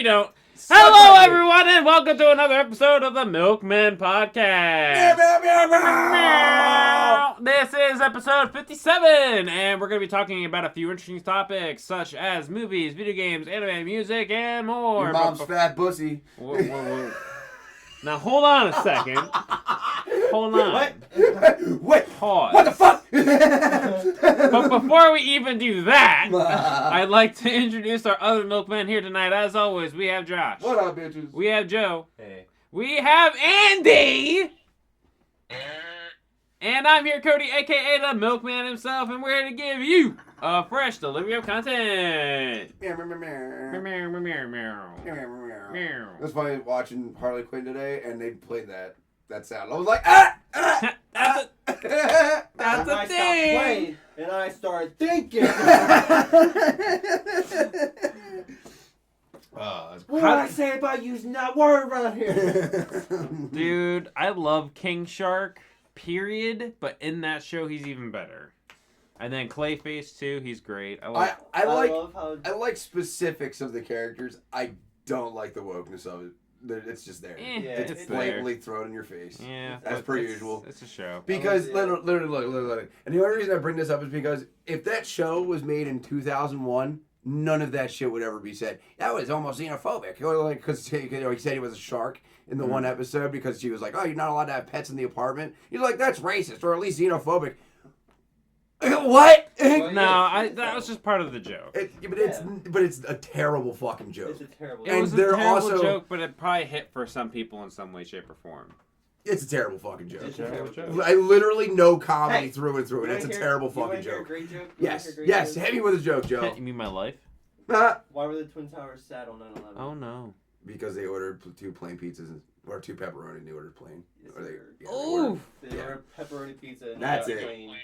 you don't. Hello, everyone, and welcome to another episode of the MilkMen podcast. This is episode 57, and we're going to be talking about a few interesting topics, such as movies, video games, anime, music, and more. Your mom's fat pussy. Whoa. Now, hold on a second. Hold on. What? Wait. Pause. What the fuck? But before we even do that, I'd like to introduce our other milkmen here tonight. As always, we have Josh. What up, bitches? We have Joe. Hey. We have Andy. And I'm here, Cody, a.k.a. the Milkman himself, and we're here to give you a fresh delivery of content. It was funny watching Harley Quinn today, and they played that sound. I was like, ah! That's a I thing. stopped playing, and I started thinking. What did I say about using that word around here? Dude, I love King Shark, period, but in that show, he's even better. And then Clayface, too, he's great. I love how... like specifics of the characters. I don't like the wokeness of it. It's just there. It's blatantly thrown in your face. Yeah, as per usual. It's a show. Because literally, look. And the only reason I bring this up is because if that show was made in 2001, none of that shit would ever be said. That was almost xenophobic. Because he said he was a shark in the one episode because she was like, "Oh, you're not allowed to have pets in the apartment." He's like, "That's racist, or at least xenophobic." What? No, that was just part of the joke. But it's a terrible fucking joke. It's a terrible It was a terrible joke, but it probably hit for some people in some way, shape, or form. It's a terrible fucking joke. It's a terrible joke. I literally know comedy Hey, through and through, and it's a terrible fucking joke. A great joke? Yes, Great yes, joke? hit me with a joke, Joe. You mean my life? Ah. Why were the Twin Towers sad on 9/11? Oh, no. Because they ordered 2 plain pizzas, or 2 pepperoni, and they ordered plain. Yes, Or they Ooh. They ordered pepperoni pizza. And That's not it. plain.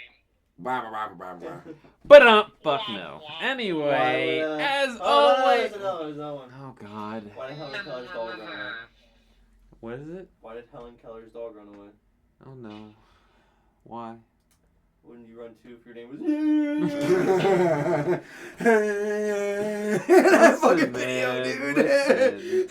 Blah, blah, blah, blah, blah. But fuck no. Anyway, as always. There's another one. Oh God. Why did Helen Keller's dog run away? What is it? Why did Helen Keller's dog run away? Oh no. Why? Wouldn't you run too if your name was... That fucking man, video, dude.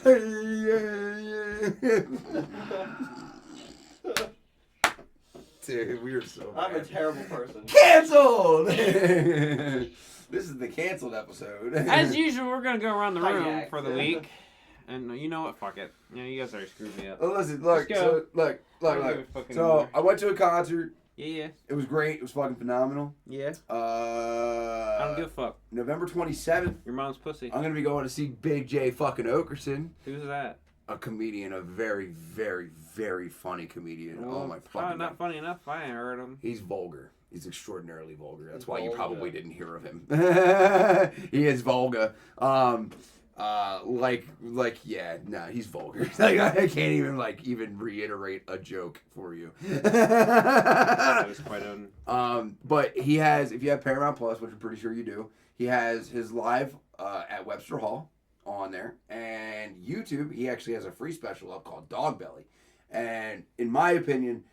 Dude, we are so bad. I'm a terrible person. Canceled! This is the canceled episode. As usual, we're gonna go around the room Hijack. for the week. And you know what? Fuck it. Yeah, you guys already screwed me up. Well, listen, look. Let's So, go. look. I don't give a fucking So, more. I went to a concert. Yeah. It was great. It was fucking phenomenal. I I don't give a fuck. November 27th, Your mom's pussy. I'm going to be going to see Big J fucking Okerson. Who's that? A comedian, a very, very, very funny comedian. Well, oh my fucking not God. funny enough. I ain't heard him. He's vulgar. He's extraordinarily vulgar. That's He's why you vulgar. probably didn't hear of him. He is vulgar. He's vulgar. Like, I can't even reiterate a joke for you. That was quite But he has, if you have Paramount Plus, which I'm pretty sure you do, he has his live at Webster Hall on there, and YouTube. He actually has a free special up called Dog Belly, and in my opinion,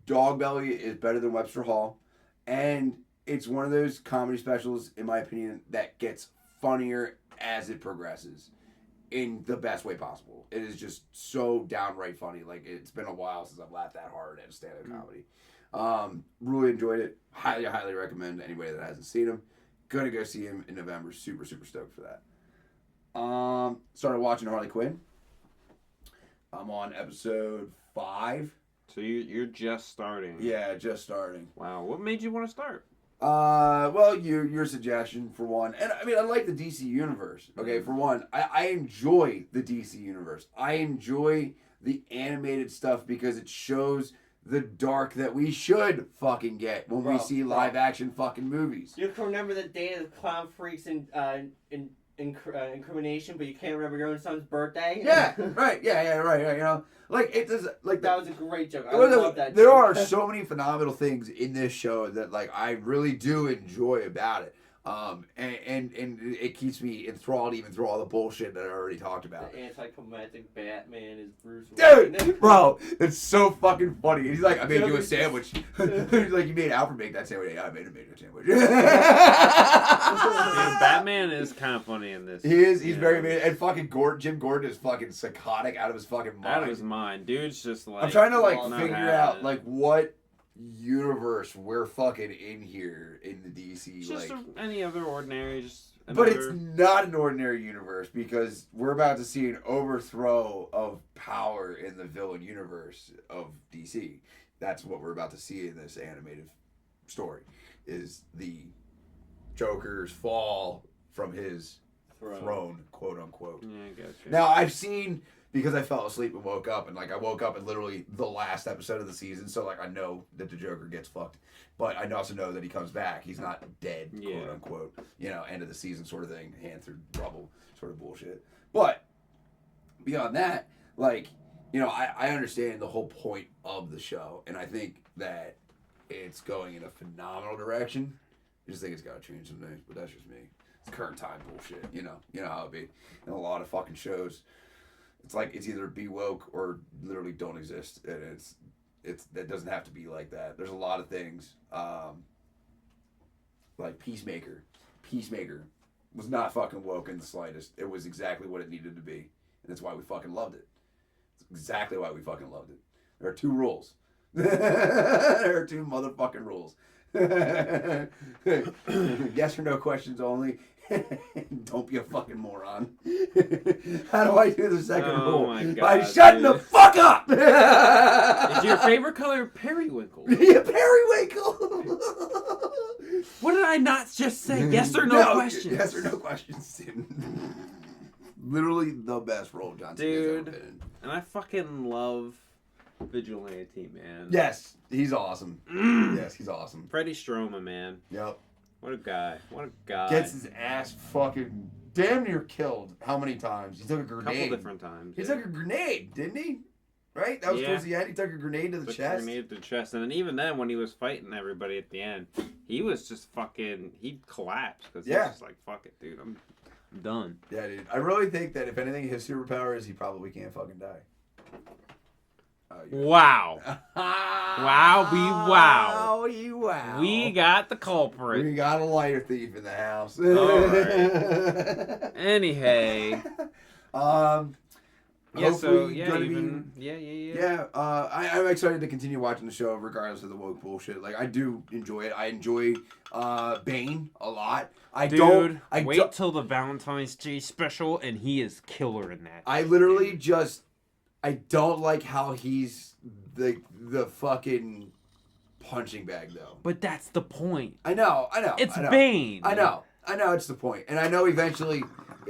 Dog Belly is better than Webster Hall, and it's one of those comedy specials, in my opinion, that gets funnier as it progresses in the best way possible. It is just so downright funny. Like, it's been a while since I've laughed that hard at a stand-up comedy. Really enjoyed it. Highly, highly recommend to anybody that hasn't seen him. Gonna go see him in November. Super, super stoked for that. Started watching Harley Quinn. I'm on episode 5. So you're just starting. Yeah, just starting. Wow. What made you want to start? Well, your suggestion for one, and I mean, I like the DC universe. Okay, for one, I enjoy the DC universe. I enjoy the animated stuff because it shows the dark that we should fucking get when we see live action fucking movies. You can remember the day of the clown freaks in incrimination, but you can't remember your own son's birthday. Yeah, right. Yeah, right. You know, like it does. Like that was a great joke. I love that. There joke. are so many phenomenal things in this show that like I really do enjoy about it. And it keeps me enthralled even through all the bullshit that I already talked about. The anticlimactic Batman is Bruce Wayne. Dude, bro, it's so fucking funny. He's like, I made you a sandwich. He's like, you made Alfred make that sandwich. Yeah, I made him make a sandwich. Dude, Batman is kind of funny in this. He is. He's very amazing. And fucking Jim Gordon is fucking psychotic out of his fucking mind. Out of his mind. Dude's just like... I'm trying to like not figure having out it. like what universe we're fucking in here in the DC. It's just like, any other ordinary, just... but it's not an ordinary universe because we're about to see an overthrow of power in the villain universe of DC. That's what we're about to see in this animated story, is the Joker's fall from his throne, quote unquote. Yeah, I gotcha. Now, I've seen, because I fell asleep and woke up, and like I woke up in literally the last episode of the season, so like I know that the Joker gets fucked. But I also know that he comes back. He's not dead, quote unquote. You know, end of the season sort of thing, hand through rubble sort of bullshit. But beyond that, like, you know, I understand the whole point of the show, and I think that it's going in a phenomenal direction. I just think it's got to change some things, but that's just me. It's current time bullshit, you know how it be. In a lot of fucking shows, it's like it's either be woke or literally don't exist, and it's that doesn't have to be like that. There's a lot of things, like Peacemaker. Peacemaker was not fucking woke in the slightest. It was exactly what it needed to be, and that's why we fucking loved it. It's exactly why we fucking loved it. There are 2 rules. There are 2 motherfucking rules. Yes or no questions only. Don't be a fucking moron. How do I do the second rule? My God, By shutting the fuck up! Is your favorite color periwinkle? Yeah, periwinkle! What did I not just say? Yes or no questions? Yes or no questions. Literally the best role John Cena's ever been in. And I fucking love Vigilante, man. Yes, he's awesome. Yes, he's awesome. Freddie Stroma, man. Yep. What a guy. What a guy. Gets his ass fucking damn near killed. How many times? He took a a grenade. couple different times. He took a grenade, didn't he? Right? That was towards the end. He took a grenade to the chest. A grenade to the chest. And then even then, when he was fighting everybody at the end, he was just fucking... He collapsed. Because he was just like, fuck it, dude. I'm done. Yeah, dude. I really think that if anything, his superpower is he probably can't fucking die. Wow. Wow. Wow. We got the culprit. We got a lighter thief in the house. Alright. Anyhow. Yeah, so, yeah, even... Yeah, I'm excited to continue watching the show regardless of the woke bullshit. Like, I do enjoy it. I enjoy Bane a lot. Wait till the Valentine's Day special, and he is killer in that. I literally just... I don't like how he's the fucking punching bag, though. But that's the point. I know. It's Bane. I know it's the point. And I know eventually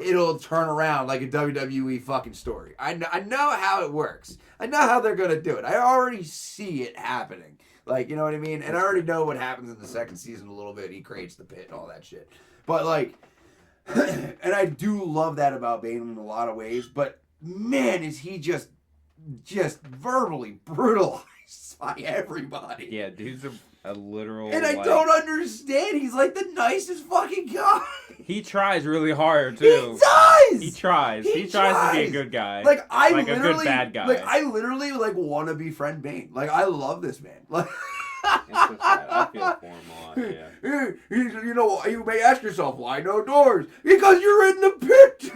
it'll turn around like a WWE fucking story. I know how it works. I know how they're going to do it. I already see it happening. Like, you know what I mean? And I already know what happens in the second season a little bit. He creates the pit and all that shit. But, like, and I do love that about Bane in a lot of ways. But, man, is he just verbally brutalized by everybody. Yeah, dude's a literal... And I don't understand. He's like the nicest fucking guy. He tries really hard, too. He does! He tries. He tries to be a good guy. Like, a good bad guy. Like, I literally, like, want to befriend Bane. Like, I love this man. Like... It's so sad. I feel for him a lot, yeah. You know, you may ask yourself, why no doors? Because you're in the pit!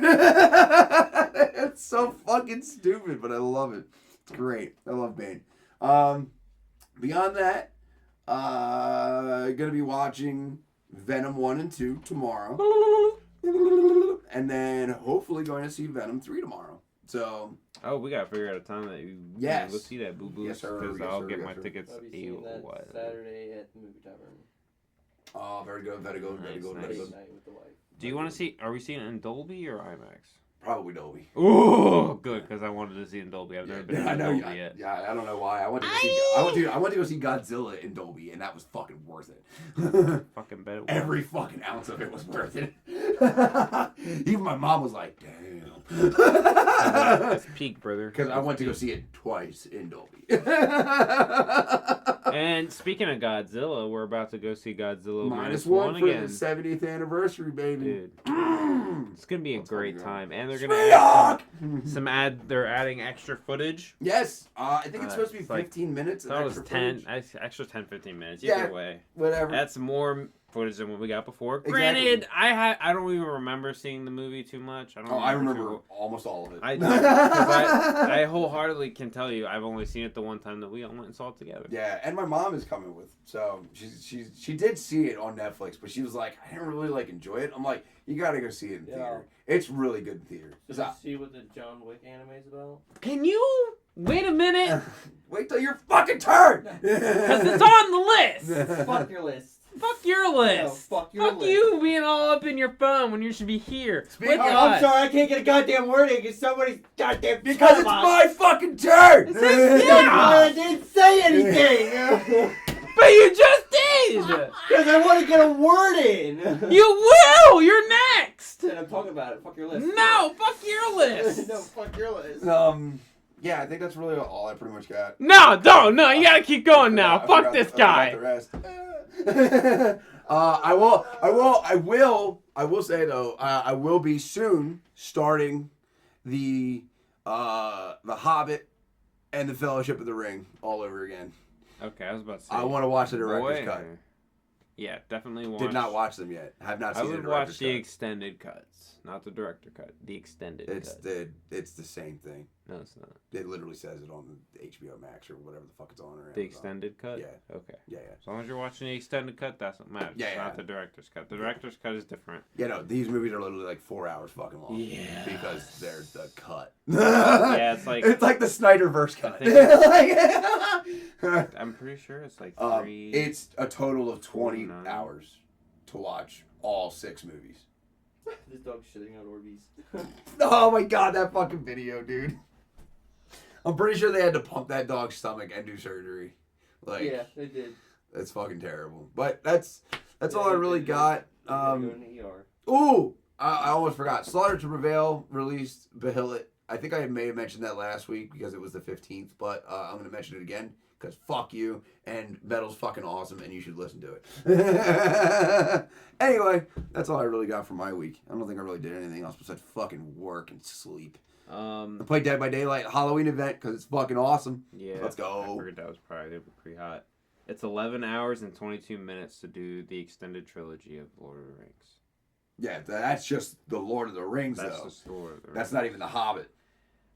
It's so fucking stupid, but I love it. It's great. I love Bane. Beyond that, gonna be watching Venom 1 and 2 tomorrow. And then hopefully going to see Venom 3 tomorrow. So... Oh, we gotta figure out a time that you go see that, Boo Boo. Yes, sir. Because Yes, I'll sir. get Yes, my sir. tickets. I'll be seeing that Saturday at the movie tavern. Oh, very good. Very good. Very good. Very Date good. night with the wife. Do you want to see... Are we seeing it in Dolby or IMAX? Probably Dolby. Ooh, good, because I wanted to see it in Dolby. I've never been in Dolby yet. Yeah, I don't know why. I went to go see Godzilla in Dolby, and that was fucking worth it. Fucking bet it was. Every fucking ounce of it was worth it. Even my mom was like, damn. It's peak, brother. Because I went to go see it twice in Dolby. And speaking of Godzilla, we're about to go see Godzilla Minus -1 one for again. the 70th anniversary, baby. Dude, it's gonna be a great time, and they're gonna Shrek! add They're adding extra footage. Yes, I think it's supposed to be It's like- 15 minutes. That was extra 10, footage. extra 10-15 minutes. Yeah. Either way, Whatever. that's more footage than what we got before. Exactly. Granted, I don't even remember seeing the movie too much. I remember almost all of it. I do, 'cause I wholeheartedly can tell you I've only seen it the one time that we all went and saw it together. Yeah, and my mom is coming with, so she did see it on Netflix, but she was like, I didn't really like enjoy it. I'm like, you gotta go see it in theater. It's really good in theater. Did you see what the John Wick anime is about? Can you wait a minute? Wait till your fucking turn. Because it's on the list. Fuck your list. Fuck your list. No, fuck your Fuck list. you being all up in your phone when you should be here. Speaking With of- I'm us. sorry, I can't get a goddamn word in because somebody's goddamn. Because it's my fucking turn. I didn't say anything. But you just did. Because I want to get a word in. You will. You're next. And I'm talking about it. Fuck your list. No. Fuck your list. No, fuck your list. Yeah, I think that's really all I pretty much got. No, don't. No, you gotta keep going now. I Fuck forgot- this I guy. forgot the rest. I will say though, I will be soon starting the Hobbit and the Fellowship of the Ring all over again. Okay, I was about to say. I want to watch the director's Boy. cut. Yeah, definitely watch. Did not watch them yet. Have not I seen the would director's watch the cut. extended cuts, not the director cut. The extended It's cut. it's the same thing. No, it's not. It literally says it on HBO Max or whatever the fuck it's on. Or The Amazon. extended cut? Yeah. Okay. Yeah. As long as you're watching the extended cut, that's what matters. Yeah, It's yeah. not the director's cut. The director's cut is different. Yeah, no, these movies are literally like 4 hours fucking long. Yes. Because they're the cut. Yeah, it's like... It's like the Snyderverse cut. think I'm pretty sure it's like 3... It's a total of 20 29. hours to watch all 6 movies. This dog's shitting on Orbeez. Oh my god, that fucking video, dude. I'm pretty sure they had to pump that dog's stomach and do surgery. Like, Yeah, they did. that's fucking terrible. But that's all I really got. They gotta go in the ER. Ooh, I almost forgot. Slaughter to Prevail released Bahillit. I think I may have mentioned that last week because it was the 15th, but I'm going to mention it again because fuck you, and metal's fucking awesome, and you should listen to it. Anyway, that's all I really got for my week. I don't think I really did anything else besides fucking work and sleep. I played Dead by Daylight Halloween event because it's fucking awesome. Yeah. Let's go. I figured that was probably pretty hot. It's 11 hours and 22 minutes to do the extended trilogy of Lord of the Rings. Yeah, that's just the Lord of the Rings, That's though. just Lord of the Rings. That's not even the Hobbit.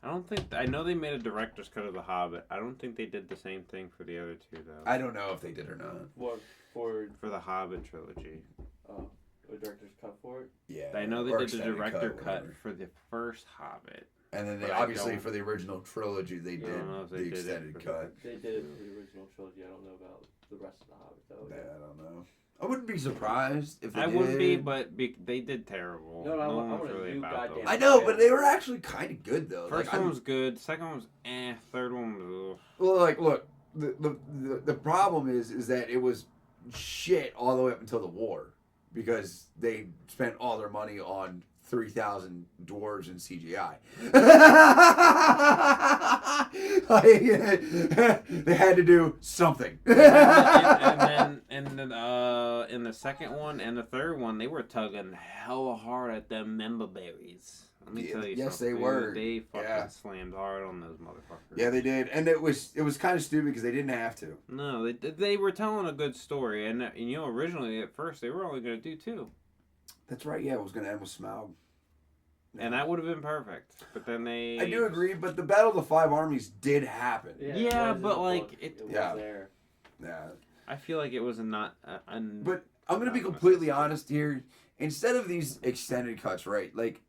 I don't think... I know they made a director's cut of The Hobbit. I don't think they did the same thing for the other two, though. I don't know if they did or not. What for? For the Hobbit trilogy. A director's cut for it. Yeah. I know they or did the extended director cut whatever. for the first Hobbit. And then they But I obviously don't- for the original trilogy they I did don't know if they the did it extended for cut. They did it for the original trilogy. I don't know about the rest of the Hobbit though. Yeah, I don't know. I wouldn't be surprised if they I did. wouldn't be, but they did terrible. No, I one want was a really new about goddamn- them. I know, but they were actually kind of good though. First like, one was good. Second one was eh. Third one was... well, like, look, the problem is that it was shit all the way up until the war because they spent all their money on 3,000 dwarves and CGI. They had to do something. and then in the second one and the third one, they were tugging hella hard at them member berries. Let me tell you Yes, something. they were. They fucking Yeah. slammed hard on those motherfuckers. Yeah, they did, and it was kind of stupid because they didn't have to. No, they were telling a good story, and you know originally at first they were only gonna do 2, That's right. Yeah, it was gonna end with Smaug. and that would have been perfect. But then they... I do agree, but the Battle of the Five Armies did happen. Yeah, it was in but, the like, book. it- was Yeah. there. Yeah. I feel like it was not... But I'm gonna be completely honest here. Instead of these extended cuts, right? Like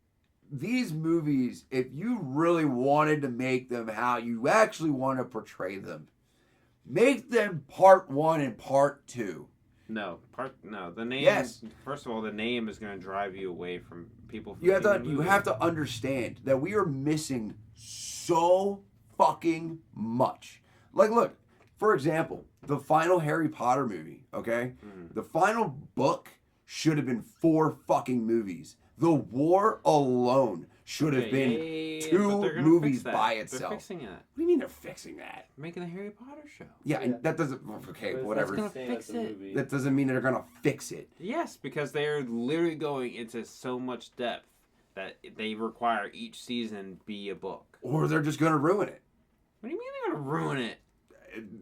these movies, if you really wanted to make them how you actually want to portray them, make them part 1 and part 2. No, the name... Yes. First of all, the name is gonna drive you away from people... From You have seeing to the you movie. have to understand that we are missing so fucking much. Like, look, for example, the final Harry Potter movie, okay? Mhm. The final book should have been 4 fucking movies. The war alone should have been but two they're gonna movies fix that. by They're itself. fixing it. What do you mean they're fixing that? They're making the Harry Potter show. Yeah, Yeah. and that doesn't. Okay, But it's whatever. gonna same fix as the it. movie. That doesn't mean they're gonna fix it. Yes, because they're literally going into so much depth that they require each season be a book. Or they're just gonna ruin it. What do you mean they're gonna ruin it?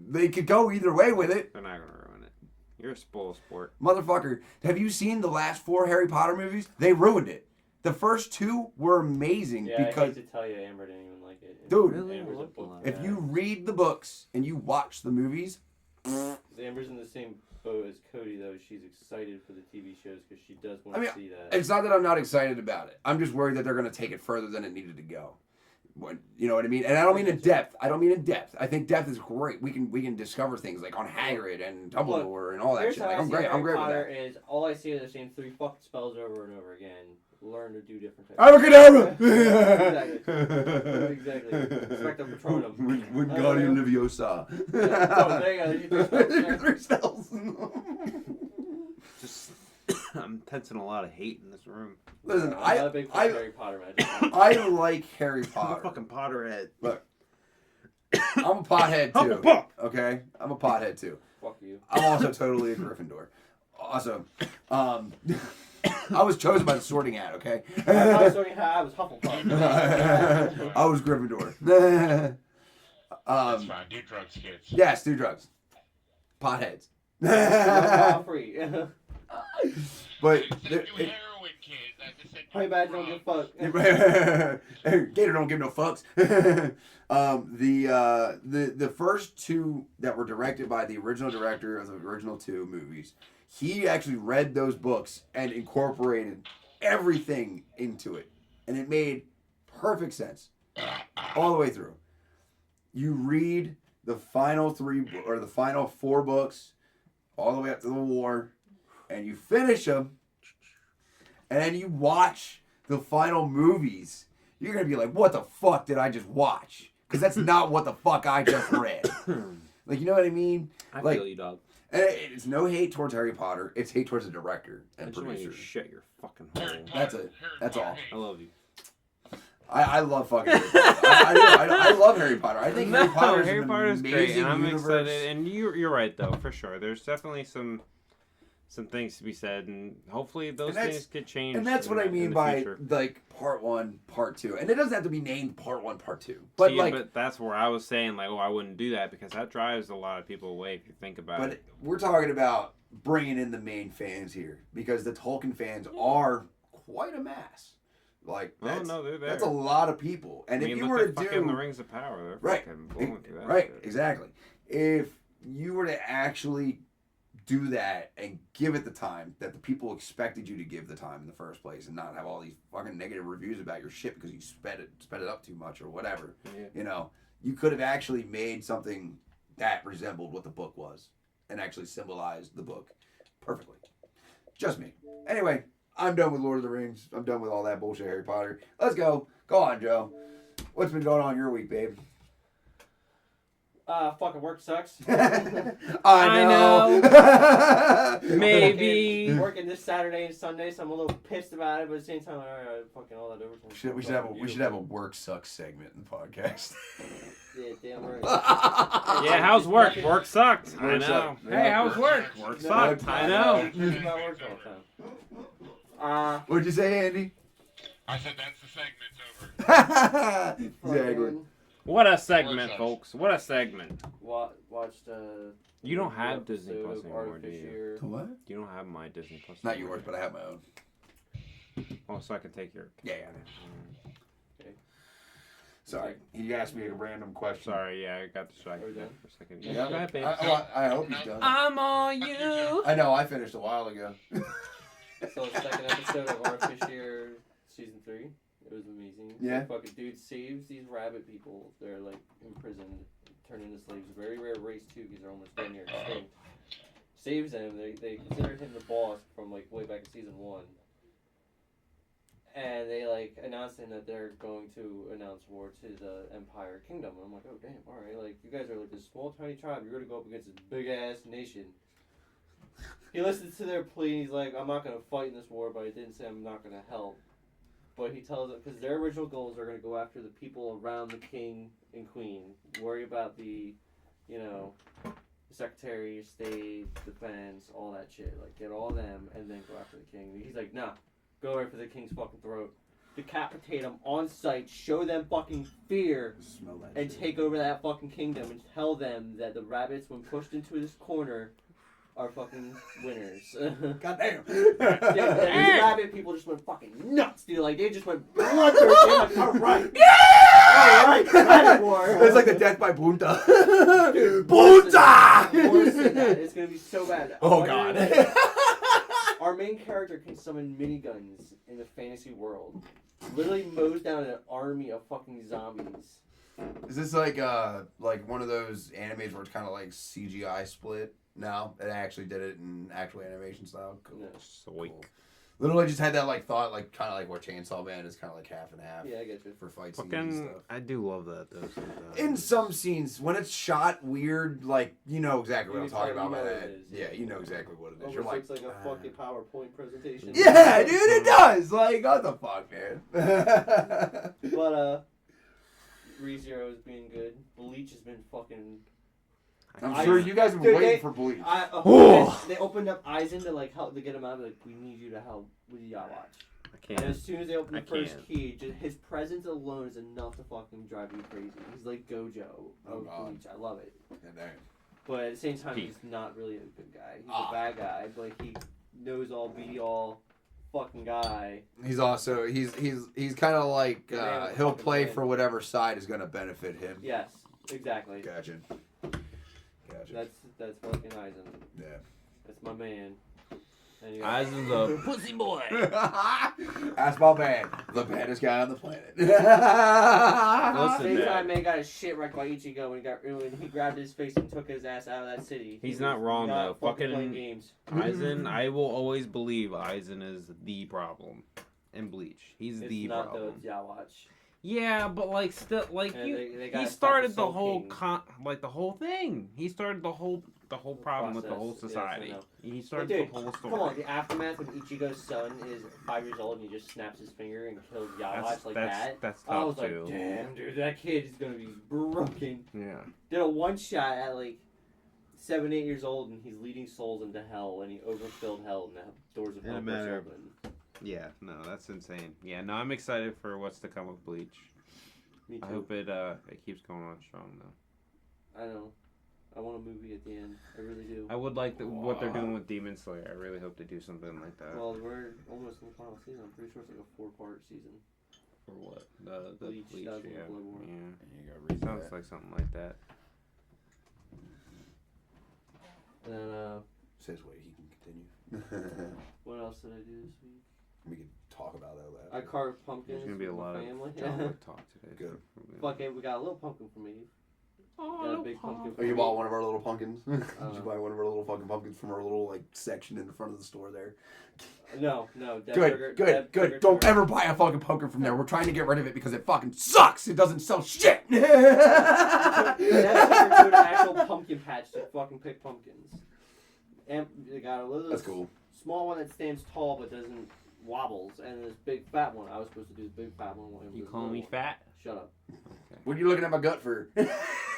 They could go either way with it. They're not gonna ruin it. You're a spoil sport. Motherfucker, have you seen the last 4 Harry Potter movies? They ruined it. The first 2 were amazing Yeah, I because, hate to tell you, Amber didn't even like it. Dude, Really? Amber's a Look book alive. if guy. you read the books and you watch the movies, Amber's in the same boat as Cody, though. She's excited for the TV shows because she does want I mean, to see that. it's not that I'm not excited about it. I'm just worried that they're going to take it further than it needed to go. You know what I mean? And I don't mean in depth. I think depth is great. We can discover things like on Hagrid and Dumbledore and all that Here's shit. how Like, I I'm see great. Harry I'm great with Potter that. is all I see are the same 3 fucking spells over and over again. Learn to do different types. Abracadabra! Exactly. Expecto Patronum. Wingardium Leviosa. Oh, there you go. There's your 3 spells. 3 spells. Just, I'm tensing a lot of hate in this room. Listen, I'm not a big fan of I Harry Potter magic. I like Harry I'm a Potter. fucking Potterhead. Look, I'm a pothead too. Hufflepuff. Okay, I'm a pothead too. Fuck you. I'm also totally a Gryffindor. Also, I was chosen by the Sorting Hat. Okay. I was Hufflepuff. I was Gryffindor. That's fine. Do drugs, kids. Yes, do drugs. Potheads. Alcohol free. But I said do heroin, kids. I just said do Honey badger don't drugs. give a fuck. Gator don't give no fucks. The first 2 that were directed by the original director of the original 2 movies, he actually read those books and incorporated everything into it, and it made perfect sense all the way through. You read the final 3 or the final 4 books all the way up to the war, and you finish them, and then you watch the final movies. You're gonna be like, "What the fuck did I just watch?" Because that's not what the fuck I just read. Like, you know what I mean? I Like, feel you, dog. and it's no hate towards Harry Potter. It's hate towards the director I and just want you producer. to shut your fucking Harry hole. That's Potter, it. Harry That's Potter all. hate. I love you. I love fucking Harry Potter. I love Harry Potter. I think Harry Potter is Harry an Potter's amazing great, and I'm universe. excited. And you're right though, for sure. There's definitely some things to be said, and hopefully those And that's- things get changed. And that's what I in mean the by future. like part 1, part 2. And it doesn't have to be named part 1, part 2. But See, like, but that's where I was saying like, oh, I wouldn't do that because that drives a lot of people away if you think about but it. we're talking about bringing in the main fans here because the Tolkien fans are quite a mass. Like, Oh that's, no, they're there. that's a lot of people. And I if mean, you look were to at fucking do the Rings of Power, they're right, fucking blowing through that right, shit. exactly. If you were to actually do that and give it the time that the people expected you to give the time in the first place, and not have all these fucking negative reviews about your shit because you sped it up too much or whatever, Yeah. you know, you could have actually made something that resembled what the book was and actually symbolized the book perfectly. Just me. Anyway, I'm done with Lord of the Rings. I'm done with all that bullshit Harry Potter. Let's go. Go on, Joe. What's been going on your week, babe? Fucking work sucks. I know. Maybe. Working this Saturday and Sunday, so I'm a little pissed about it, but at the same time, alright, fucking all that overtime. we should have a work sucks segment in the podcast. Yeah, damn right. Yeah, how's work? Work sucked. I Work know. sucked. Hey, Yeah. how's work? Work sucked. I know. Think about work all the time. What'd you say, Andy? I said that's the segment's over. Exactly. fucking What a segment, Work sucks. folks. What a segment. Watched You don't have episode Disney Plus of anymore, do you? Artificier. What? You don't have my Disney Plus. Not anymore. yours, but I have my own. Oh, so I can take your. Yeah. Sorry, he asked me a random question. Sorry, yeah, I got distracted Are we there done? for a second. Yeah. Yeah, go ahead, babe. I hope he's done. I'm all you. I know. I finished a while ago. So the second episode of Artificier season 3. It was amazing. Yeah. The fucking dude saves these rabbit people. They're like imprisoned, turned into slaves. Very rare race too, because they're almost damn near extinct. Saves them. They consider him the boss from like way back in season 1. And they like announced him that they're going to announce war to the Empire Kingdom. And I'm like, oh damn, alright, like you guys are like this small tiny tribe, you're gonna go up against this big ass nation. He listens to their plea. He's like, I'm not gonna fight in this war, but I didn't say I'm not gonna help. But he tells them because their original goals are gonna go after the people around the king and queen. Worry about the, Secretary of State, Defense, all that shit. Like get all them and then go after the king. And he's like, nah, go right for the king's fucking throat. Decapitate them on sight, show them fucking fear, Smell that and shit. take over that fucking kingdom and tell them that the rabbits, when pushed into this corner, are fucking winners. Goddamn. These rabbit people just went fucking nuts, dude. Like, they just went bloodthirsty. Like, alright. Yeah! Alright, rabbit war. It's like the death by Bunta. Dude, Bunta! Worse than that. It's gonna be so bad. Oh, God. Our main character can summon miniguns in the fantasy world. Literally mows down an army of fucking zombies. Is this like one of those animes where it's kind of like CGI split? No, it actually did it in actual animation style. Cool. No. Sweet. Cool. Literally just had that like thought, like kind of like what Chainsaw Man is kind of like half and half. Yeah, I get you. For fight scenes and Fucking, stuff. I do love that though. Sometimes. In some scenes, when it's shot weird, like you know exactly what I'm talking about by You know that. what it is. Yeah, you know exactly what it is. Almost You're like, looks like a fucking PowerPoint presentation. yeah, dude, it does. Like, what the fuck, man? But ReZero is being good. Bleach has been fucking. I'm sure you guys have been Dude, waiting for Bleach. They opened up Aizen to like help to get him out. Like, we need you to help with Yacht Watch. I And can't. as soon as they open the I first can't. key, just his presence alone is enough to fucking drive you crazy. He's like Gojo Oh, of God. Bleach. I love it. Yeah, damn. But at the same time, Peak. he's not really a good guy. He's Ah. a bad guy, but he knows all, be all, fucking guy. He's also he's kind of like Man with a he'll fucking play plan. for whatever side is gonna benefit him. Yes, exactly. Gotcha. That's fucking Aizen. Yeah. That's my man. And you got- Aizen's a pussy boy. That's my man, the baddest guy on the planet. Listen, Same Dad. time, man got his shit wrecked by Ichigo when he grabbed his face and took his ass out of that city. He's He not was wrong, not though. fucking playing Fucking- games. Aizen, I will always believe Aizen is the problem in Bleach. He's It's the not problem. though. It's Yawatch. Yeah, but like still, like And you, they gotta he stop started the Soul whole King. the whole thing. He started the whole problem with the Process. whole Yes, I society. know. He started Dude, the whole story. Come on, the aftermath when Ichigo's son is 5 years old and he just snaps his finger and kills Yawatch like that. That's I was tough like, too. damn, dude, that kid is gonna be broken. Yeah. Did a one shot at like 7, 8 years old, and he's leading souls into hell, and he overfilled hell, and the doors of In a hell matter burst of- open. Yeah. No, that's insane. Yeah. No, I'm excited for what's to come with Bleach. Me too. I hope it keeps going on strong though. I know. I want a movie at the end. I really do. I would like what they're doing with Demon Slayer. I really hope they do something like that. Well, we're almost in the final season. I'm pretty sure it's like a 4-part season. For what? The Bleach, Bleach, that was yeah. Blood War. Yeah. You gotta read Sounds that. like something like that. And then, Says wait, he can continue. what else did I do this week? We can talk about that I later. carved pumpkins. There's gonna be a with my lot of family. John Wick talk today. Good. Fucking, we got a little pumpkin for me. Got a big pumpkin for Oh, you me. bought one of our little pumpkins? Did Uh, you buy one of our little fucking pumpkins from our little like section in the front of the store there? No. Dead Good, Burger- good, Dead good. Burger Don't Turtle. ever buy a fucking pumpkin from there. We're trying to get rid of it because it fucking sucks. It doesn't sell shit. That's to an actual pumpkin patch to fucking pick pumpkins. And they got a little That's cool. small one that stands tall but doesn't wobbles, and this big fat one. I was supposed to do the big fat one. When it You was call little me one. fat? Shut up. Okay. What are you looking at my gut for?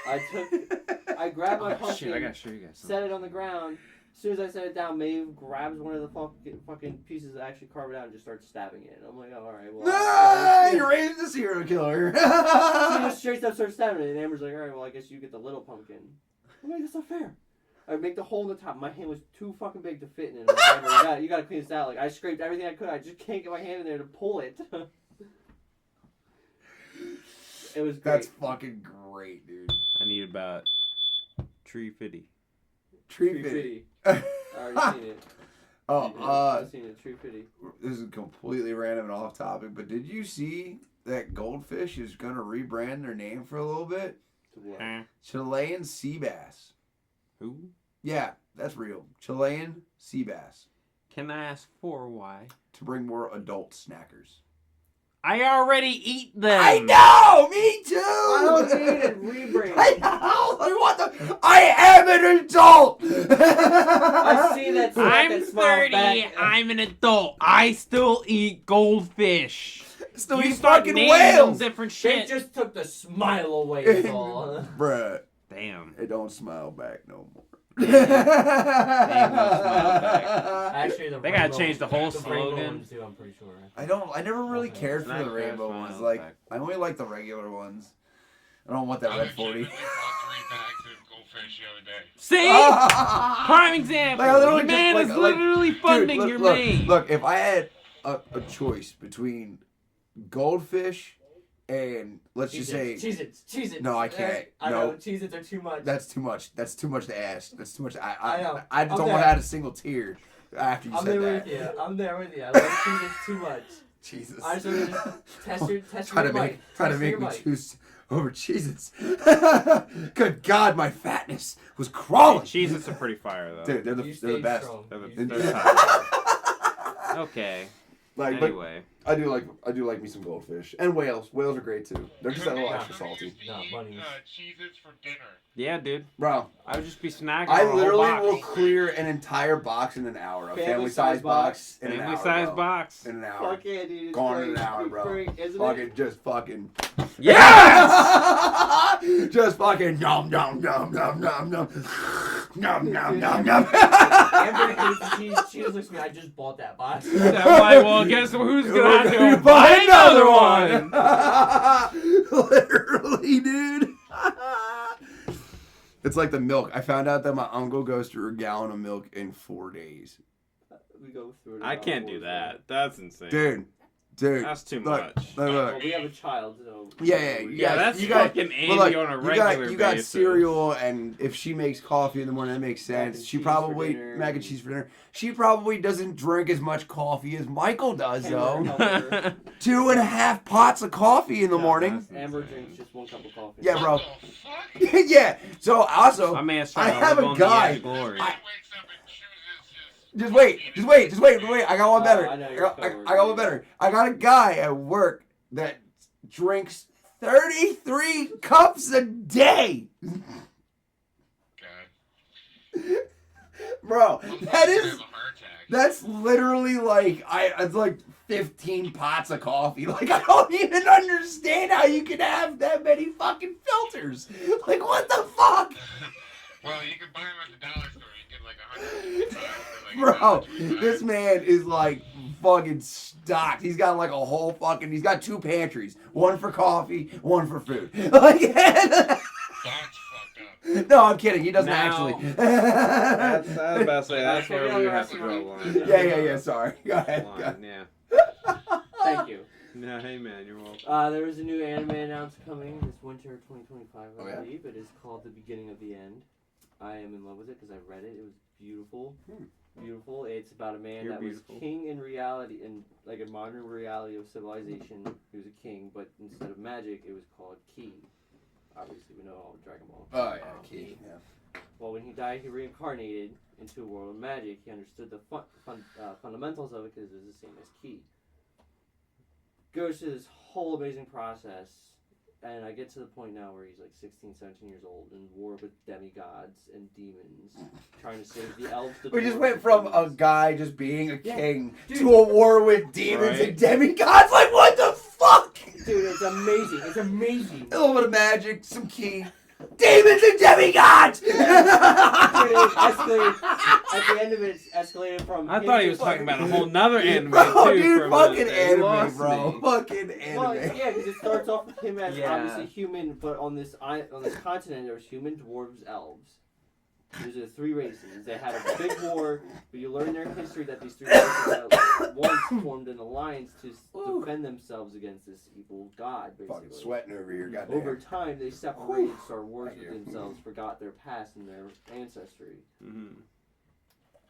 I grabbed my Oh, pumpkin, shit, I gotta show you guys set something. it on the ground. As soon as I set it down, Maeve grabs one of the fucking pieces that actually carve it out and just starts stabbing it. And I'm like, oh, alright, well. Ah, you're raising the serial killer. She just straight up starts stabbing it, and Amber's like, alright, well, I guess you get the little pumpkin. I'm like, that's not fair. I make the hole in the top. My hand was too fucking big to fit in it. I'm like, Amber, you gotta clean this out. Like, I scraped everything I could. I just can't get my hand in there to pull it. It was great. That's fucking great, dude. I need about tree 50. Tree Tree fitty. I already seen it. Oh, I've seen it. Tree fitty. this is completely random and off topic, but did you see that Goldfish is gonna rebrand their name for a little bit? To what? Chilean sea bass. Who? Yeah, that's real. Chilean sea bass Can I ask for why? to bring more adult snackers. I already eat them. I know, me too. I don't need it rebrand. I know. Like, what the? I am an adult. I see that smack I'm that smiles 30. back. I'm an adult. I still eat goldfish. Still You eat start fucking naming them whales. different They shit. just took the smile away, is all. Bruh, Damn. it don't smile back no more. Ain't no smile back. Actually, the They gotta rainbow- change the whole rainbow slogan. ones too, I'm pretty sure. I never really Okay. cared It's for not the rainbow grass ones. smiles Like, back. I only like the regular ones. I don't want that I red 40. legitimately bought 3 bags of goldfish the other day. See? Prime example. Like, I literally Your man just, is like- literally funding Dude, your look, main. Look, if I had a choice between goldfish and let's just say Cheez-Its. No, I can't. I No. know, Cheez-Its are too much. that's too much. That's too much to ask. That's too much. I know. I just I'm don't there. want to add a single tear after you I'm said there that. with you. I'm there with you. I love Cheez-Its too much. Jesus. I just want to test your try to mic. make Test your me mic. choose over Cheez-Its. Good God, my fatness was crawling. Cheez-Its are pretty fire though. Dude, they're You the stayed best. strong. They're You they're stayed tight. Okay. Like, but Anyway. I do like me some goldfish and whales. Whales are great too. They're just a little extra salty. No, bunnies. Cheez-Its for dinner. Yeah, dude. Bro, I would just be snacking I on a whole literally box. will clear an entire box in an hour. A family size box in an hour. Family size bro. box. In an hour. Fuck yeah, dude. It's Gone in great. an hour, bro. Great, isn't Fucking just fucking. Yes! Just fucking nom nom nom nom nom nom nom nom nom nom. Amber hates the cheese. She just looks at me. I just bought that box. I'm like, well, guess who's gonna have to buy another one? Literally, dude. It's like the milk. I found out that my uncle goes through a gallon of milk in 4 days. We go through it. I about can't 4 do days. that. That's insane. Dude. That's too Look, much. look. Well, we have a child, so. Yeah, Yeah, that's you got- fucking But Andy look, on a you regular got basis. cereal, and if she makes coffee in the morning, that makes Mac and sense. She cheese probably for dinner. mac and cheese for dinner. She probably doesn't drink as much coffee as Michael does, though. Amber 2.5 pots of coffee in the Yeah, morning. Amber drinks just 1 cup of coffee. Yeah, bro. What the fuck? Yeah. So also, My man's I trying to have live a on guy- the edge of glory. I- Wakes up and chooses his just wait. I got one better. I know I your got coworker. one better. I got a guy at work that drinks 33 cups a day. God. Bro, that I is. have a heart attack. That's literally like it's like 15 pots of coffee. Like I don't even understand how you can have that many fucking filters. Like what the fuck, Well, you can buy them at the dollar store. You get like 100. bro? This man is like fucking stocked. He's got like a whole fucking. He's got 2 pantries. One for coffee, one for food. Like. That's fucked up. No, I'm kidding. He doesn't Now- actually. That's about to say that's Okay, where we yeah, have to yeah. draw a line. Yeah. Sorry. Go ahead. Go ahead. Line, yeah. Thank you. No, hey man, you're welcome. There is a new anime announced coming this winter of 2025, I Oh, yeah? believe. It is called The Beginning of the End. I am in love with it because I read it. It was beautiful. Beautiful. It's about a man You're that beautiful. was king in reality, in like a modern reality of civilization. He was a king, but instead of magic, it was called ki. Obviously, we know all Dragon Ball. Oh yeah, key. Yeah. Well, when he died, he reincarnated into a world of magic. He understood the fundamentals of it because it was the same as ki. Goes through this whole amazing process, and I get to the point now where he's like 16, 17 years old in war with demigods and demons, trying to save the elves. The We just dwarves, went the from a humans. guy just being a Yeah. king Dude. to a war with demons Right. and demigods. Like, what the fuck? Dude, it's amazing. It's amazing. A little bit of magic, some key. Demons and demigods! Dude, it escalated. At the end of it, it's escalated from. I him thought he to was fucking- talking about a whole nother anime Bro, too. dude, for a fucking minute there. You anime, lost bro. me. Fucking anime. Well, yeah, because it starts off with him as Yeah. obviously human, but on this continent there was human, dwarves, elves. These are the 3 races. They had a big war, but you learn their history that these 3 races once formed an alliance to defend themselves against this evil god, basically. Fucking sweating over here, Over goddamn. time, they separated, started wars Thank with you. themselves, forgot their past and their ancestry. Mhm.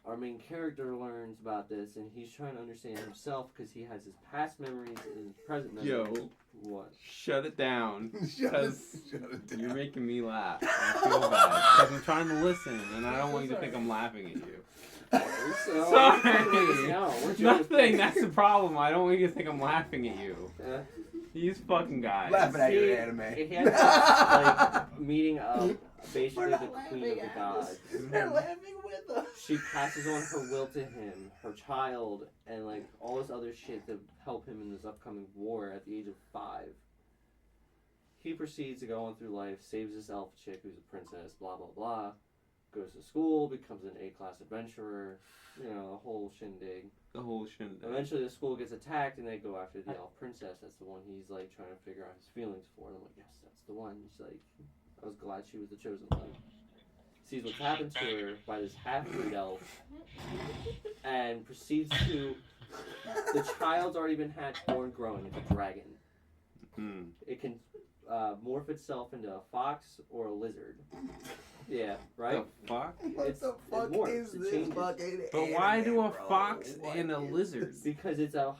Our main character learns about this, and he's trying to understand himself because he has his past memories and his present memories. Yo. What? Shut it down. Shut Because it you're down. making me laugh. I feel bad because I'm trying to listen, and I don't want you to think I'm laughing at you. So, Sorry. No, we're joking. Nothing. That's the problem. I don't want you to think I'm laughing at you. These fucking guys. Laughing at See, your anime. It had this, like, meeting of basically We're the not queen laughing of the at gods. us. They're laughing with us. She passes on her will to him, her child, and like all this other shit to help him in this upcoming war at the age of 5. He proceeds to go on through life, saves this elf chick who's a princess, blah blah blah, goes to school, becomes an A-class adventurer, you know, a whole shindig. The whole shit. Eventually the school gets attacked and they go after the elf princess. That's the one he's like trying to figure out his feelings for. And I'm like, yes, that's the one. She's like, I was glad she was the chosen one. Sees what's happened to her by this half-breed elf and proceeds to... The child's already been hatched, born, growing. It's a dragon. It can morph itself into a fox or a lizard. Yeah, right? The fuck? What the fuck morphs, is it this changes. fucking But why anime, do a bro? fox What and a is lizard? this? Because it's a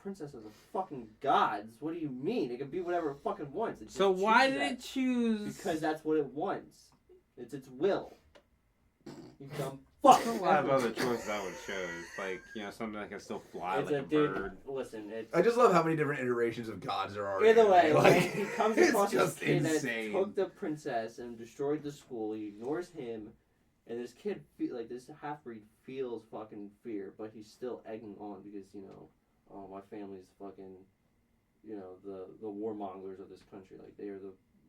princess of the fucking gods. What do you mean? It can be whatever it fucking wants. It just So why chooses did that. it choose? Because that's what it wants. It's its will. You dumb fuck. There's a lot of other choices I would choose. Like, you know, something that can still fly It's like a dude, bird. Listen, it's... I just love how many different iterations of gods there are. Either way, like, when he comes it's across this just kid insane. that took the princess and destroyed the school. He ignores him, and this kid, this half-breed feels fucking fear, but he's still egging on because, you know, oh, my family's fucking, you know, the warmongers of this country. Like, they are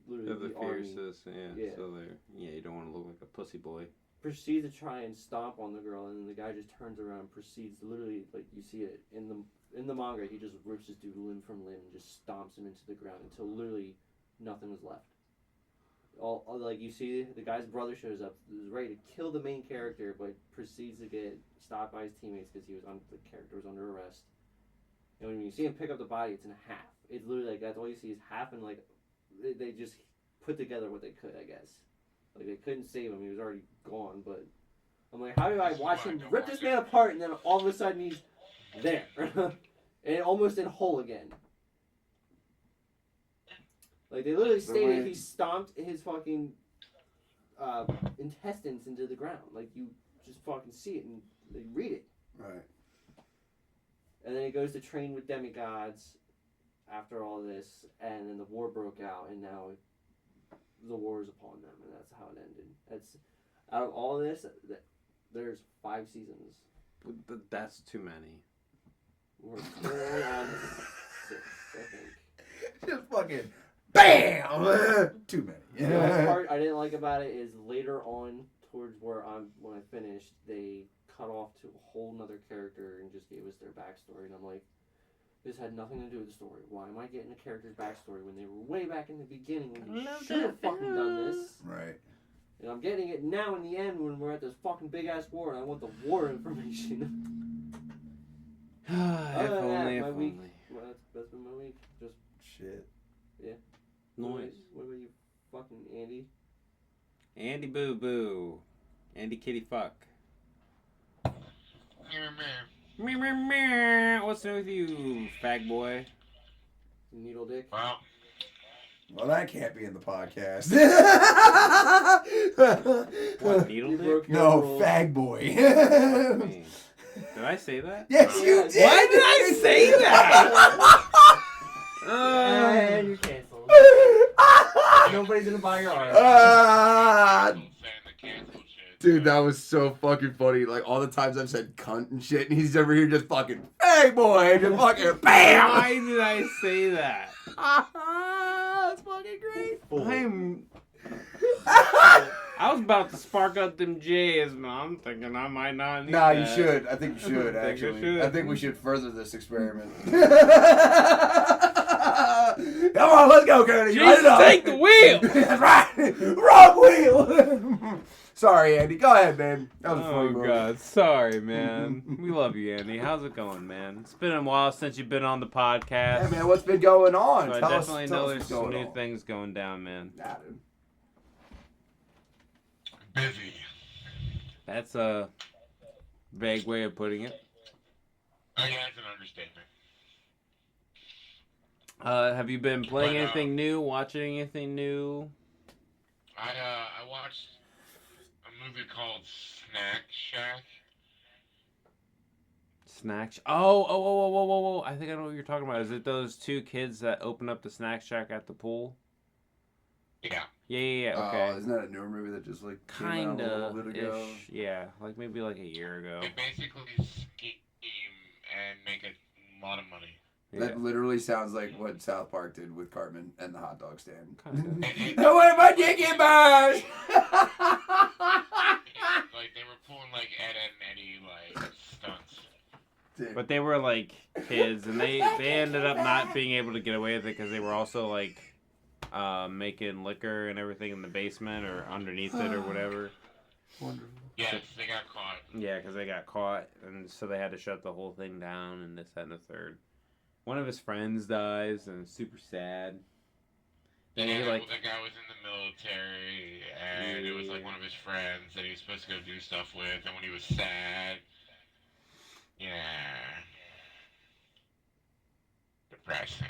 literally They're the army. fiercest, yeah. So you don't want to look like a pussy boy. Proceeds to try and stomp on the girl, and then the guy just turns around and proceeds to literally, like, you see it in the manga, he just rips this dude limb from limb and just stomps him into the ground until literally nothing was left. All like, you see the guy's brother shows up, is ready to kill the main character, but proceeds to get stopped by his teammates because the character was under arrest. And when you see him pick up the body, it's in half. It's literally like, that's all you see is half, and like they just put together what they could, I guess. Like, they couldn't save him, he was already gone, but I'm like, how do I watch him rip this man apart and then all of a sudden he's there? And almost in whole again. Like, they literally stated he stomped his fucking intestines into the ground. Like, you just fucking see it and they read it. Right. And then he goes to train with demigods after all this, and then the war broke out, and now the war is upon them, and that's how it ended. That's out of all this, there's 5 seasons. But that's too many. We're currently on 6, I think. Just fucking BAM! Too many. The only part I didn't like about it is later on, towards when I finished, they cut off to a whole nother character and just gave us their backstory, and I'm like, this had nothing to do with the story. Why am I getting a character's backstory when they were way back in the beginning when they should have fucking done this? Right. And I'm getting it now in the end when we're at this fucking big ass war and I want the war information. If Other than only, that, if my week, only. well, that's been my week. Just Shit. Noise. What about you, fucking Andy? Andy Boo Boo. Andy Kitty Fuck. Meh, meh, meh. What's new with you, fag boy? Needle dick? Well, Well, that can't be in the podcast. What, needle You dick? broke your No, rule. fag boy. Did I say that? Yes, you did. Why did I say that? And you're canceled. Nobody's gonna buy your art. saying the cancel shit. Dude, that was so fucking funny. Like, all the times I've said cunt and shit, and he's over here just fucking, hey boy, just fucking BAM! Why did I say that? That's fucking great. I was about to spark up them J's, man. I'm thinking I might not need Nah, that. you should. I think you should, I think I actually. should. I think we should further this experiment. Come on, let's go, Cody. Light Jesus, it up. take the wheel! That's right. Wrong wheel. Sorry, Andy. Go ahead, man. That was a funny Oh, moment. God. Sorry, man. We love you, Andy. How's it going, man? It's been a while since you've been on the podcast. Hey, man, what's been going on? So I Tell definitely us know what's there's some going new on. things going down, man. Nah, dude. Busy. That's a vague way of putting it. Oh, yeah, that's an understatement. Have you been playing But, anything new? Watching anything new? I watched a movie called Snack Shack. Snack. Oh! I think I know what you're talking about. Is it those two kids that open up the snack shack at the pool? Yeah. Yeah. Okay. Isn't that a newer movie that just like came out a little bit ago? Ish. Yeah, like maybe like a year ago. They basically scheme and make a lot of money. Yeah. That literally sounds like what South Park did with Cartman and the hot dog stand. Kinda. What am I digging, bars? Like they were pulling like Ed and Eddie like stunts. But they were like kids, and they ended up not being able to get away with it because they were also like making liquor and everything in the basement or underneath it or whatever. Wonderful. Yes, they got caught. Yeah, because they got caught, and so they had to shut the whole thing down, and this, that, and the third. One of his friends dies, and it's super sad. Then Yeah, he like, the guy was in the military, and it was like one of his friends that he was supposed to go do stuff with, and when he was sad, yeah, depressing.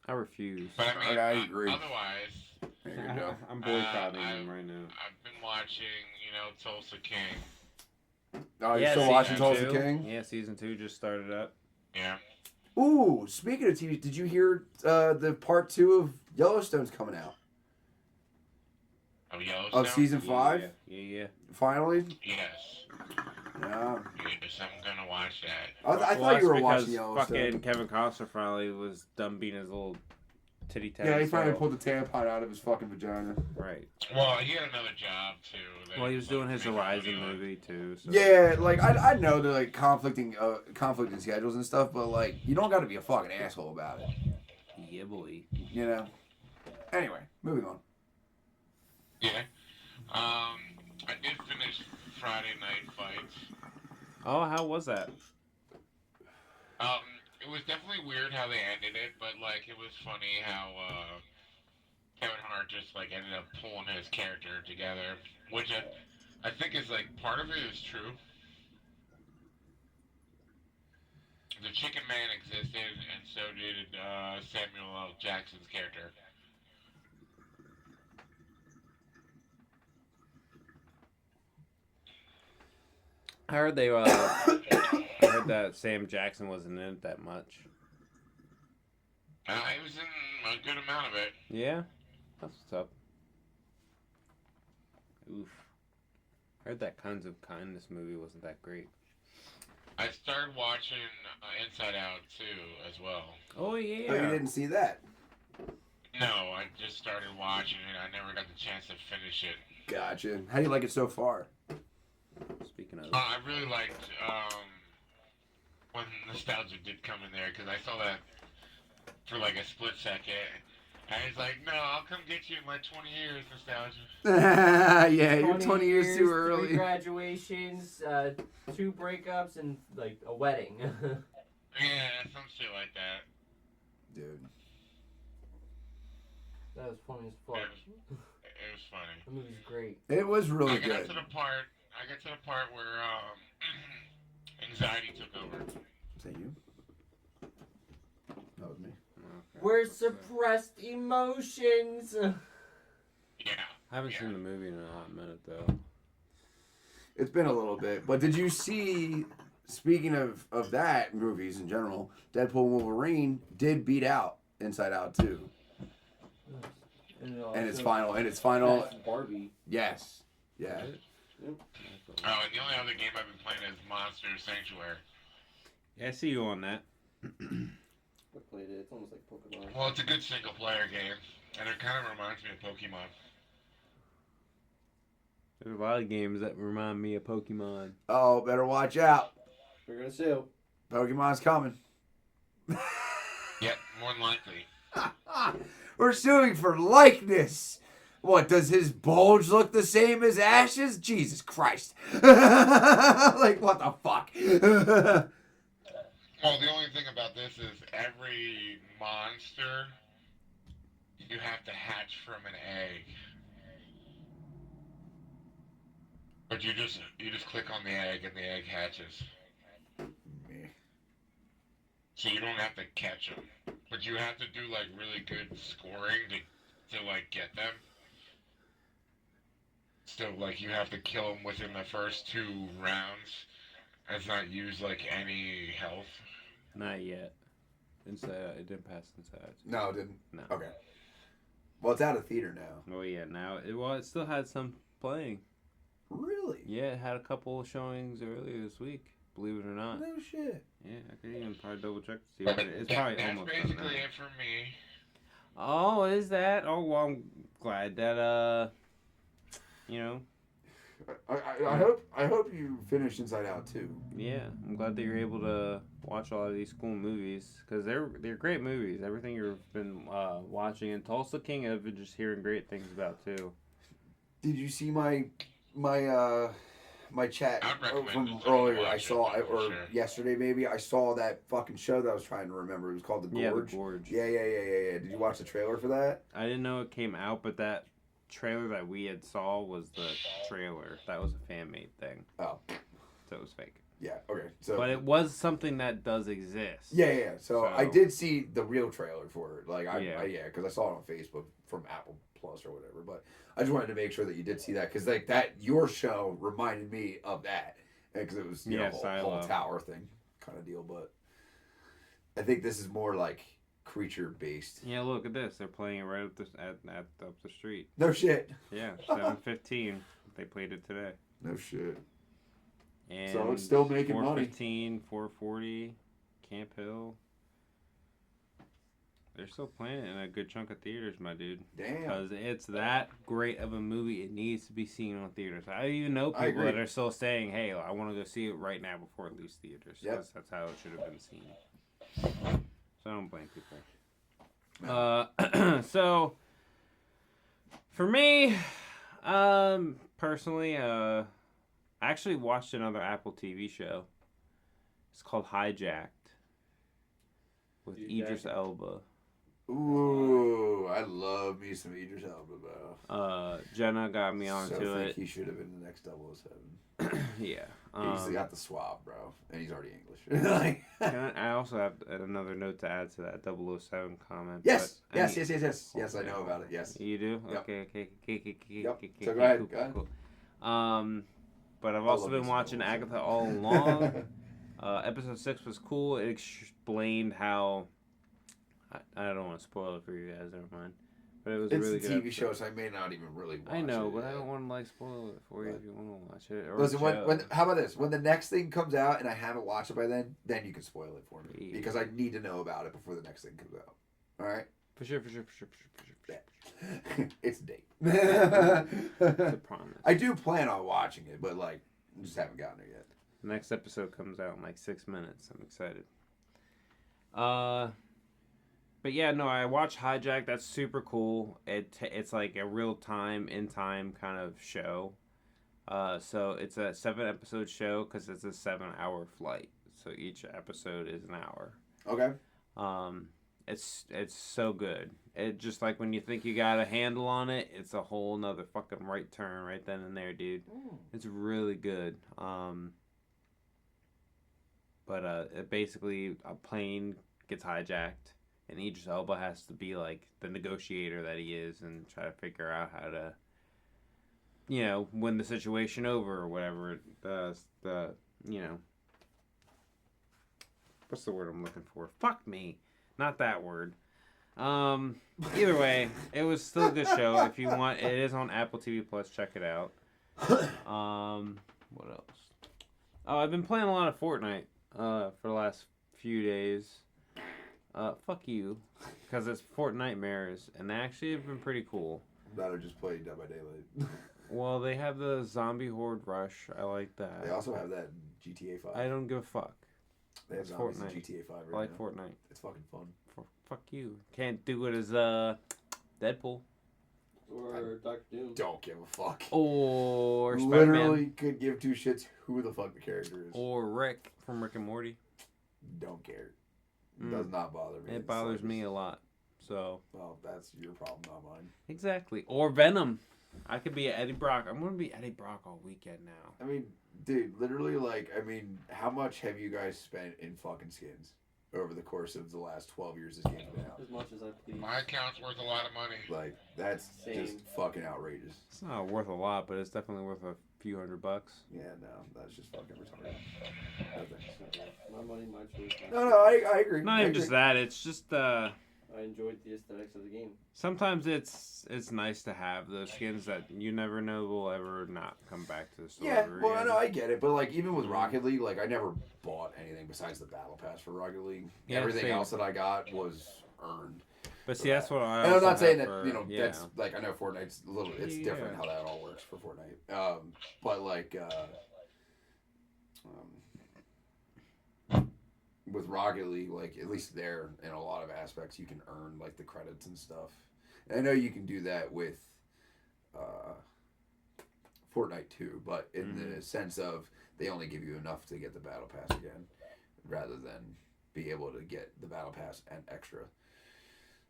I refuse. But I mean, I agree. otherwise, There you go. I'm boycotting I've- him right now. I've been watching, Tulsa King. Oh, you're still watching season Tulsa 2. King? Yeah, season 2 just started up. Yeah. Ooh, speaking of TV, did you hear the part 2 of Yellowstone's coming out? Of Yellowstone? Of season 5? Yeah. Finally? Yes. Yeah. Yes, I'm gonna watch that. I Well, thought that's you were because watching Yellowstone. fucking Kevin Costner finally was done being his little titty tatty. Yeah, he finally self. pulled the tampon out of his fucking vagina. Right. Well, he had another job too. that Well, he was doing his making Horizon money on. movie too. So. Yeah, like I know they're like conflicting schedules and stuff, but like you don't got to be a fucking asshole about it, Yeah, boy. you know. Anyway, moving on. Yeah. I did finish Friday Night Fights. Oh, how was that? It was definitely weird how they ended it, but like it was funny how Kevin Hart just like ended up pulling his character together, which I think is like part of it is true. The Chicken Man existed, and so did Samuel L. Jackson's character. I heard they. I heard that Sam Jackson wasn't in it that much. He was in a good amount of it. Yeah, that's what's up. Oof. Heard that Kinds of Kindness movie wasn't that great. I started watching Inside Out too, as well. Oh yeah. Oh, you didn't see that? No, I just started watching it. I never got the chance to finish it. Gotcha. How do you like it so far? Speaking of. I really liked when Nostalgia did come in there because I saw that for like a split second. And he's like, no, I'll come get you in like 20 years, Nostalgia. Yeah, you're 20 years too 3 early. graduations, 2 breakups, and like a wedding. Yeah, some shit like that. Dude. That was funny as fuck. It was funny. The movie's great. It was really I got good. to the part where anxiety took over. Is that you? That was me. Okay. We're suppressed emotions. Yeah. I haven't Yeah. seen the movie in a hot minute though. It's been a little bit. But did you see, speaking of that, movies in general, Deadpool and Wolverine did beat out Inside Out 2. And its final, That's Barbie. yes. Yeah. Oh, and the only other game I've been playing is Monster Sanctuary. Yeah, I see you on that. I played it. It's almost like Pokemon. Well, it's a good single player game, and it kind of reminds me of Pokemon. There's a lot of games that remind me of Pokemon. Oh, better watch out. We're gonna sue. Pokemon's coming. Yep, more than likely. We're suing for likeness. What, does his bulge look the same as Ash's? Jesus Christ. Like, what the fuck? Well, the only thing about this is every monster you have to hatch from an egg. But you just click on the egg and the egg hatches. So you don't have to catch them. But you have to do like really good scoring to like get them. So like you have to kill them within the first 2 rounds. Has not used like any health. Not yet. Inside Out. It didn't pass Inside Out. No, it didn't. No. Okay. Well, it's out of theater now. Oh yeah, now it still had some playing. Really? Yeah, it had a couple of showings earlier this week. Believe it or not. No shit. Yeah, I could even probably double check to see. But it's probably That's almost done basically now. it for me. Oh, is that? Oh, well, I'm glad that you know, I hope you finish Inside Out too. yeah, I'm glad that you're able to watch all of these cool movies because they're great movies. Everything you've been watching, and Tulsa King, I've been just hearing great things about too. Did you see my chat I'd recommend from it. earlier? I Watch it, saw, for or sure. yesterday maybe. I saw that fucking show that I was trying to remember. It was called The Gorge. Yeah, The Gorge. Yeah. Did you watch the trailer for that? I didn't know it came out, but that trailer that we had saw was the trailer. That was a fan made thing. Oh. So it was fake. Yeah. Okay. So. But it was something that does exist. Yeah. So So- I did see the real trailer for it. Like Yeah. because I saw it on Facebook from Apple Plus or whatever. But I just wanted to make sure that you did see that because like that your show reminded me of that because it was Yeah, whole Silo. tower thing kind of deal. But I think this is more like creature based. Yeah, look at this. They're playing it right up up the street. No shit. Yeah, 7:15. They played it today. No shit. And So it's still making money. 415, 440, Camp Hill. They're still playing it in a good chunk of theaters, my dude. Damn. Because it's that great of a movie. It needs to be seen on theaters. I even know I people agree. that are still saying, hey, I want to go see it right now before it leaves theaters. Yep. 'Cause that's how it should have been seen. So I don't blame people. So, for me, personally, I actually watched another Apple TV show. It's called Hijacked with Dude, Idris Elba. Ooh, I love me some Idris Elba, bro. Jenna got me onto so it. He should have been the next 007. Yeah. He's got the swab, bro, and he's already English. Like- I also have another note to add to that 007 comment. yes, but yes, I mean- yes. I know about it. Yes. You do? Yep. Okay. Yep. So go ahead, go ahead. Cool. But I've I also love been me some watching 007. Agatha all along. Episode 6 was cool. It explained how. I don't want to spoil it for you guys, never mind. But it was a It's really a good TV episode. show, so I may not even really watch it. I know, but I yet. don't want to like spoil it for you But- if you want to watch it. Or Listen, show. when how about this? When the next thing comes out and I haven't watched it by then you can spoil it for me Yeah. because I need to know about it before the next thing comes out. All right, For sure. it's a date. It's a promise. I do plan on watching it, but like, just haven't gotten it yet. The next episode comes out in like 6 minutes. I'm excited. But yeah, no, I watched Hijack. That's super cool. It's like a real time, in time kind of show. So it's a 7-episode show because it's a 7-hour flight. So each episode is an hour. Okay. It's so good. It just like when you think you got a handle on it, it's a whole nother fucking right turn right then and there, dude. It's really good. But it basically a plane gets hijacked, and Idris Elba has to be like the negotiator that he is and try to figure out how to, win the situation over or whatever. What's the word I'm looking for? Fuck me. Not that word. Either way, it was still a good show. If you want, it is on Apple TV Plus. Check it out. What else? Oh, I've been playing a lot of Fortnite for the last few days. Fuck you, because it's Fortnitemares, and they actually have been pretty cool. Rather just play Dead by Daylight. Well, they have the Zombie Horde Rush. I like that. They also have that in GTA 5. I don't give a fuck. They have it's zombies in Fortnite. GTA 5 I right like now. Fortnite. It's fucking fun. Fuck you. Can't do it as Deadpool. Or Doctor Doom. Don't give a fuck. Or Spider-Man. Literally could give two shits who the fuck the character is. Or Rick from Rick and Morty. Don't care. Mm. Does not bother me. It bothers me a lot. So. Well, that's your problem, not mine. Exactly. Or Venom. I could be Eddie Brock. I'm going to be Eddie Brock all weekend now. I mean, dude, literally, how much have you guys spent in fucking skins? over the course of the last 12 years this game's been out. As much as I please. My account's worth a lot of money. Like, that's just fucking outrageous. It's not worth a lot, but it's definitely worth a few $100. Yeah, no, that's just fucking retarded. Nothing. My money, my choice. No, I agree. Not even just that. It's just I enjoyed the aesthetics of the game. sometimes it's nice to have those skins that you never know will ever not come back to the store. Yeah, well, again. no, I get it, but like even with Rocket League, like I never bought anything besides the Battle Pass for Rocket League. Yeah, Everything same. else that I got was earned. But see, that's what I. And I'm also not saying have that for- yeah. that's like I know Fortnite's a little. It's different how that all works for Fortnite. But like with Rocket League, like at least there in a lot of aspects, you can earn like the credits and stuff. And I know you can do that with Fortnite too, but in the sense of they only give you enough to get the Battle Pass again, rather than be able to get the Battle Pass and extra.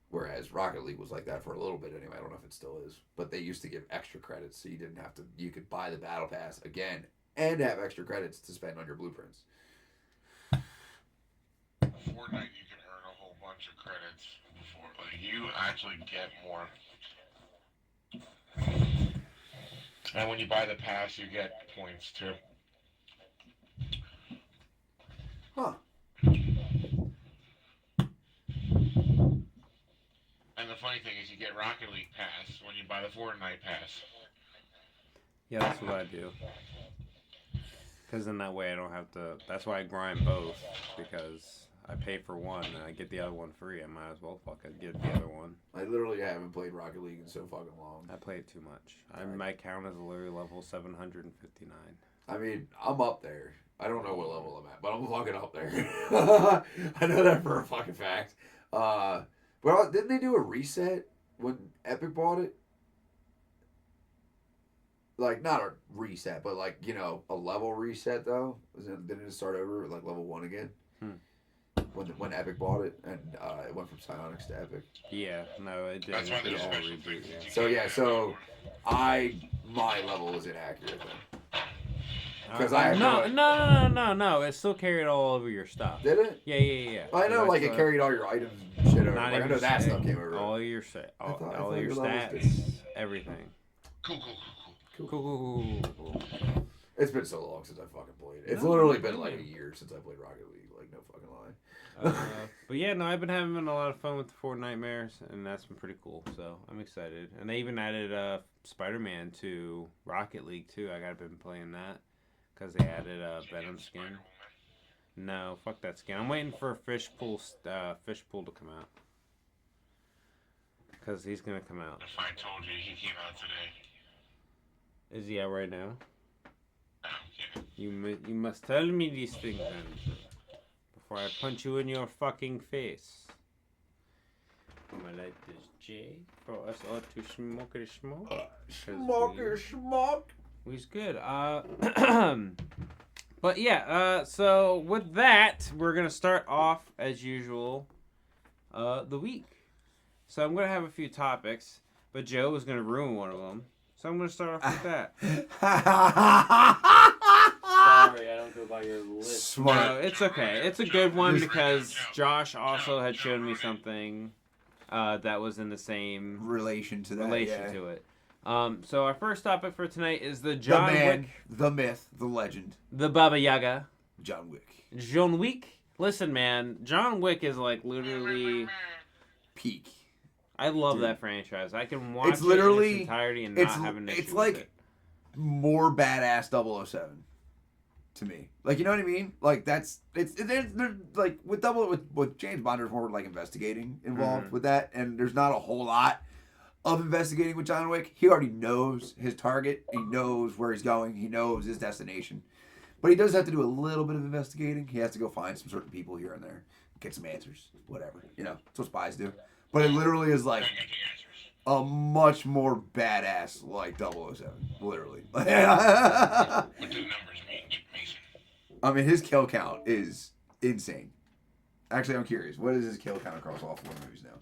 Whereas Rocket League was like that for a little bit anyway. I don't know if it still is, but they used to give extra credits, so you didn't have to. You could buy the Battle Pass again and have extra credits to spend on your blueprints. Fortnite, you can earn a whole bunch of credits before, like you actually get more. And when you buy the pass, you get points too. Huh. And the funny thing is, you get Rocket League pass when you buy the Fortnite pass. Yeah, that's what I do. Because in that way I don't have to. That's why I grind both, because I pay for one and I get the other one free. I might as well fucking get the other one. I literally haven't played Rocket League in so fucking long. I play it too much. My account is literally level 759. I mean, I'm up there. I don't know what level I'm at, but I'm fucking up there. I know that for a fucking fact. But didn't they do a reset when Epic bought it? Like, not a reset, but like, you know, a level reset though? Didn't it start over at like level 1 again? When Epic bought it, and it went from Psyonix to Epic. Yeah, no, it did. That's why It there's all special reboot, things yeah. that you So can't yeah, have so anymore. my level was inaccurate then. 'Cause Uh, I have no. It still carried all over your stuff. Did it? Yeah. I know, That's like, it what- carried all your items and shit over. Not Like, I even know that shit. stuff came over. All your shit, I thought all your your level was stats, everything. Cool. Cool. It's been so long since I fucking played it. It's No, literally been no. like a year since I played Rocket League. Like, no fucking lie. But yeah, no, I've been having a lot of fun with the Four Nightmares, and that's been pretty cool. So I'm excited. And they even added Spider-Man to Rocket League too. I got been playing that because they added a Venom skin. No, fuck that skin. I'm waiting for Fishpool to come out because he's gonna come out. If I told you he came out today. Is he out right now? No, yeah. You must tell me these things then, before I punch you in your fucking face. I'm gonna light this J for us all to smoke. Smoke. We's good. But yeah. So with that, we're gonna start off as usual. The week. So I'm gonna have a few topics, but Joe was gonna ruin one of them. So I'm gonna start off with that. Sorry, I don't go by your list. Smart. No, it's okay. It's a good one because Josh also had shown me something that was in the same Relation to that. relation yeah. to it. So our first topic for tonight is the The John man, Wick, the myth, the legend, the Baba Yaga, John Wick. John Wick. Listen, man, John Wick is like literally. Peak. I love Dude. that franchise. I can watch It's literally- it in its entirety and it's- not have an issue it's with like- it. More badass 007 to me. Like, you know what I mean? Like, that's there's like with James Bond, there's more like investigating involved with that, and there's not a whole lot of investigating with John Wick. He already knows his target. He knows where he's going. He knows his destination. But he does have to do a little bit of investigating. He has to go find some certain people here and there, get some answers, whatever. You know, that's what spies do. But it literally is like Gotta get the answers. a much more badass like 007, literally. What do the numbers mean, Mason? I mean, his kill count is insane. Actually, I'm curious. What is his kill count across all 4 movies now?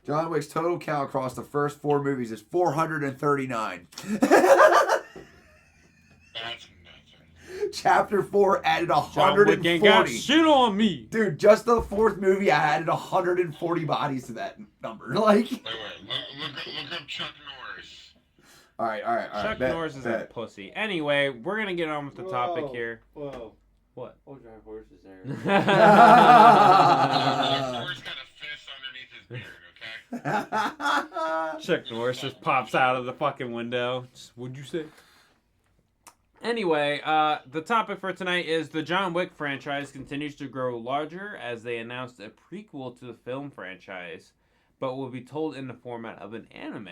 John Wick's total count across the first 4 movies is 439. Chapter 4 added John Wick ain't got 140. shit on me. Dude, just the fourth movie, I added 140 bodies to that number. Like, Wait, look up Chuck Norris. all right. Chuck Norris is a pussy. Anyway, we're gonna get on with the topic here. Whoa. What? Oh, drive horses there. Chuck Norris got a fist underneath his beard, okay? Chuck Norris just pops out of the fucking window. What'd you say? Anyway, the topic for tonight is the John Wick franchise continues to grow larger as they announced a prequel to the film franchise, but will be told in the format of an anime.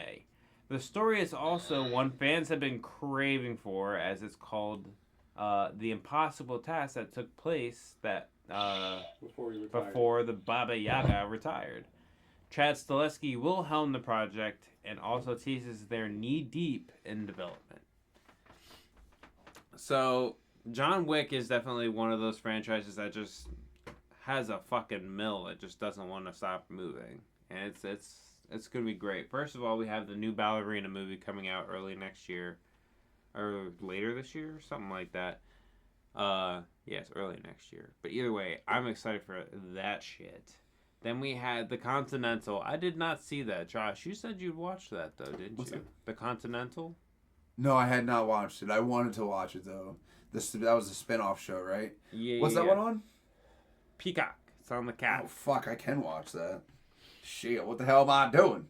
The story is also one fans have been craving for, as it's called The Impossible Task that took place before the Baba Yaga retired. Chad Stileski will helm the project and also teases they're knee-deep in development. So, John Wick is definitely one of those franchises that just has a fucking mill that just doesn't want to stop moving. And it's going to be great. First of all, we have the new Ballerina movie coming out early next year. Or later this year, something like that. Yes, early next year. But either way, I'm excited for that shit. Then we had The Continental. I did not see that. Josh, you said you'd watch that, though, didn't What's you? that? The Continental? No, I had not watched it. I wanted to watch it, though. That was a spin-off show, right? Yeah. What's that one on? Peacock. It's on the Oh, cat. fuck, I can watch that. Shit, what the hell am I doing?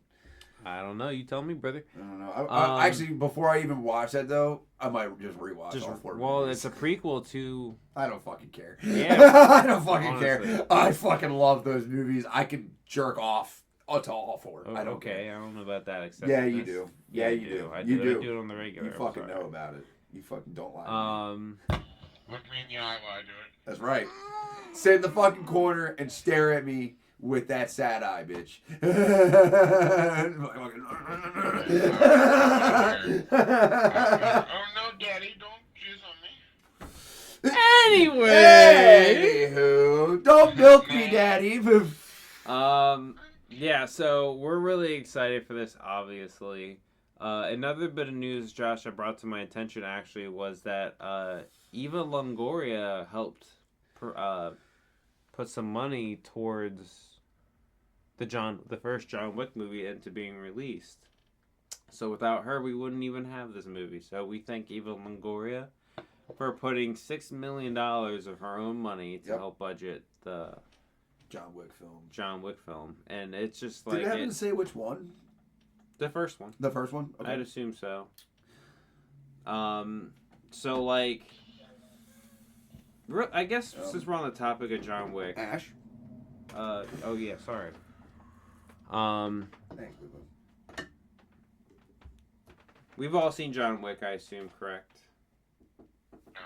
I don't know. You tell me, brother. I don't know. I actually, before I even watch that, though, I might just rewatch all four movies. It's a prequel to... I don't fucking care. Yeah. I don't fucking Honestly. care. I fucking love those movies. I can jerk off to all four. I don't okay, care. I don't know about that. Except Yeah, you do. Yeah, you do. I You do. I do it on the regular. You I'm fucking sorry. know about it. You fucking don't lie. To me. Look me in the eye while I do it. That's right. Sit in the fucking corner and stare at me with that sad eye, bitch. Oh no, Daddy, don't jizz on me. Anyway. Anywho, don't milk me, daddy. Yeah, so we're really excited for this, obviously. Another bit of news, Josh, that brought to my attention, actually, was that Eva Longoria helped put some money towards the first John Wick movie into being released. So without her, we wouldn't even have this movie. So we thank Eva Longoria for putting $6 million of her own money to help budget the John Wick film. And it's just like... Did it happen to say which one? The first one. The first one? Okay. I'd assume so. So, like... I guess since we're on the topic of John Wick... Ash? oh, yeah, sorry. Thanks, Boo-Boo. We've all seen John Wick, I assume, correct?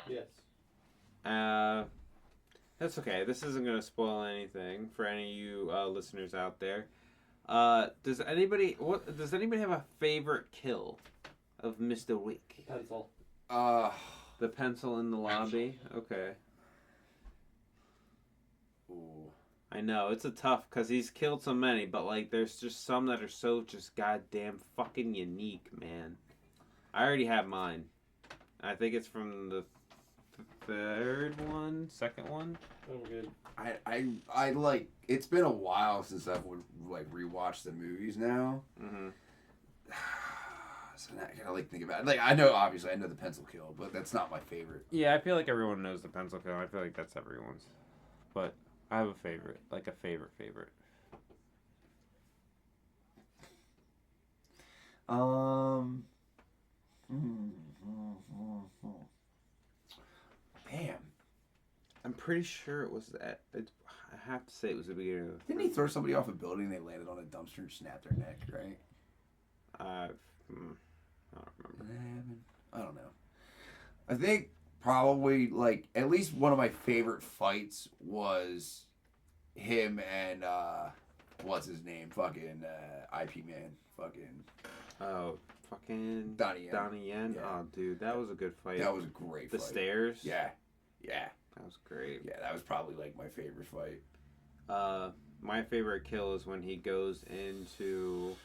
Yes. That's okay. This isn't going to spoil anything for any of you listeners out there. Does anybody have a favorite kill of Mr. Wick? Pencil. The pencil in the lobby? Okay. Ooh. I know, it's a tough, because he's killed so many, but, like, there's just some that are so just goddamn fucking unique, man. I already have mine. I think it's from the second one. I'm good. I like, it's been a while since I've rewatched the movies now. Mm-hmm. So now I gotta think about it. Like, I know the pencil kill, but that's not my favorite. Yeah, I feel like everyone knows the pencil kill. I feel like that's everyone's. But I have a favorite. Like a favorite. Damn. I'm pretty sure it was that. I have to say it was the beginning of the Didn't he throw somebody off a building and they landed on a dumpster and snapped their neck, right? I don't remember. I don't know. I think probably, like, at least one of my favorite fights was him and, what's his name? Fucking, IP Man. Fucking. Oh, fucking Donnie Yen. Donnie Yen? Yeah. Oh, dude, that was a good fight. That was a great fight. The stairs? Yeah. That was great. Yeah, that was probably, like, my favorite fight. My favorite kill is when he goes into,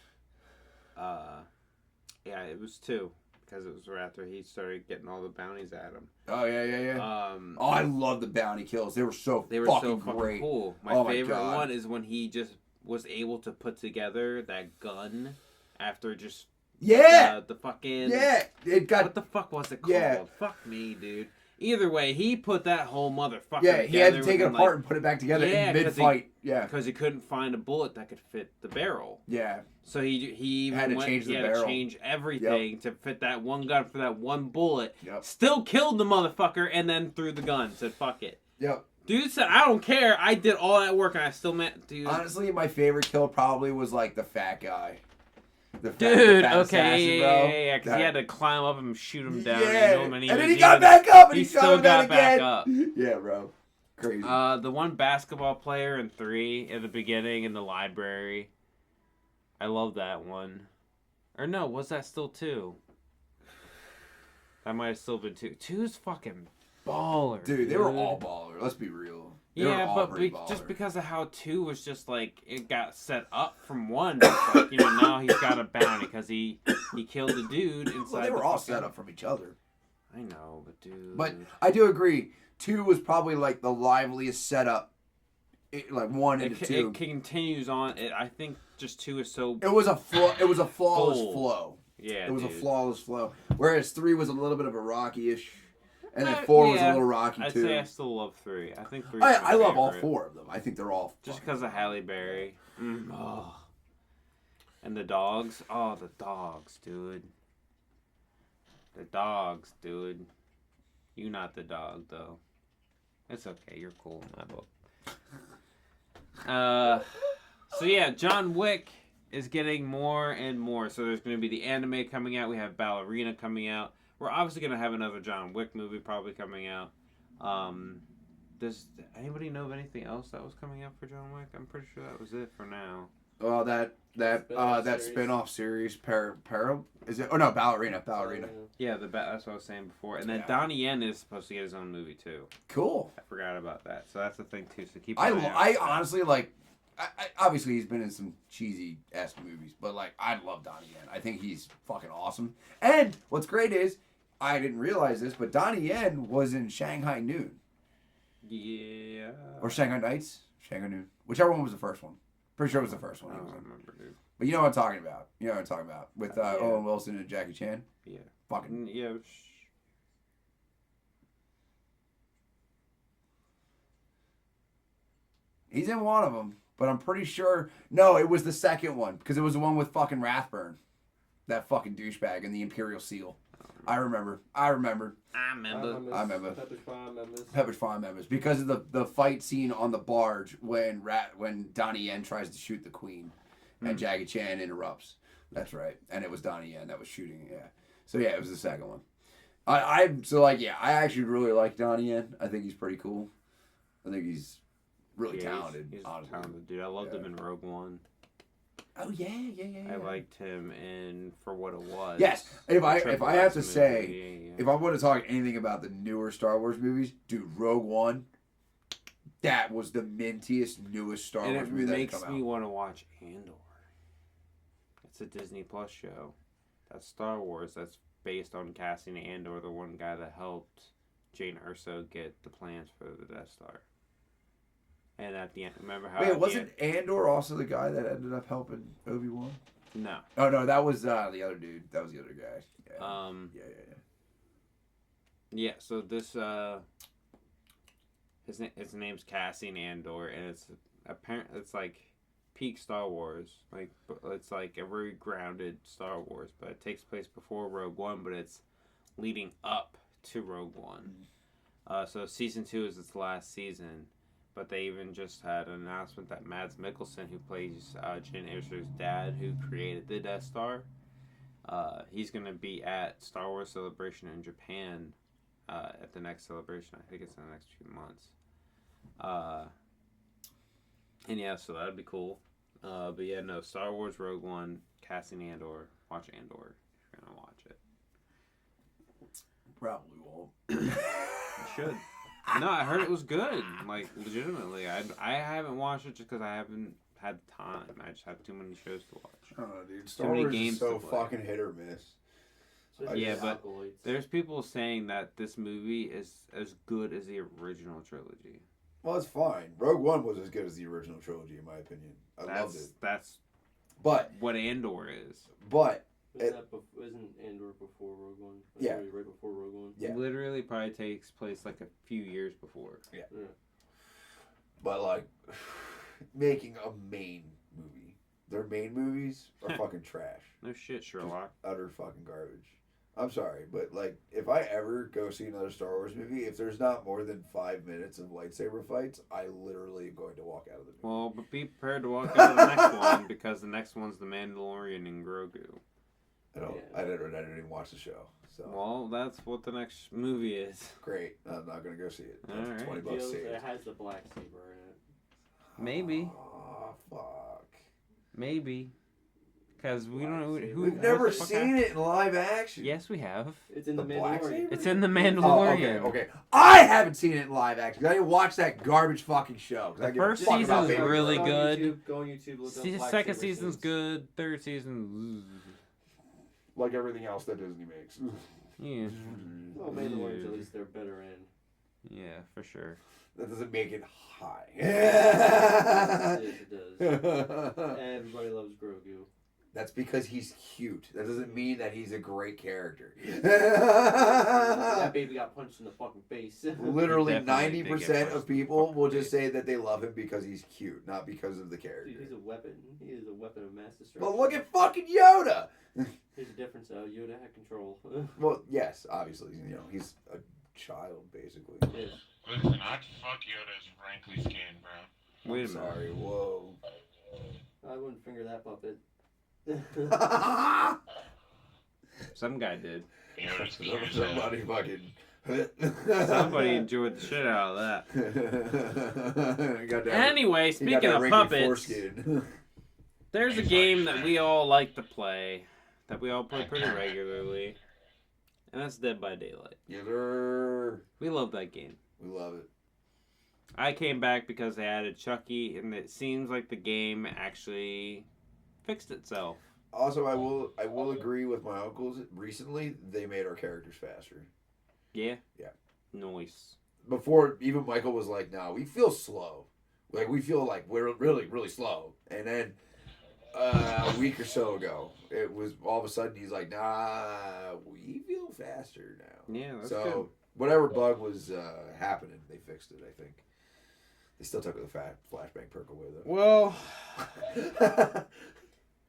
yeah, it was two. because it was right after he started getting all the bounties at him. Oh yeah. Oh, I love the bounty kills. They were so fucking great. Cool. My favorite one is when he just was able to put together that gun after just the fucking it got what the fuck was it called? Yeah. Fuck me, dude. Either way, he put that whole motherfucker together. He had to take it apart like, and put it back together in mid-fight. Because he couldn't find a bullet that could fit the barrel. Yeah. So he had to change the barrel. To change everything to fit that one gun for that one bullet. Yep. Still killed the motherfucker and then threw the gun. Said fuck it. Yep. Dude said, I don't care. I did all that work and I still meant, dude. Honestly, my favorite kill probably was like the fat guy. Dude, fat assassin, bro. yeah, because he had to climb up and shoot him down. Yeah, and then he got back up and he still got back again. up. Yeah, bro. Crazy. The one basketball player in 3 at the beginning in the library. I love that one. Or no, was that still 2? That might have still been 2. 2's fucking baller. Dude, they were all baller. Let's be real. Yeah, but just because of how 2 was just like it got set up from 1, like, now he's got a bounty because he killed a dude inside. Well, they were all set up from each other. I know, but dude. But I do agree. 2 was probably like the liveliest setup. Like 1 into 2. It continues on. I think just 2 is so. It was a flawless flow. Yeah, it was dude. a flawless flow. Whereas 3 was a little bit of a rocky-ish. And then 4 was a little rocky, too. I'd say I still love 3. I think 3 I love all 4 of them. I think they're all just because of Halle Berry. Oh. And the dogs. Oh, the dogs, dude. The dogs, dude. You not the dog, though. It's okay. You're cool in my book. So, yeah, John Wick is getting more and more. So there's going to be the anime coming out. We have Ballerina coming out. We're obviously going to have another John Wick movie probably coming out. Does anybody know of anything else that was coming out for John Wick? I'm pretty sure that was it for now. Well, that spin-off series, is it? Oh no, Ballerina. Yeah, that's what I was saying before. And then Donnie Yen is supposed to get his own movie too. Cool. I forgot about that. So that's the thing too. So keep. I honestly like. I obviously he's been in some cheesy-esque movies, but like I love Donnie Yen. I think he's fucking awesome. And what's great is I didn't realize this, but Donnie Yen was in Shanghai Noon. Yeah. Or Shanghai Nights, Shanghai Noon, whichever one was the first one. Pretty sure it was the first one. I don't remember, dude. But you know what I'm talking about. With Owen Wilson and Jackie Chan. Yeah. Fucking. Yeah. He's in one of them, but I'm pretty sure. No, it was the second one because it was the one with fucking Rathburn, that fucking douchebag, and the Imperial Seal. I remember. Pepperidge Farm members because of the fight scene on the barge when Donnie Yen tries to shoot the Queen, and Jackie Chan interrupts. That's right, and it was Donnie Yen that was shooting. Yeah, so yeah, it was the second one. I actually really like Donnie Yen. I think he's pretty cool. I think he's really talented. He's a talented dude. I loved him in Rogue One. Oh yeah. I liked him in For What It Was. Yes, if I have to say, if I want to talk anything about the newer Star Wars movies, dude, Rogue One, that was the mintiest, newest Star Wars movie that's come out. It makes me want to watch Andor. It's a Disney Plus show. That's Star Wars. That's based on Cassian Andor, the one guy that helped Jane Erso get the plans for the Death Star. And at the end, remember how? Wait, wasn't Andor also the guy that ended up helping Obi-Wan? No. Oh no, that was the other dude. That was the other guy. Yeah. Yeah. So this his name's Cassian Andor, and it's like peak Star Wars. Like it's like a very grounded Star Wars, but it takes place before Rogue One, but it's leading up to Rogue One. So season 2 is its last season. But they even just had an announcement that Mads Mikkelsen, who plays Jyn Erso's dad, who created the Death Star, he's going to be at Star Wars Celebration in Japan at the next celebration. I think it's in the next few months. And yeah, so that'd be cool. But yeah, no, Star Wars Rogue One, Cassian Andor. Watch Andor if you're going to watch it. Probably won't. You should. No, I heard it was good. Like, legitimately. I haven't watched it just because I haven't had time. I just have too many shows to watch. I don't know, dude. Star Wars is so fucking hit or miss. Especially Yeah, the but acolytes. There's people saying that this movie is as good as the original trilogy. Well, it's fine. Rogue One was as good as the original trilogy, in my opinion. I loved it. That's But what Andor is. Isn't Andor before Rogue One? Yeah. Right before Rogue One. Yeah. Literally probably takes place like a few years before. but like making a main movie. Their main movies are fucking trash. No shit, Sherlock. Utter fucking garbage. I'm sorry, but like if I ever go see another Star Wars movie, if there's not more than 5 minutes of lightsaber fights, I literally am going to walk out of the movie. Well, but be prepared to walk out of the next one because the next one's the Mandalorian and Grogu. I didn't even watch the show. So Well, that's what the next movie is. great. I'm not gonna go see it. All right. $20 saved. It has the black saber in it. Maybe. Oh fuck. Maybe. Because we don't know who. We've never seen it in live action. Yes, we have. It's in the Black Mandalorian. Saber? It's in the Oh, Mandalorian. okay. I haven't seen it in live action. I didn't watch that garbage fucking show. 'Cause I The give a first fuck season's about Baby really Yoda. good. Go on YouTube. Look up See, Black second Saber season's scenes. good. Third season. Like everything else that Disney makes. Yeah. Well, Mandalorians, at least they're better in. Yeah, for sure. That doesn't make it high. It does. Everybody loves Grogu. That's because he's cute. That doesn't mean that he's a great character. That baby got punched in the fucking face. Literally Definitely 90% did of get people punched will in the just say that they love him because he's cute, not because of the character. Dude, he's a weapon. He is a weapon of mass destruction. But look at fucking Yoda! Here's the difference, though. Yoda had control. Well, yes, obviously. You know, he's a child, basically. Yes. Listen, I'd fuck Yoda's wrinkly skin, bro. Wait a I'm sorry, minute. whoa. I wouldn't finger that puppet. Some guy did. Yoda's cute as hell. Somebody fucking. Somebody enjoyed the shit out of that. Got that, Anyway, he got speaking that of wrinkly puppets, foreskin. there's a game that we all like to play, that we all play pretty regularly, and that's Dead by Daylight. Yes, sir. We love that game. We love it. I came back because they added Chucky, and it seems like the game actually fixed itself. Also, I will agree with my uncles. Recently, they made our characters faster. Yeah? Yeah. Noise. Before, even Michael was like, "No, we feel slow. Like we feel like we're really, really slow." And then a week or so ago, it was all of a sudden he's like, "Nah, we feel faster now." Yeah, that's so good. whatever bug was happening, they fixed it. I think they still took the flashbang perk away Well, though.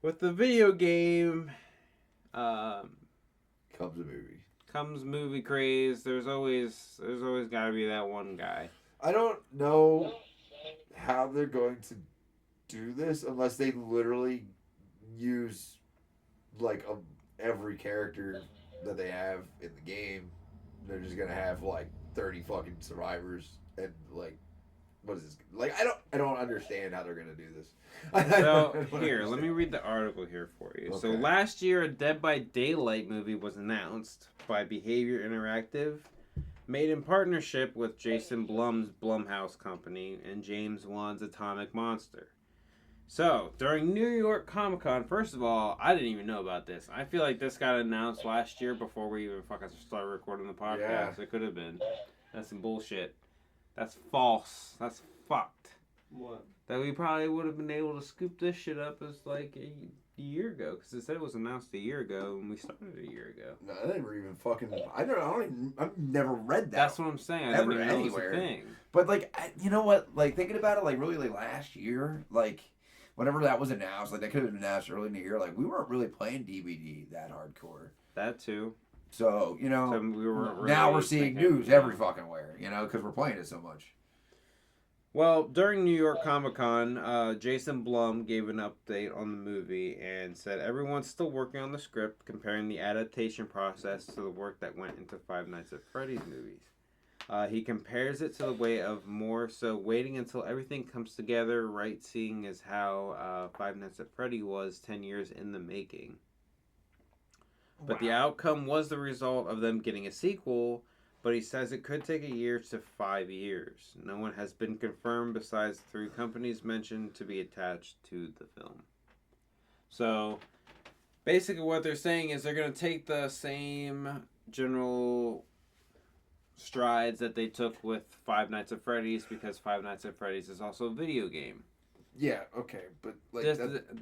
with the video game, Comes a movie. comes movie craze. There's always got to be that one guy. I don't know how they're going to do this unless they literally use like every character that they have in the game. They're just gonna have like 30 fucking survivors and like what is this? Like I don't understand how they're gonna do this. So here, let me read the article here for you. So Okay. last year, a Dead by Daylight movie was announced by Behavior Interactive, made in partnership with Jason Blum's Blumhouse Company and James Wan's Atomic Monster. So, during New York Comic Con, first of all, I didn't even know about this. I feel like this got announced last year before we even fucking started recording the podcast. Yeah. It could have been. That's some bullshit. That's false. That's fucked. What? That we probably would have been able to scoop this shit up as like a year ago. Because it said it was announced a year ago and we started a year ago. No, I never even fucking. I've never read that. That's what I'm saying. I Ever, didn't even know it was anywhere. a thing. But like, you know what? Like thinking about it, like really, like last year, like whenever that was announced, like that could have been announced early in the year. Like we weren't really playing DVD that hardcore. That too. So you know, So we were now really we're seeing thinking, news every fucking where. You know, because we're playing it so much. Well, during New York Comic Con, Jason Blum gave an update on the movie and said everyone's still working on the script, comparing the adaptation process to the work that went into Five Nights at Freddy's movies. He compares it to the way of more so waiting until everything comes together, right? Seeing as how Five Nights at Freddy was 10 years in the making. But the outcome was the result of them getting a sequel, but he says it could take a year to 5 years. No one has been confirmed besides 3 companies mentioned to be attached to the film. So, Basically, what they're saying is they're going to take the same general strides that they took with Five Nights at Freddy's, because Five Nights at Freddy's is also a video game. Yeah, okay, but like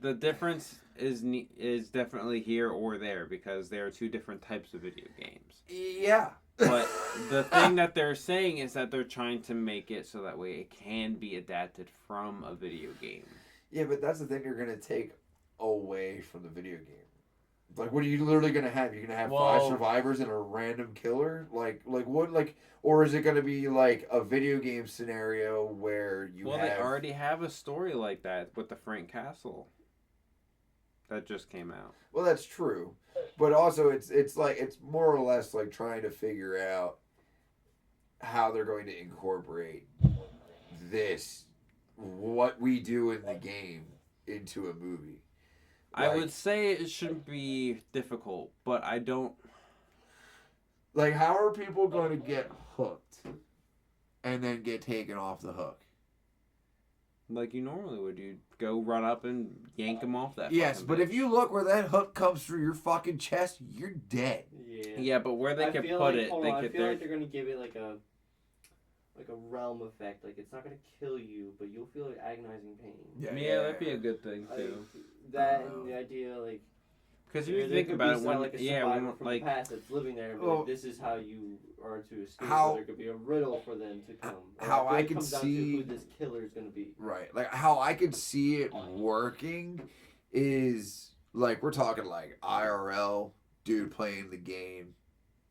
The difference is definitely here or there, because there are two different types of video games. yeah. But the thing that they're saying is that they're trying to make it so that way it can be adapted from a video game. Yeah, but that's the thing you're gonna take away from the video game. Like, what are you literally gonna have? You're gonna have five survivors and a random killer? Like what? Like, or is it gonna be like a video game scenario where you? Well, they already have a story like that with the Frank Castle. That just came out. Well, that's true, but also it's like it's more or less like trying to figure out how they're going to incorporate this, what we do in the game, into a movie. I would say it shouldn't be difficult, but I don't. Like, how are people going to get hooked and then get taken off the hook? Like you normally would. You'd go run up and yank them off that. Yes, but bitch. if you look where that hook comes through your fucking chest, you're dead. Yeah. Yeah, but where they could put it, they could. I feel like they're gonna give it like a realm effect. Like, it's not gonna kill you, but you'll feel like agonizing pain. Yeah, that'd be a good thing too. That and the idea, like, because if you think about it, when like a survivor from the past that's living there, but like, this is how you are to escape. So there could be a riddle for them to come. How I could comes down to see who this killer is gonna be. Right, like how I could see it working is like we're talking like IRL dude playing the game.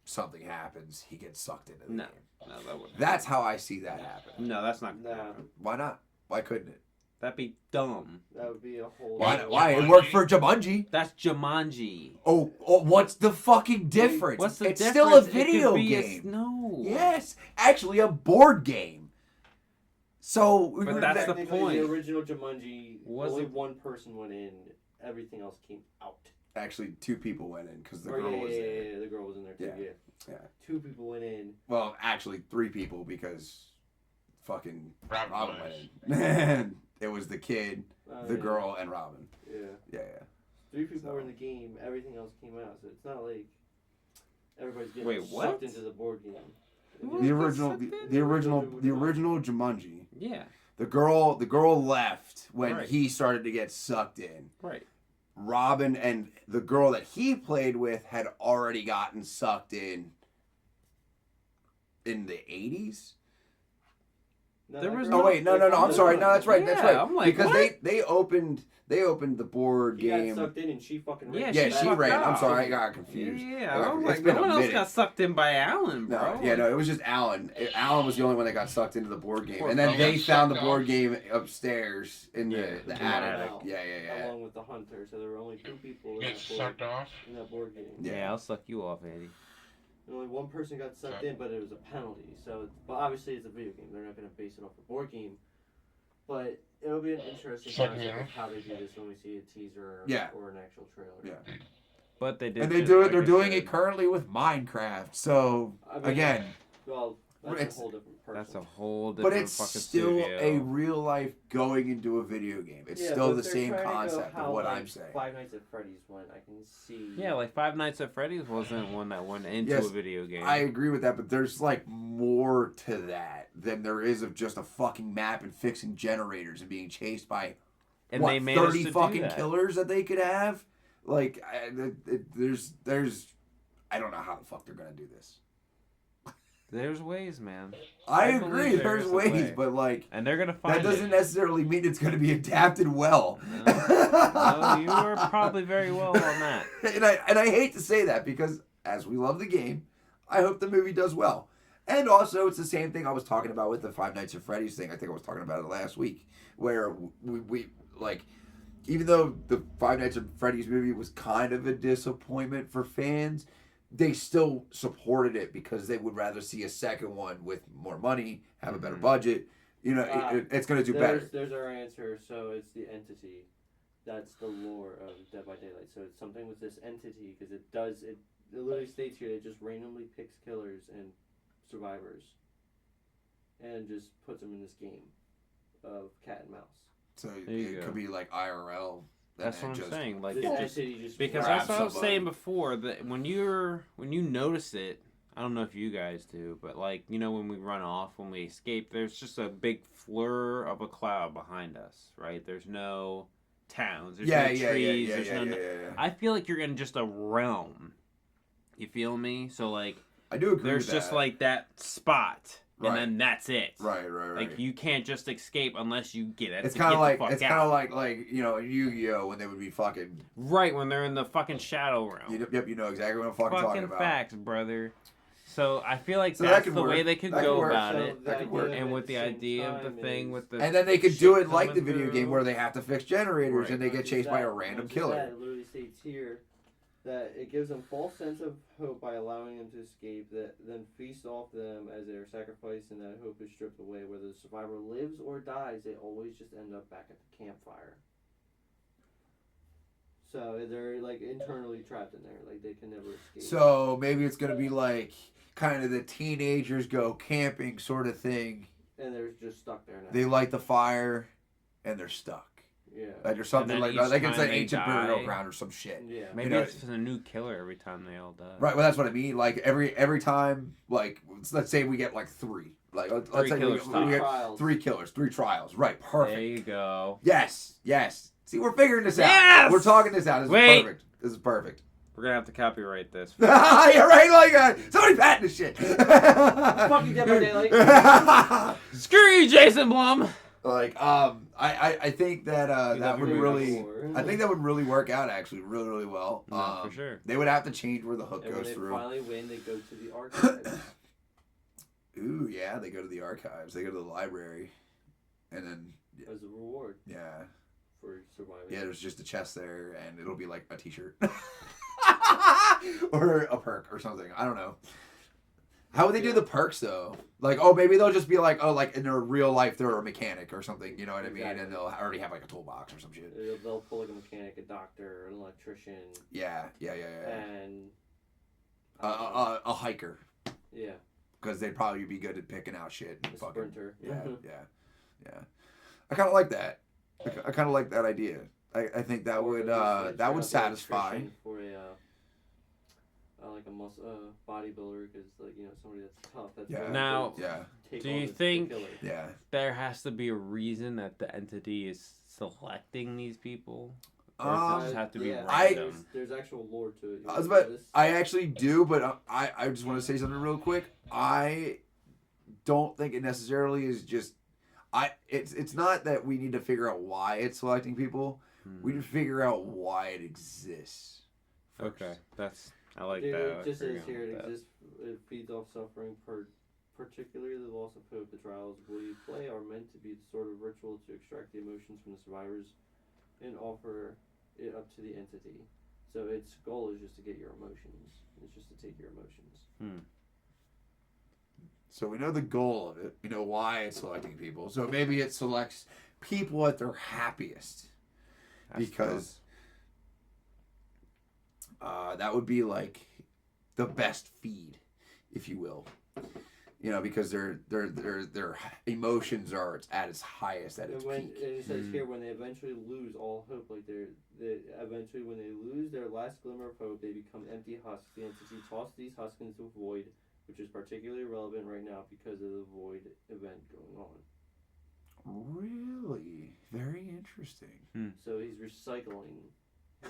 Something happens, he gets sucked into the game. No, that wouldn't. That's how I see that happen. No, that's not. No. Why not? Why couldn't it? That'd be dumb. That would be a whole. Why? It worked for Jumanji. That's Jumanji. Oh, what's the fucking difference? What's the it's difference? still a video game. No. Yes, actually a board game. So, but that's the point. The original Jumanji, only it? one person went in. Everything else came out. Actually, two people went in because the girl was there. Yeah, the girl was in there too. Yeah. Two people went in. Well, actually, three people because fucking Robin went in. Right. It was the kid, the girl, and Robin. Yeah. Yeah. Three people were in the game. Everything else came out. So it's not like everybody's getting sucked into the board game. The original Jumanji. Yeah. The girl left when he started to get sucked in. Right. Robin and the girl that he played with had already gotten sucked in the 80s. There was no. I'm sorry. No, that's right. Yeah, that's right. I'm like, because what? they opened the board game. He got sucked in and she fucking ran. Yeah, she ran. Out. I'm sorry, I got confused. Yeah, I was like, no one else got sucked in by Alan, bro. No, it was just Alan. Alan was the only one that got sucked into the board game, and then Poor they fella. found the board game upstairs in the attic. Wow. Yeah. Along with the hunter, so there were only two people Get sucked off. in that board game. Yeah, I'll suck you off, Eddie. And only one person got sucked in, but it was a penalty. So, but obviously it's a video game. They're not going to base it off a board game. But it'll be an interesting concept of how they do this when we see a teaser or an actual trailer. Yeah. But they did. And they're doing it currently with Minecraft. So again, well, that's a whole different person. That's a whole different. But it's fucking still studio. a real life going into a video game. It's still the same concept of what I'm saying. Five Nights at Freddy's went, I can see. Yeah, like Five Nights at Freddy's wasn't one that went into a video game. I agree with that, but there's like more to that than there is of just a fucking map and fixing generators and being chased by they managed 30 to fucking do that. killers that they could have. Like, there's I don't know how the fuck they're gonna do this. There's ways, man. I believe agree, there's there's a ways, way. but like And they're gonna find that doesn't it. necessarily mean it's gonna be adapted well. No, you were probably very well on that. and I hate to say that because as we love the game, I hope the movie does well. And also, it's the same thing I was talking about with the Five Nights at Freddy's thing. I think I was talking about it last week, where we like, even though the Five Nights at Freddy's movie was kind of a disappointment for fans, they still supported it because they would rather see a second one with more money, have a better budget. You know, it's going to do better. There's our answer. So it's the entity. That's the lore of Dead by Daylight. So it's something with this entity because it literally states here it just randomly picks killers and survivors and just puts them in this game of cat and mouse. So There you it go. could be like IRL That's and what I'm just saying. Like This it fucking just entity just because grab that's what I was somebody. saying before. That when you notice it, I don't know if you guys do, but like when we run off, when we escape, there's just a big flur of a cloud behind us, right? There's no towns, there's no trees, there's no. I feel like you're in just a realm. You feel me? So like, I do agree there's with just that. like that spot, Right. and then that's it. Right. Like you can't just escape unless you get it. It's kind of like out. in Yu-Gi-Oh when they would be fucking. Right, when they're in the fucking shadow realm. Yep, you know exactly what I'm fucking talking about. Facts, brother. So I feel like So that's that the could way work. they could That go could work. about So it. That could work. And with the idea of the thing with the And then they could shit do it like the coming video game through. where they have to fix generators Right. and they get chased by a random killer. It literally states here that it gives them false sense of hope by allowing them to escape, that then feast off them as they are sacrificed, and that hope is stripped away. Whether the survivor lives or dies, they always just end up back at the campfire. So they're like internally trapped in there, like they can never escape. So maybe it's gonna be like kind of the teenagers go camping sort of thing. And they're just stuck there now. They light the fire and they're stuck. Yeah. Like or something then like each that. Like it's time an they ancient die- burial ground or some shit. Yeah. Maybe You know, it's a new killer every time they all die. Right, well that's what I mean. Like every time, like let's say we get like three. Like let's Three say killers we tops. get Trials. 3 killers, 3 trials. Right, perfect. There you go. Yes. See, we're figuring this out. Yes! We're talking this out. This Wait. is perfect. This is perfect. We're gonna have to copyright this. Yeah, right. Like somebody patent this shit. Fucking Dead by Daylight. Screw you, Jason Blum. Like I think that that would You're really before. I think that would really work out actually really well. No, for sure. They would have to change where the hook And when goes they through. finally win, they go to the archives. Ooh, yeah, they go to the archives. They go to the library, and then as a reward yeah, for surviving. there's just a chest there, and it'll be like a T-shirt or a perk or something. I don't know. How would they do the perks though? Like, oh, maybe they'll just be like, oh, like in their real life, they're a mechanic or something. You know what I mean? Exactly. And they'll already have like a toolbox or some shit. They'll pull like a mechanic, a doctor, an electrician, Yeah. and A hiker. yeah, Because they'd probably be good at picking out shit. And a fucking, sprinter. yeah. I kind of like that. I kind of like that idea. I think that Or would just, like, that would straight up satisfy. electrician for a like a bodybuilder, because like somebody that's tough. That's Yeah. willing Now, to Yeah, take do on you the think- killer. yeah. There has to be a reason that the entity is selecting these people. Or does it just have to be yeah, random? there's actual lore to it. You I was wanna about. know this? I actually do, but I just want to say something real quick. I don't think it necessarily is just. It's not that we need to figure out why it's selecting people. We need to figure out why it exists. First. Okay, I like Dude, that. it just Agree says here on it that. exists. It feeds off suffering, particularly the loss of hope. The trials of Will You Play are meant to be the sort of ritual to extract the emotions from the survivors and offer it up to the entity. So its goal is just to get your emotions. It's just to take your emotions. So we know the goal of it. We know why it's selecting people. So maybe it selects people at their happiest. That's Because that would be like the best feed, if you will. Because their emotions are at its highest, at its And peak. it says here, when they eventually lose all hope, like eventually when they lose their last glimmer of hope, they become empty husks. The entity tosses these husks into a void, which is particularly relevant right now because of the void event going on. Really? Very interesting. So he's recycling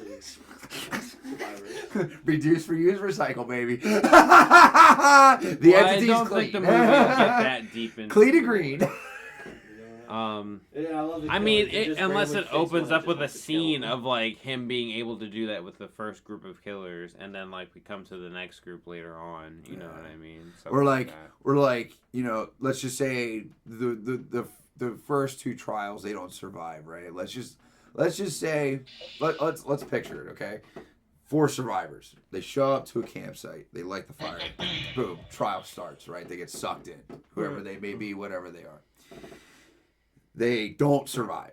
his survivors. Reduce, reuse, recycle, baby. the Well, I entity's don't clean. think the movie will get that deep into Clean to it. green. Yeah, I love the I mean, killers. They just unless randomly it fix opens one up and with a just have to kill scene them. of like him being able to do that with the first group of killers, and then like we come to the next group later on. You know what I mean? We're Something like, let's just say the first 2 trials they don't survive, right? Let's just say let's picture it, okay? 4 survivors. They show up to a campsite. They light the fire. Boom. Trial starts, right? They get sucked in. Whoever they may be, whatever they are. They don't survive.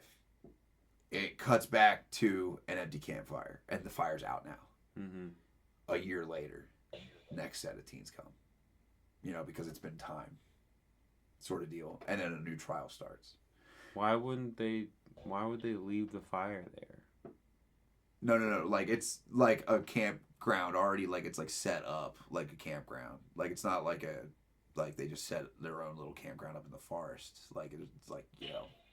It cuts back to an empty campfire, and the fire's out now. Mm-hmm. A year later, next set of teens come. Because it's been time, sort of deal. And then a new trial starts. Why would they leave the fire there? No. Like it's like a campground already. Like it's like set up like a campground. Like it's not like they just set their own little campground up in the forest. Like it's like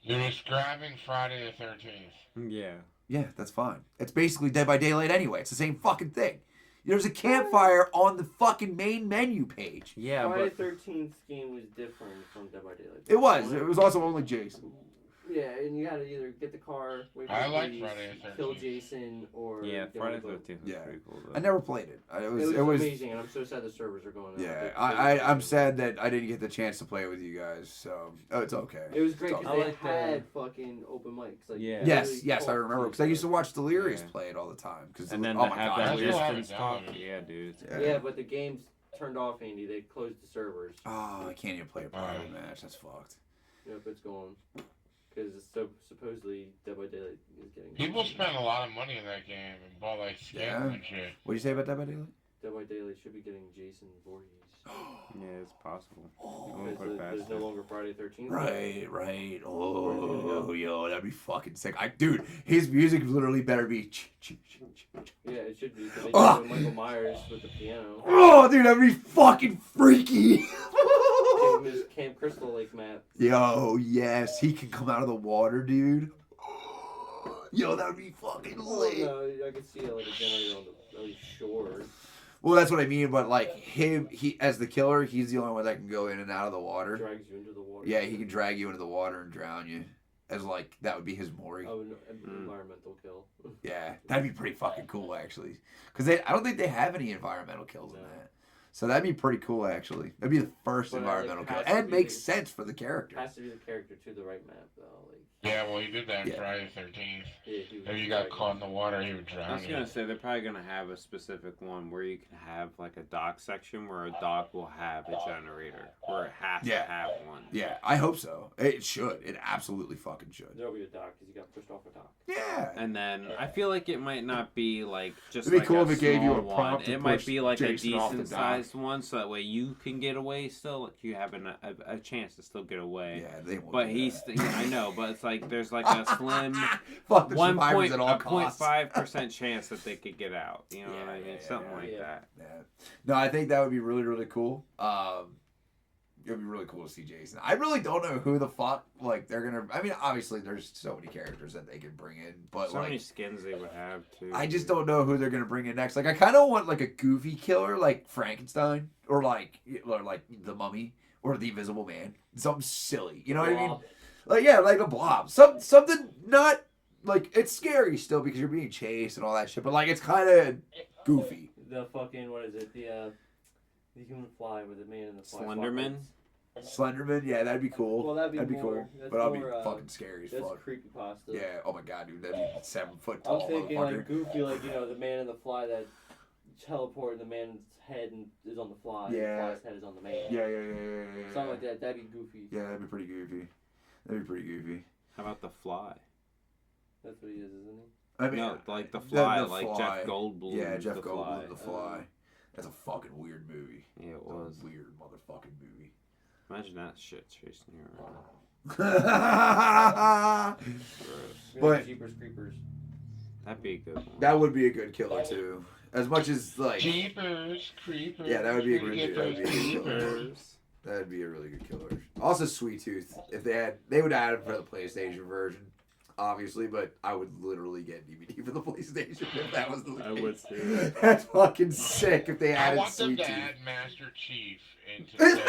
You're describing Friday the 13th. Yeah. Yeah, that's fine. It's basically Dead by Daylight anyway. It's the same fucking thing. There's a campfire on the fucking main menu page. Yeah, Friday but 13th game was different from Dead by Daylight. It was. It was also only Jason. Yeah, and you had to either get the car, wait for I the like police, Friday the 13th. kill Jason, or yeah, get Friday on the the boat. 13th was Yeah. pretty cool. Though. I never played it. It was amazing, and I'm so sad the servers are going. Yeah, out. I'm sad that I didn't get the chance to play it with you guys. So it's okay. It was great It's because all- they I like had fucking open mics. Like, Yeah. Yes, really I cool. remember because I used to watch Delirious Yeah. play it all the time. Cause And then oh to my have god, that I weird still haven't spins talk. downloaded it. Yeah, dude. Yeah, but the game's turned off, Andy. They closed the servers. Oh, I can't even play a private match. That's fucked. Yep, it's gone. Because it's supposedly Dead by Daylight is getting. People spent a lot of money in that game and bought like skins Yeah. and shit. What do you say about Dead by Daylight? Dead by Daylight should be getting Jason Voorhees. Yeah, it's possible. Oh, I wouldn't put it There's past no it. longer Friday 13th. right. Oh, yo, that'd be fucking sick. Dude, his music literally better be. Yeah, it should be. Because they Ah! did Michael Myers with the piano. Oh, dude, that'd be fucking freaky. It was Camp Crystal Lake map. Yo, yes, he can come out of the water, dude. Yo, that would be fucking Oh, lit. no, I could see like a generator on the shore. Well, that's what I mean, but like he as the killer, he's the only one that can go in and out of the water. Drags you into the water. Yeah, he can drag you into the water and drown you. As like that would be his Maury. Oh, an environmental kill. Yeah, that'd be pretty fucking cool actually. Because I don't think they have any environmental kills in No. that. So that'd be pretty cool actually. That'd be the first But, environmental like, kill, has to and be makes the- sense for the character. Has to be the character to the right map though. Like, Yeah, well, he did that Yeah. Friday the 13th. yeah, he was If you got dragging- caught in the water, he would I drown was you. gonna say they're probably gonna have a specific one where you can have like a dock section where a dock will have a generator, where it has Yeah. to have one. Yeah, I hope so. It should. It absolutely fucking should. There'll be a dock because he got pushed off a dock. Yeah. And then I feel like it might not be like just It'd be like cool a if it gave you small a prompt one. to It might push be like Jason a off the decent sized one, so that way you can get away still. Like you have a chance to still get away. Yeah, they won't. But do he's, that. yeah, I know, but it's like there's like a slim Fuck the survivors at all 1.5% chance that they could get out. You know what I mean? Something like yeah. that. Yeah. No, I think that would be really, really cool. It would be really cool to see Jason. I really don't know who the fuck like they're gonna. I mean, obviously there's so many characters that they can bring in, but So like many skins they would have too. I just don't know who they're gonna bring in next. Like I kind of want like a goofy killer, like Frankenstein, or like the Mummy, or the Invisible Man. Something silly, you know what I mean? Blob. Like yeah, like a blob. Something not like it's scary still because you're being chased and all that shit, but like it's kind of goofy. The fucking what is it? The human fly with the man in the fly. Slenderman? Slenderman, yeah, that'd be cool. Well, that'd be cool, more- that's but I'll be more, fucking scary as That's fuck. creepypasta. Yeah, oh my god, dude, that'd be 7 foot I'm tall thinking motherfucker. like goofy, like the man in the fly that teleport and the man's head is on the fly. Yeah. And the fly's head is on the man. Yeah. Something like that. That'd be goofy. Yeah, that'd be pretty goofy. That'd be pretty goofy. How about the Fly? That's what he is, isn't he? I mean, No, like the Fly, the like Fly. Jeff Goldblum. Yeah, Jeff the Goldblum, Fly. The Fly. That's a fucking weird movie. Yeah, it It's was. a weird motherfucking movie. Imagine that shit chasing you around. That Maybe But- Jeepers Creepers. That'd be a good one. would be a good killer too. As much as like, Jeepers, creepers. Yeah, that would be a gonna good- get that would those be a good killer. creepers. that'd be a really good killer. Also, Sweet Tooth. If they would add him for the PlayStation version, obviously. But I would literally get DVD for the PlayStation if that was the case. I would too. That's fucking sick if they I added want them Sweet to Tooth. add Master Chief into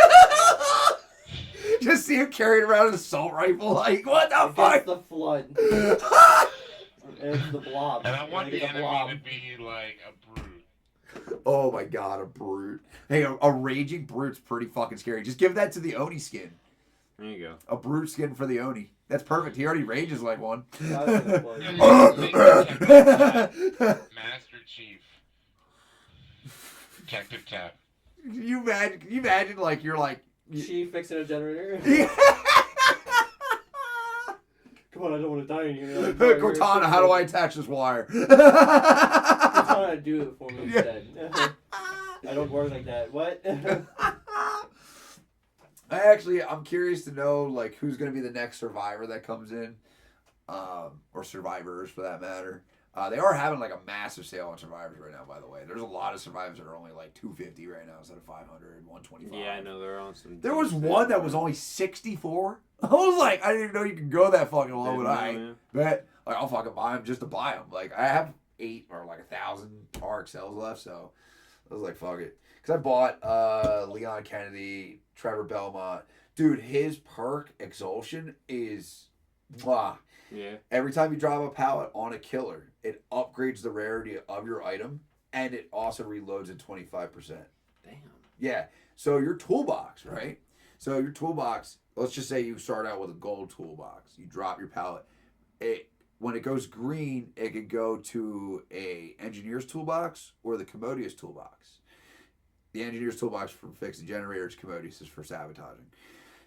Just see him carrying around an assault rifle, like what the Against fuck? the flood. And it's the blob. And I want the It's a blob. enemy to be like a brute. Oh my god, a brute. Hey, a raging brute's pretty fucking scary. Just give that to the Oni skin. There you go. A brute skin for the Oni. That's perfect. He already rages like one. That was Master Chief. Detective Tap. you imagine like you're like She fixing a generator. Come on, I don't want to die in here. Like, Cortana, how do I attach this wire? Cortana, do it for me instead. I don't work like that. What? I'm curious to know like who's gonna be the next survivor that comes in, or survivors for that matter. They are having like a massive sale on Survivors right now, by the way. There's a lot of Survivors that are only like $250 right now instead of $500, $125. Yeah, I know they're on some. There was one that was only $64. I was like, I didn't even know you could go that fucking low. Would I? Bet like I'll fucking buy them just to buy them. Like I have 8 or like 1,000 RXLs left, so I was like, fuck it. Because I bought Leon Kennedy, Trevor Belmont. Dude, his perk Exulsion is, wow. Yeah. Every time you drop a pallet on a killer, it upgrades the rarity of your item, and it also reloads at 25%. Damn. Yeah. So your toolbox, right? So your toolbox, let's just say you start out with a gold toolbox. You drop your pallet. When it goes green, it could go to a engineer's toolbox or the Commodious toolbox. The engineer's toolbox for fixing generators, Commodious is for sabotaging.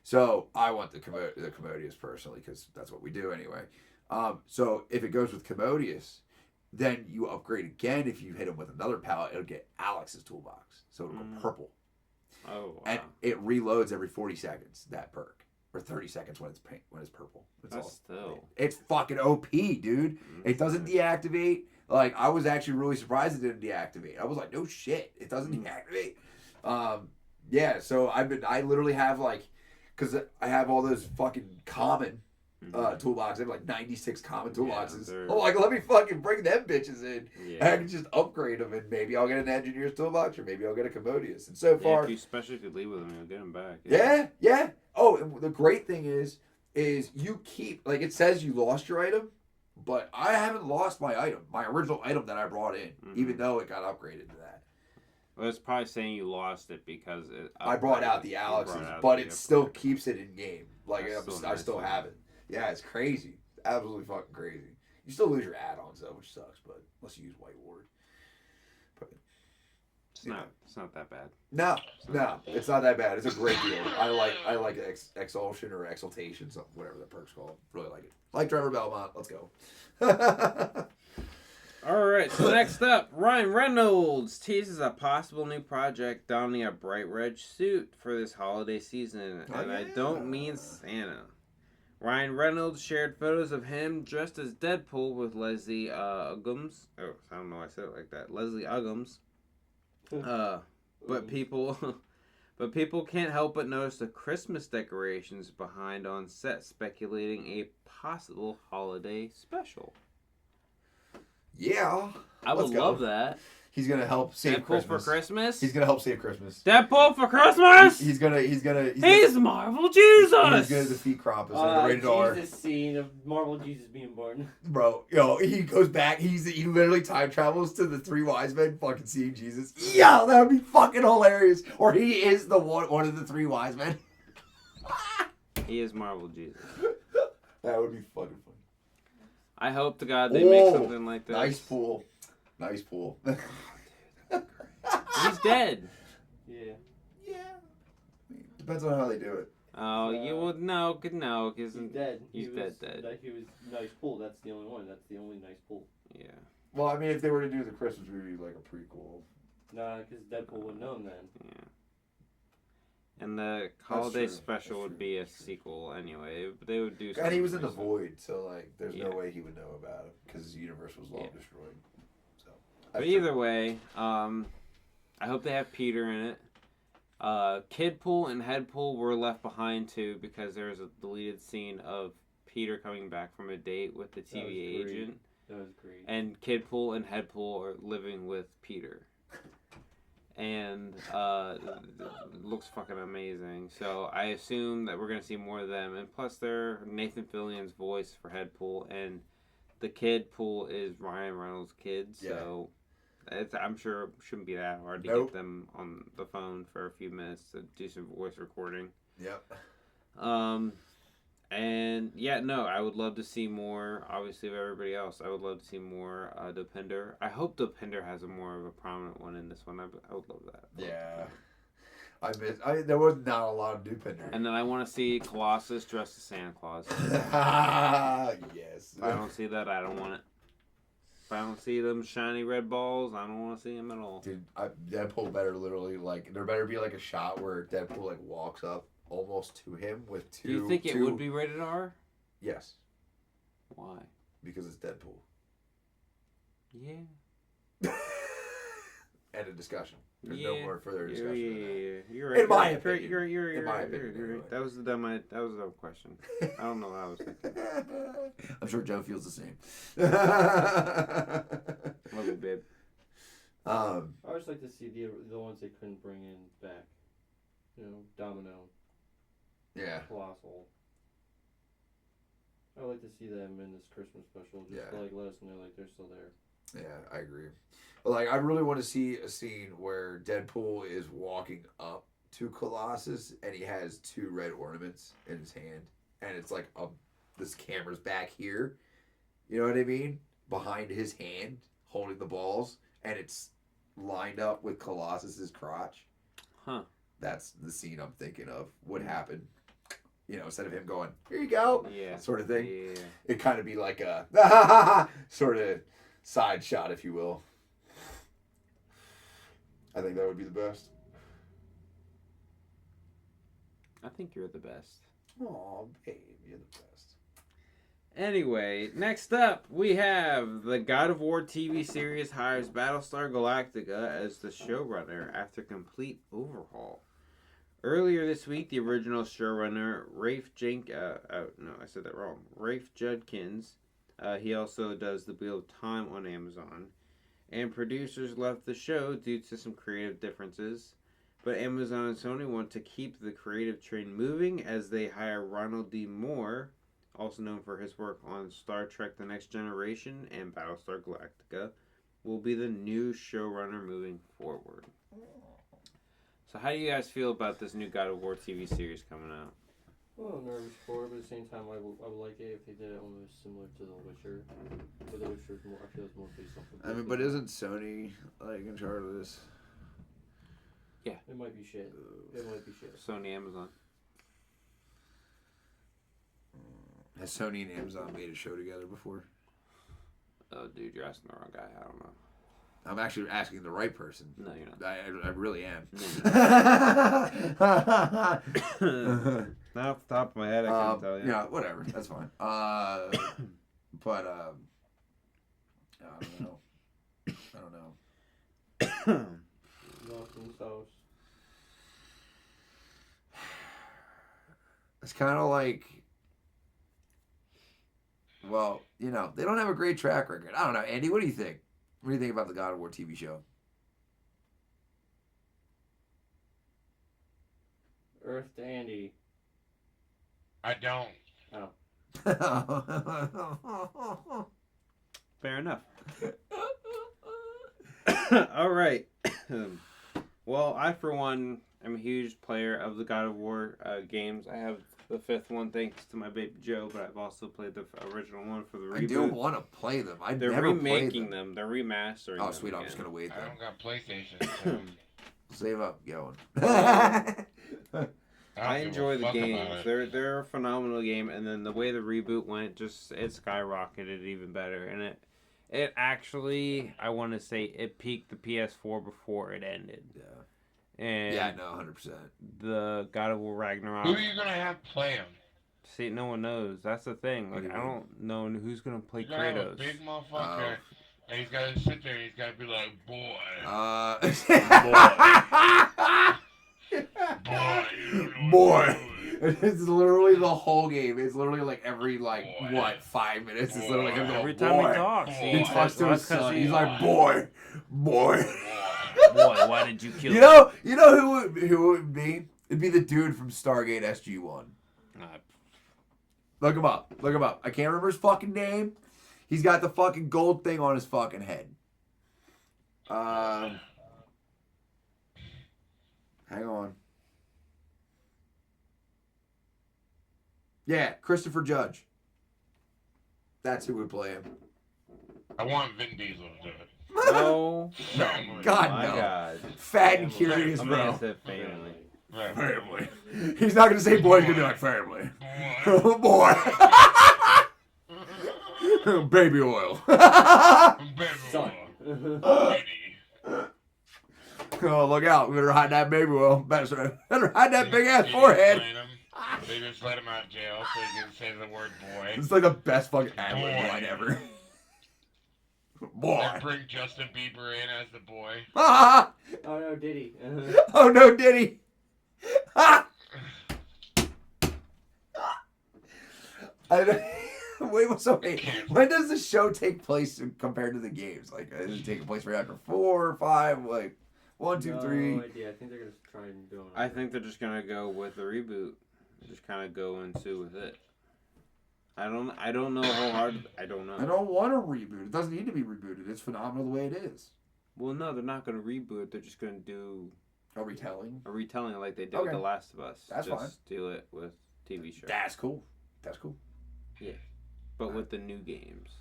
So I want the Commodious personally because that's what we do anyway. So if it goes with Commodious, then you upgrade again. If you hit him with another pallet, it'll get Alex's toolbox. So it'll go purple. Oh, wow. And it reloads every 40 seconds, that perk. Or 30 seconds when it's pink, when it's purple. It's fucking OP, dude. It doesn't deactivate. Like, I was actually really surprised it didn't deactivate. I was like, no shit. It doesn't deactivate. Yeah, so I literally have like, because I have all those fucking common toolboxes. I have like 96 common toolboxes. I'm like, let me fucking bring them bitches in. Yeah. I can just upgrade them, and maybe I'll get an engineer's toolbox, or maybe I'll get a Commodious. And so far, especially if you leave with them, you'll get them back. Yeah. Oh, and the great thing is you keep, like, it says you lost your item, but I haven't lost my item, my original item that I brought in, even though it got upgraded to that. Well, it's probably saying you lost it because I brought out the Alex's, but it still keeps it in game. Like, I still have it. Yeah, it's crazy. It's absolutely fucking crazy. You still lose your add-ons, though, which sucks, but unless you use White Ward. But it's not that bad. No, it's not that bad. It's a great deal. I like Exulsion or Exultation, something, whatever the perk's called. Really like it. Like Trevor Belmont. Let's go. All right, so next up, Ryan Reynolds teases a possible new project donning a bright red suit for this holiday season, and I don't mean Santa. Ryan Reynolds shared photos of him dressed as Deadpool with Leslie Uggams. Oh, I don't know why I said it like that. Leslie Uggams. But people can't help but notice the Christmas decorations behind on set, speculating a possible holiday special. Yeah, I would love that. He's gonna help save Deadpool Christmas. for Christmas. He's gonna help save Christmas. Deadpool for Christmas. He's Marvel Jesus. He's gonna defeat Krampus in the rated R. Jesus scene of Marvel Jesus being born. Bro, he goes back. He literally time travels to the 3 wise men, fucking seeing Jesus. Yeah, that would be fucking hilarious. Or he is the one of the 3 wise men. He is Marvel Jesus. That would be fucking funny. I hope to God they make something like this. Nice pool. He's dead. Yeah. Depends on how they do it. Oh, you would know. No, he's dead. He's dead. He was nice pool. That's the only one. That's the only nice pool. Yeah. Well, I mean, if they were to do the Christmas movie like a prequel. Nah, because Deadpool would know him then. Yeah. And the holiday special would be a sequel anyway. They would do something. And he was in the void, so like, there's no way he would know about it because his universe was long destroyed. So. But either way, I hope they have Peter in it. Kidpool and Headpool were left behind too because there's a deleted scene of Peter coming back from a date with the TV agent. That was great. And Kidpool and Headpool are living with Peter. And it looks fucking amazing. So I assume that we're going to see more of them. And plus they're Nathan Fillion's voice for Headpool. And the Kidpool is Ryan Reynolds' kid. So I'm sure it shouldn't be that hard to get them on the phone for a few minutes to do some voice recording. Yep. And I would love to see more, obviously, of everybody else. I would love to see more Dopinder. I hope Dopinder has more of a prominent one in this one. I would love that. Yeah. There was not a lot of Dopinder. And then I want to see Colossus dressed as Santa Claus. Yes. If I don't see that, I don't want it. If I don't see them shiny red balls, I don't want to see them at all. Dude, Deadpool better literally, like, there better be like a shot where Deadpool like walks up almost to him with two. Do you think it would be rated R? Yes. Why? Because it's Deadpool. Yeah. End of discussion. There's Yeah. no more further discussion. Yeah. You're right. In my You're- opinion. You're In my right. opinion, You're right. anyway. That was a dumb question. I don't know what I was thinking. I'm sure Joe feels the same. Love you, babe. I always like to see the ones they couldn't bring in back. You know, Domino, Yeah. Colossal. I like to see them in this Christmas special. Just to, like, let us know like they're still there. Yeah, I agree. Like, I really want to see a scene where Deadpool is walking up to Colossus and he has 2 red ornaments in his hand, and it's like this camera's back here. You know what I mean? Behind his hand, holding the balls, and it's lined up with Colossus's crotch. Huh. That's the scene I'm thinking of. What happened? You know, instead of him going, "Here you go," Yeah. sort of thing. Yeah. It kind of be like a sort of side shot, if you will. I think that would be the best. I think you're the best. Aw, babe, you're the best. Anyway, next up, we have the God of War TV series hires Battlestar Galactica as the showrunner after complete overhaul. Earlier this week, the original showrunner, Rafe Judkins, he also does The Wheel of Time on Amazon, and producers left the show due to some creative differences. But Amazon and Sony want to keep the creative train moving as they hire Ronald D. Moore, also known for his work on Star Trek The Next Generation and Battlestar Galactica, will be the new showrunner moving forward. So how do you guys feel about this new God of War TV series coming out? Well, I'm nervous for it, but at the same time, I would like it if they did it almost similar to The Witcher. But The Witcher is more, I feel it's more based off of. I mean, but isn't Sony like in charge of this? Yeah. It might be shit. It might be shit. Sony, Amazon. Has Sony and Amazon made a show together before? Oh, dude, you're asking the wrong guy. I don't know. I'm actually asking the right person. No, you're not. I really am. Not off the top of my head, I can't tell you. Yeah, whatever. That's fine. But I don't know. Lost in the house. It's kind of like, well, you know, they don't have a great track record. I don't know. Andy, what do you think? What do you think about the God of War TV show? Earth to Andy. I don't. Oh. Fair enough. All right. Well, I, for one, am a huge player of the God of War games. I have the 5th one thanks to my baby Joe, but I've also played the original one for the reboot. I do want to play them. They're never remaking played them. They're remastering Oh, them sweet. I'm again. just going to wait I then. don't got PlayStation. So Save up. Get one. I don't give a enjoy the fuck about games. it. They're a phenomenal game, and then the way the reboot went, just it skyrocketed even better. And it actually, I want to say, it peaked the PS4 before it ended. Yeah. And Yeah, no, 100%. the God of War Ragnarok. Who are you gonna have play him? See, no one knows. That's the thing. What do Like, you I mean? don't know who's gonna play He's gonna have a Kratos. big motherfucker, and he's gotta sit there and he's gotta be like, boy, boy, you don't know Boy. what you're doing." It's literally the whole game. It's literally like every, Boy. 5 minutes. It's literally him going, Every time boy. he talks, He talks to well, his that's 'cause son. He's like, boy. Boy. boy, why did you kill You him? know who it would be? It'd be the dude from Stargate SG-1. Look him up. I can't remember his fucking name. He's got the fucking gold thing on his fucking head. Hang on. Yeah, Christopher Judge. That's who would play him. I want Vin Diesel to do it. No. Family. God, My no. God. Fat and Family. curious, A bro. massive family. Right. Family. He's not gonna say boy. He's gonna be like family. Boy. Oh boy. Baby oil. Baby Son. boy. Oh, look out. We better hide that baby oil. Better hide that big ass forehead. They just let him out of jail so he can say the word boy. It's like the best fucking ad Boy. line ever. boy. And bring Justin Bieber in as the boy. Ah! Oh no, Diddy. Oh no, Diddy. Ah! Wait. When does the show take place compared to the games? Like, is it taking place right after 4 or 5? Like, 1, 2, 3? No idea. I think they're gonna try and do it. I think they're just gonna go with the reboot. Just kind of go into with it. I don't know how hard. I don't know. I don't want to reboot. It doesn't need to be rebooted. It's phenomenal the way it is. Well, no, they're not gonna reboot. They're just gonna do A retelling? a retelling like they did with Okay. The Last of Us. That's just fine. do it with TV show. That's cool. That's cool. But with the new games.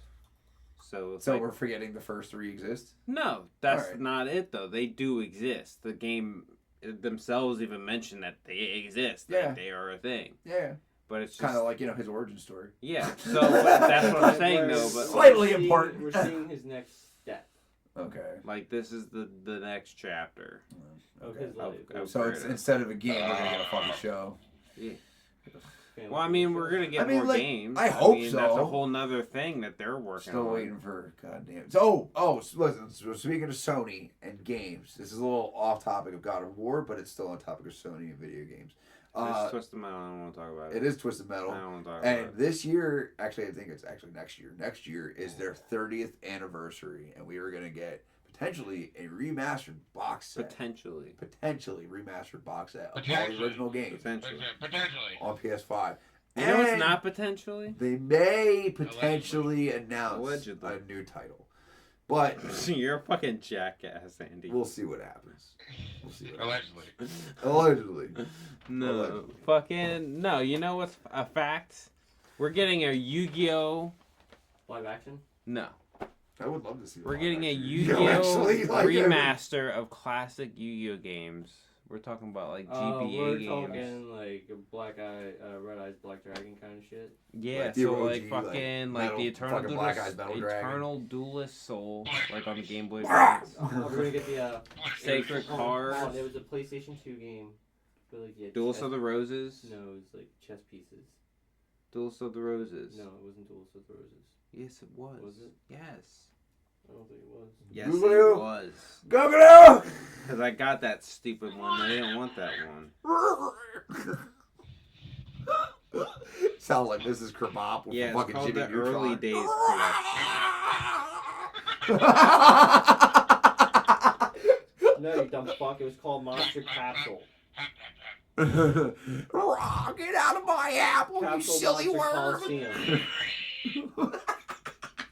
So it's So like, we're forgetting the first 3 exist? no, that's Alright. not it though. They do exist. The game themselves even mention that they exist. Yeah. Like, they are a thing. Yeah. But it's just Kind of like, his origin story. yeah. So that's what I'm saying though. But Slightly We're important. We're seeing his next step Okay. like this is the next chapter. of Okay. his life. Of- So it's instead of a game, we're gonna get a fucking show. Yeah. Family Well, I mean, show. we're gonna get I mean, more like, games. I hope That's a so. whole nother thing that they're working Still on. waiting for goddamn. So, listen. So speaking of Sony and games, this is a little off topic of God of War, but it's still on topic of Sony and video games. It's Twisted Metal. I don't want to talk about it. It is Twisted Metal. I don't want to talk And about it. this year, actually, I think it's actually next year. Next year is their 30th anniversary, and we are going to get potentially a remastered box set. Potentially remastered box set of all the Potentially. original games Potentially. Potentially. on PS5. You know it's And not potentially? They may potentially announce Allegedly. a new title. But You're a fucking jackass, Andy. we'll see what happens. We'll see what happens. Allegedly. Allegedly. No. Allegedly. Fucking no. You know what's a fact? We're getting a Yu-Gi-Oh! Live action. No. I would love to see. We're live getting a action. Yu-Gi-Oh! Actually, like, remaster of classic Yu-Gi-Oh! games. We're talking about like GBA We're games. talking like Black Eye, Red Eyes, Black Dragon kind of shit. Yeah, Like the so OG, like fucking like metal- the Eternal fucking Black Duelist, Eyes Metal Dragon. Eternal Duelist Soul, like on the Game Boy Ah! Advance. We're gonna get the Sacred hold Cards. on, it was a PlayStation 2 game. But like, yeah, Duelist chess- of the Roses. No, it was like chess pieces. Duelist of the Roses. No, it wasn't Duelist of the Roses. Yes, it was. Was it? Yes. I don't think it was. Yes, Boogaloo. it was. Go go Because I got that stupid one. I didn't want that one. Sounds like Mrs. Kebab with Yeah, it's fucking called Jimmy the Neutron. Early Days Collection. No, you dumb fuck. It was called Monster Capsule. Get out of my apple, Capsule you silly Monster worm! Coliseum.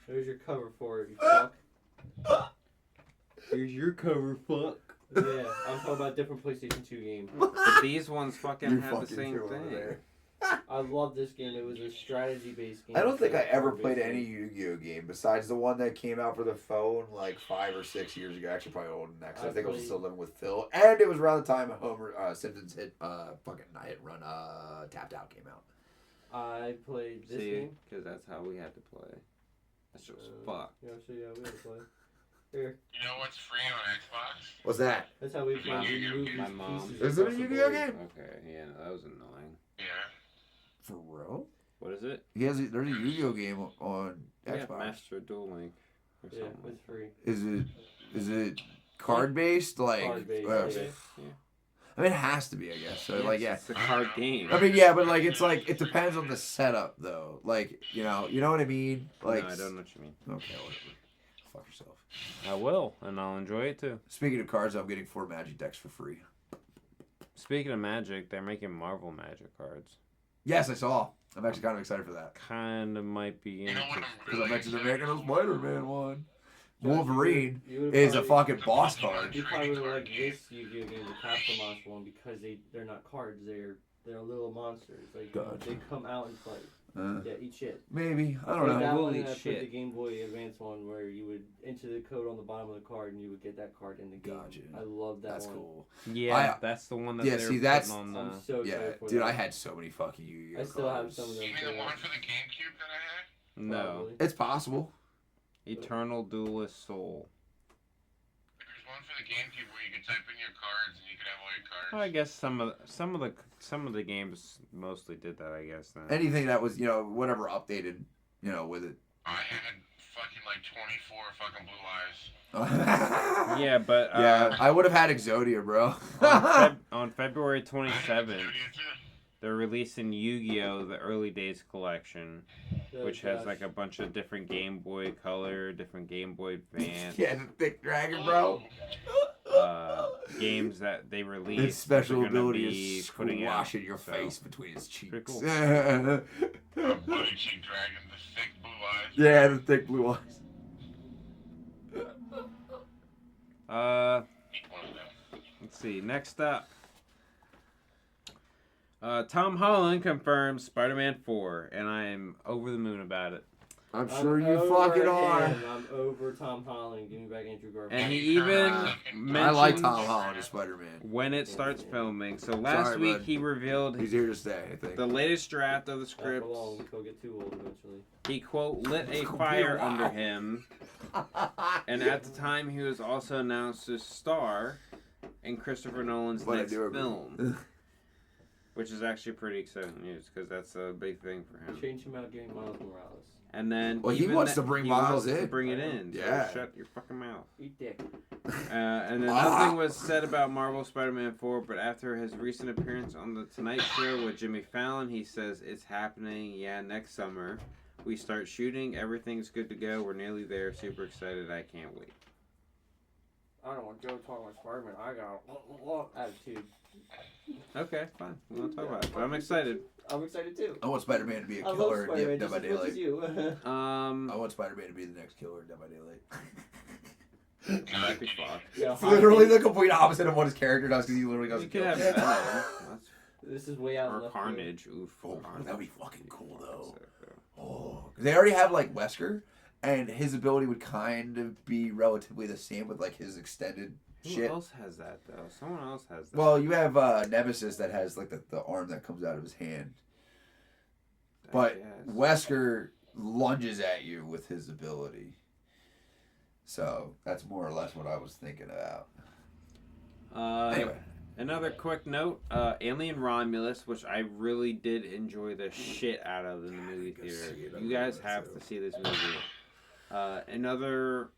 There's your cover for it, you fuck. Here's your cover, fuck. Yeah, I'm talking about a different PlayStation 2 game. But these ones fucking You have the fucking same kill over thing. there. I love this game. It was a strategy-based game. I don't think I ever Card-based played game. any Yu-Gi-Oh game besides the one that came out for the phone like 5 or 6 years ago. Actually, probably older than that 'cause I I think I was played- still living with Phil, and it was around the time Homer Simpsons hit hit run Tapped Out came out. I played this See, game. because that's how we had to play. That's just fuck. Yeah, so yeah, we had to play. Here, You know what's free on Xbox? What's that? that's how we played the movies. My mom. Pieces Is it a across the Yu-Gi-Oh board. game? Okay, yeah, that was annoying. Yeah. For real? What is it? There's a Yu-Gi-Oh game on Yeah, Xbox. Master Duel Link. Or Yeah, something. it's free. Is it card based? Like, Card-based, Okay, yeah. I mean, it has to be, I guess. So, like, yeah. It's a card game. I mean, yeah, but like, it's like it depends on the setup, though. Like, you know what I mean? Like, no, I don't know what you mean. Okay, whatever. Fuck yourself. I will, and I'll enjoy it too. Speaking of cards, I'm getting 4 Magic decks for free. Speaking of Magic, they're making Marvel Magic cards. Yes, I saw. I'm actually kind of excited for that Kind of might be You know what interesting. I'm because really I mentioned they're excited making a for? Spider-Man one. Wolverine You would've is a probably- fucking boss card. You probably would like this Yu-Gi-Oh game, the Capsule Monster one, because they're not cards. They're little monsters. Like Gotcha. they come out and fight. Yeah, eat shit. Maybe I don't Like know. that We'll one, eat and I shit. played the Game Boy Advance one where you would enter the code on the bottom of the card and you would get that card in the game. Gotcha. I love that That's one. cool. Yeah, that's the one that yeah, they're see, that's- putting on I'm the... so Yeah, excited for dude, that. I had so many fucking Yu-Gi-Oh I still have cards. some of them. You mean the one for the GameCube that I had? No. Probably. It's possible. Eternal Duelist Soul. There's one for the GameCube where you could type in your cards and you could have all your cards. Well, I guess some of the games mostly did that. I guess then. Anything that was, whatever updated, with it. I had fucking like 24 fucking blue eyes. Yeah, but Yeah, I would have had Exodia, bro. on February I had 27th, Exodia too. they're releasing Yu-Gi-Oh! The Early Days collection, which has like a bunch of different Game Boy Color, different Game Boy Advance. Yeah, the thick dragon, bro. Games that they released. His special that they're gonna ability be is putting out, squashing your so. face between his cheeks. Pretty cool. A booty cheek dragon, the thick blue eyes. Yeah, the thick blue eyes. Uh, One of them. let's see. Next up, Tom Holland confirms Spider-Man 4, and I'm over the moon about it. I'm sure you fucking are. I'm over Tom Holland. Give me back Andrew Garfield. And he even I mentioned like Tom Holland as Spider-Man. when it starts filming. So last Sorry, week bud. he revealed He's here to stay, I think. the latest draft of the After script. long, he'll get too old eventually. He quote lit a It's gonna be fire a while. under him, and at the time he was also announced as star in Christopher Nolan's What I next do every- film, which is actually pretty exciting news because that's a big thing for him. Change him out, give me Miles Morales. And then Well, he even wants that- to bring he Miles wants to in. bring it in. So Yeah. shut your fucking mouth. Eat dick. And then nothing was said about Marvel Spider-Man 4, but after his recent appearance on The Tonight Show with Jimmy Fallon, he says, it's happening, yeah, next summer. We start shooting, everything's good to go, we're nearly there, super excited, I can't wait. I don't want Joe talking about Spider-Man. I got attitude. Okay, fine, we won't talk about it, but I'm excited. I'm excited too. I want Spider-Man to be a I love killer in Spider-Man Dead just by as much as Daylight. you. I want Spider-Man to be the next killer in Dead by Daylight. That'd be fucked. Yeah, It's literally the complete opposite of what his character does because he literally goes You and could have kills. Venom, that's, This is way out or left Carnage, oof. Oh, Carnage. that'd be fucking cool, though. Sick, though. Oh, 'cause they already have like Wesker, and his ability would kind of be relatively the same with like his extended Who shit. else has that, though? Someone else has that. Well, you have Nemesis that has like the arm that comes out of his hand, I but guess. Wesker lunges at you with his ability. So that's more or less what I was thinking about. Anyway, Another quick note, Alien Romulus, which I really did enjoy the shit out of in the movie Go see theater. it. You guys have to see this movie. Another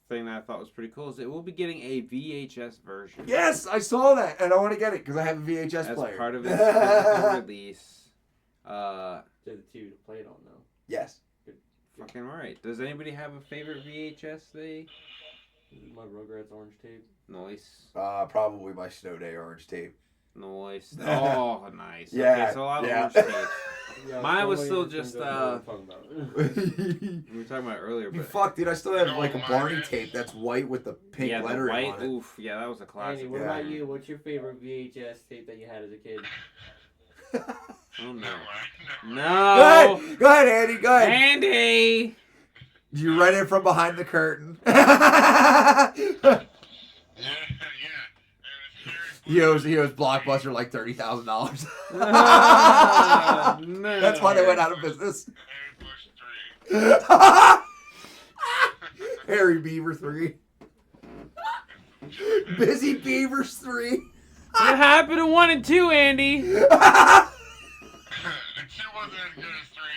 thing that I thought was pretty cool is it will be getting a VHS version. yes, I saw that, and I want to get it because I have a VHS As player. part of its physical release. To the two to play it on though. Yes. Fucking right. Does anybody have a favorite VHS they? My Rugrats orange tape. Nice. Probably my Snow Day orange tape. Nice. Oh, nice. Yeah, Okay, so a lot of yeah. orange tapes. Yeah, Mine was somebody still in the just, Twin Towers know what I'm talking about. We were talking about it earlier, You but fuck, dude! I still have No, like a mine Barney is- tape that's white with the pink yeah, the lettering white. on it. Oof, yeah, that was a classic. Andy, what Yeah. about you? What's your favorite VHS tape that you had as a kid? Oh no. No. No. Go ahead, Andy. Go ahead. Andy. You run in from behind the curtain. Yeah, yeah. he owes Blockbuster like $30,000. No. That's why they went out of business. Harry Bush 3. Harry Beaver 3. Busy Beavers 3. What happened to 1 and 2, Andy? 2 wasn't as good as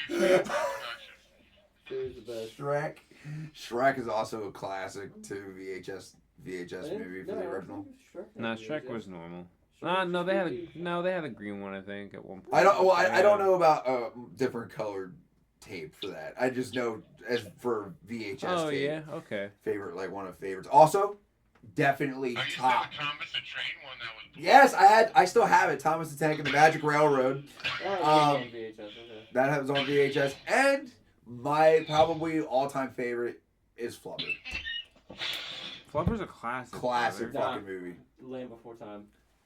3. 3 was production. Here's the best. Shrek. Shrek is also a classic too. VHS movie for the original. No, Shrek was normal. No, they had a green one, I think, at one point. I don't know about different colored tape for that. I just know as for VHS Oh tape. yeah, okay. Favorite, like one of favorites. Also, definitely I used to top. have a Thomas the Train one that was blue. Yes, I still have it. Thomas the Tank and the Magic Railroad. Oh, VHS, okay. That was on VHS. And my probably all-time favorite is Flubber. Flubber's a classic. Classic brother. fucking movie. Land Before Time.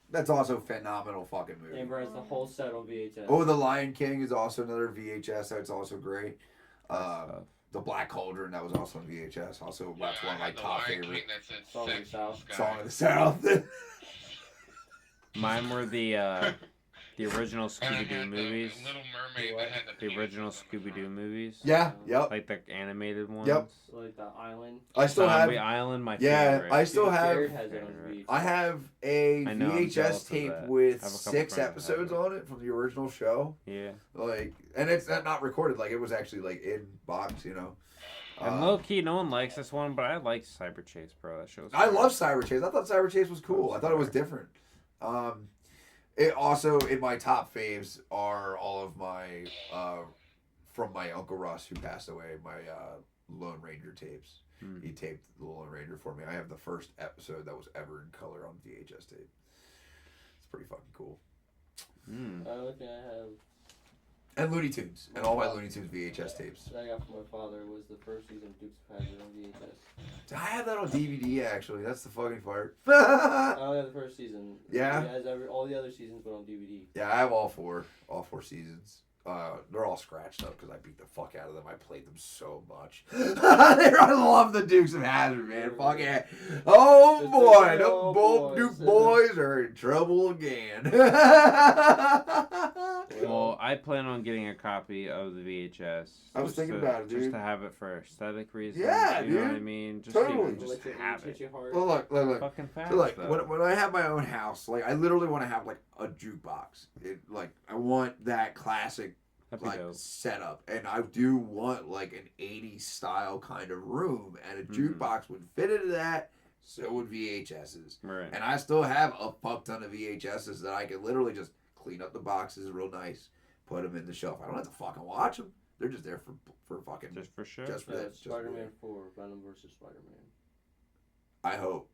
That's also a phenomenal fucking movie. Amber has the whole set on VHS. Oh, The Lion King is also another VHS. That's also great. Stuff. The Black Cauldron, that was also on VHS. Also, that's one of my The top Lion favorite. King that said Song of Sex the South. in the Sky. Song of the South. Mine were the original And I Scooby Doo had movies. the Little Mermaid that had the The penis original in the Scooby Doo movies. Yeah, yep. Like the animated ones. Yep. Like the Island. I still have. Zombie Island, my Yeah, favorite. I still Dude, have. Jared has it on VHS. I have a I know, I'm jealous VHS of tape that. with I have a couple 6 friends that have episodes it. on it from the original show. Yeah. Like, and it's not recorded. Like, it was actually like in box, you know. And low key, no one likes this one, but I like Cyber Chase, bro. That show's. I love Cyber Chase. I thought Cyber Chase was cool. I thought it was different. It also in my top faves are all of my from my Uncle Russ who passed away. My Lone Ranger tapes. He taped the Lone Ranger for me. I have the first episode that was ever in color on VHS tape. It's pretty fucking cool. Okay, I have. And Looney Tunes. And all my Looney Tunes VHS tapes. That I got from my father was the first season of Dukes of Hazzard on VHS. I have that on DVD actually. That's the fucking part. I only have the first season. Yeah? All the other seasons went on DVD. Yeah, I have all four seasons. They're all scratched up because I beat the fuck out of them. I played them so much. I love the Dukes of Hazzard, man. Fuck yeah. Oh boy, the Duke boys are in trouble again. Well, I plan on getting a copy of the VHS. I was thinking about it, dude. Just to have it for aesthetic reasons. Yeah, you know what I dude. mean? Just Totally. Just have it. Well, look. Fucking fast, So, like, though. when I have my own house, like, I literally want to have, like, a jukebox. I want that classic, That'd be like, dope. setup. And I do want, like, an 80s style kind of room. And a jukebox would fit into that. So would VHSs. Right. And I still have a fuck ton of VHSs that I can literally just clean up the boxes real nice, put them in the shelf. I don't have to fucking watch them. They're just there for fucking... Just for sure. Just for that. just for Spider-Man that. 4, Venom vs. Spider-Man. I hope.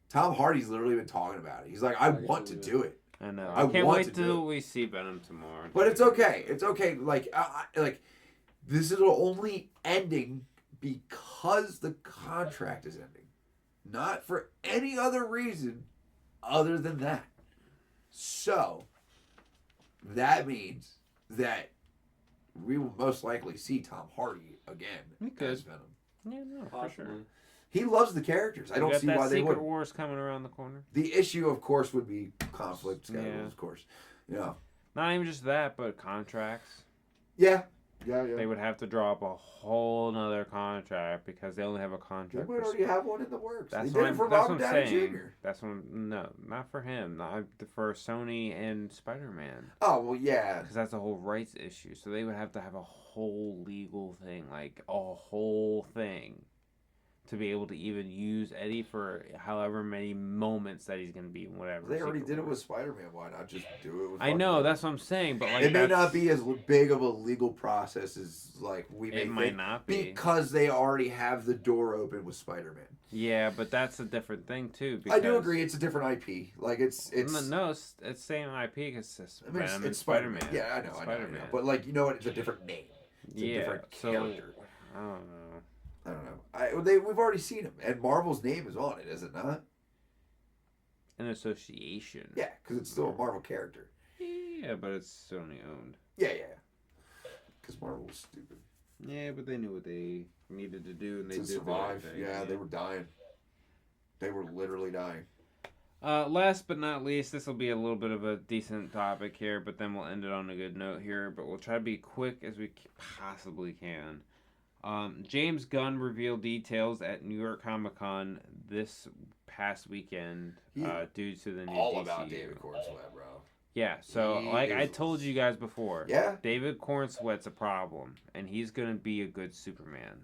Tom Hardy's literally been talking about it. He's like, I want to do it. I know. I I can't want wait to do till it. we see Venom tomorrow. But it's okay. It's okay. Like this is only ending because the contract is ending. Not for any other reason other than that. So, that means that we will most likely see Tom Hardy again We could. as Venom. Yeah, no, for Possibly. sure. He loves the characters. I We don't got see that why they Secret would. Wars coming around the corner. The issue, of course, would be conflict schedules, Yeah. of course. Yeah. Not even just that, but contracts. Yeah. They would have to draw up a whole nother contract because they only have a They contract. might for already have one in the works. That's They what did I'm, it for that's Robert what I'm Downey saying. Jr. That's what no, not for him. Not for Sony and Spider-Man. Oh, well, yeah. Because that's a whole rights issue. So they would have to have a whole legal thing, like a whole thing, to be able to even use Eddie for however many moments that he's going to be in whatever. They already Secret did it with Wars. Spider-Man. Why not just do it with I know, that's what I'm saying, but like it may that's- not be as big of a legal process as like we may It might think not be. because they already have the door open with Spider-Man. Yeah, but that's a different thing too. I do because- agree, it's a different IP. Like it's no, it's same IP because it's I mean, Venom and it's Spider-Man. Spider-Man. Yeah, I know, Spider-Man. But like you know what? It's a different name. It's a Yeah, different so character. I don't know. I don't know. We've already seen him, and Marvel's name is on it, is it not? An association. Yeah, because it's still a Marvel character. Yeah, but it's Sony owned. Yeah. Because Marvel was stupid. Yeah, but they knew what they needed to do, and they To did survive. the right thing. Yeah, they were dying. They were literally dying. Last but not least, this will be a little bit of a decent topic here, but then we'll end it on a good note here. But we'll try to be quick as we possibly can. James Gunn revealed details at New York Comic Con this past weekend due to the new All DCU. about David Cornsweet, bro. Yeah, so He like I is- told you guys before, Yeah. David Cornsweet's a problem, and he's gonna be a good Superman.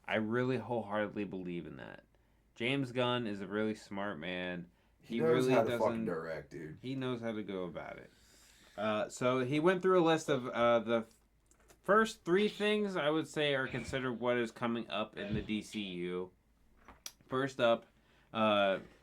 I really wholeheartedly believe in that. James Gunn is a really smart man. He knows really how to doesn't. fucking direct, dude. He knows how to go about it. So he went through a list of the first three things I would say are considered what is coming up in the DCU. First up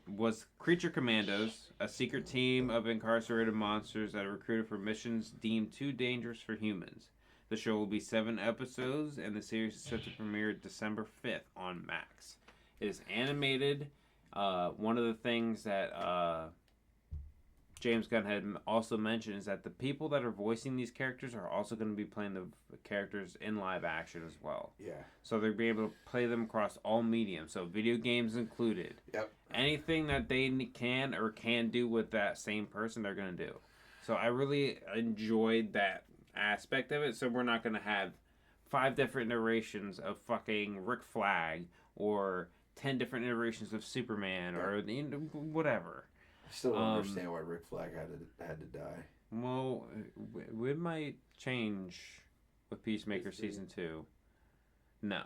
was Creature Commandos, a secret team of incarcerated monsters that are recruited for missions deemed too dangerous for humans. The show will be 7 episodes, and the series is set to premiere December 5th on Max. It is animated. One of the things that James Gunn had also mentioned is that the people that are voicing these characters are also going to be playing the characters in live action as well. Yeah. So they'll be able to play them across all mediums, so video games included. Yep. Anything that they can do with that same person, they're going to do. So I really enjoyed that aspect of it. So we're not going to have 5 different iterations of fucking Rick Flag or 10 different iterations of Superman or whatever. I still don't understand why Rick Flag had to die. Well, it might change with Peacemaker Season 2. No.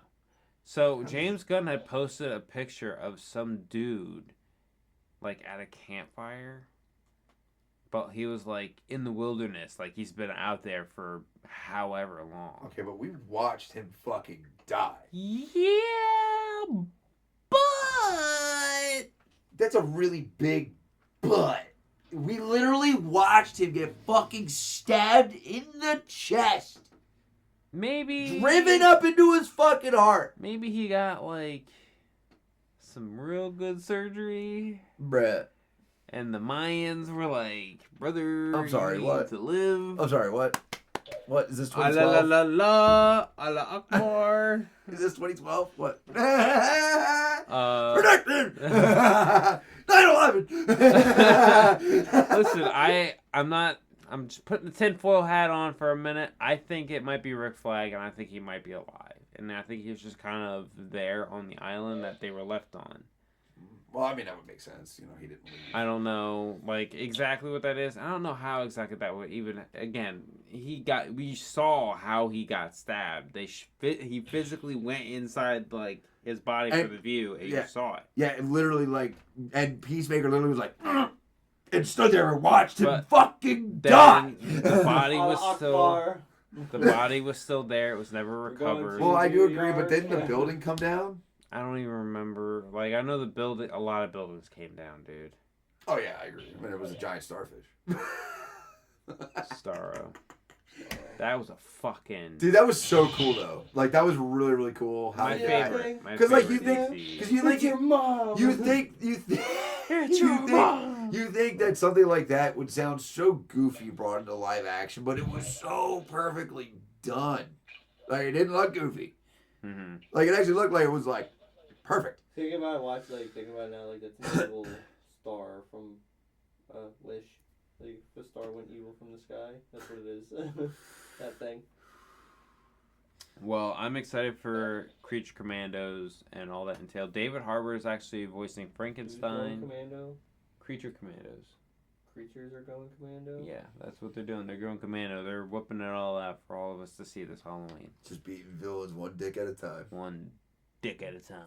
So James Gunn had posted a picture of some dude, like at a campfire, but he was like in the wilderness, like he's been out there for however long. Okay, but we watched him fucking die. Yeah, but That's a really big but. We literally watched him get fucking stabbed in the chest. maybe Driven up into his fucking heart. Maybe he got like some real good surgery. Bruh. And the Mayans were like, brother, I'm sorry, you need what? to live. I'm sorry, what? What is this Allah 2012? la la, Allah Akbar. Is this 2012? What? Predicted! 9/11! Listen, I'm just putting the tinfoil hat on for a minute. I think it might be Rick Flag, and I think he might be alive. And I think he was just kind of there on the island that they were left on. Well, I mean, that would make sense. You know, he didn't leave. I don't know, like, exactly what that is. I don't know how exactly that would even... Again, we saw how he got stabbed. He physically went inside, like, his body for the view, and you saw it. Yeah, it literally, like... And Peacemaker literally was like... and stood there and watched him fucking die! The body was still... The body was still there. It was never recovered. Well, I do agree, but didn't the building come down? I don't even remember. Like, I know a lot of buildings came down, dude. Oh, yeah, I agree. I mean, it was a giant starfish. Starro. That was a fucking... Dude, that was so cool, though. Like, that was really, really cool. My favorite. Because, like, you think... DC. Because you think... your mom. You think that something like that would sound so goofy brought into live action, but it was so perfectly done. Like, it didn't look goofy. Mm-hmm. Like, it actually looked like it was, like, perfect. Think about it now, like that's an evil star from Wish. Like the star went evil from the sky. That's what it is. That thing. Well, I'm excited for Creature Commandos and all that entail. David Harbour is actually voicing Frankenstein. Commando? Creature Commandos. Creatures are going commando? Yeah, that's what they're doing. They're going commando. They're whooping it all out for all of us to see this Halloween. Just beating villains one dick at a time. One dick at a time.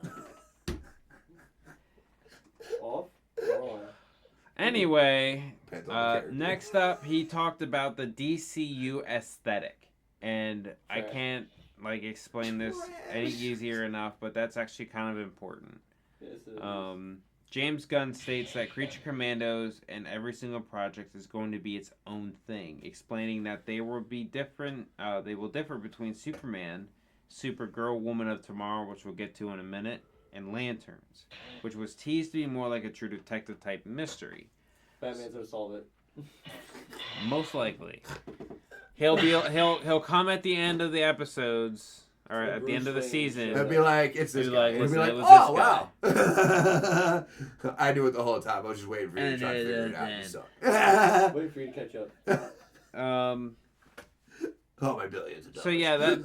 Off? Or on? Anyway, Depends on the character. next up, he talked about the DCU aesthetic. And I Trash. can't, like, explain this any easier enough, but that's actually kind of important. Yes, it is. James Gunn states that Creature Commandos and every single project is going to be its own thing, explaining that they will be different. They will differ between Superman, Supergirl, Woman of Tomorrow, which we'll get to in a minute, and Lanterns, which was teased to be more like a True Detective type mystery. Batman's gonna solve it. Most likely, he'll come at the end of the episodes. Or at the end of the season. It'd be like, it's this It'd be guy. like, It'd be listen, like, it was oh, this wow. I knew it the whole time. I was just waiting for you to try to figure it out. You And- suck. Wait for you to catch up. Oh, my billions of dollars. So yeah, that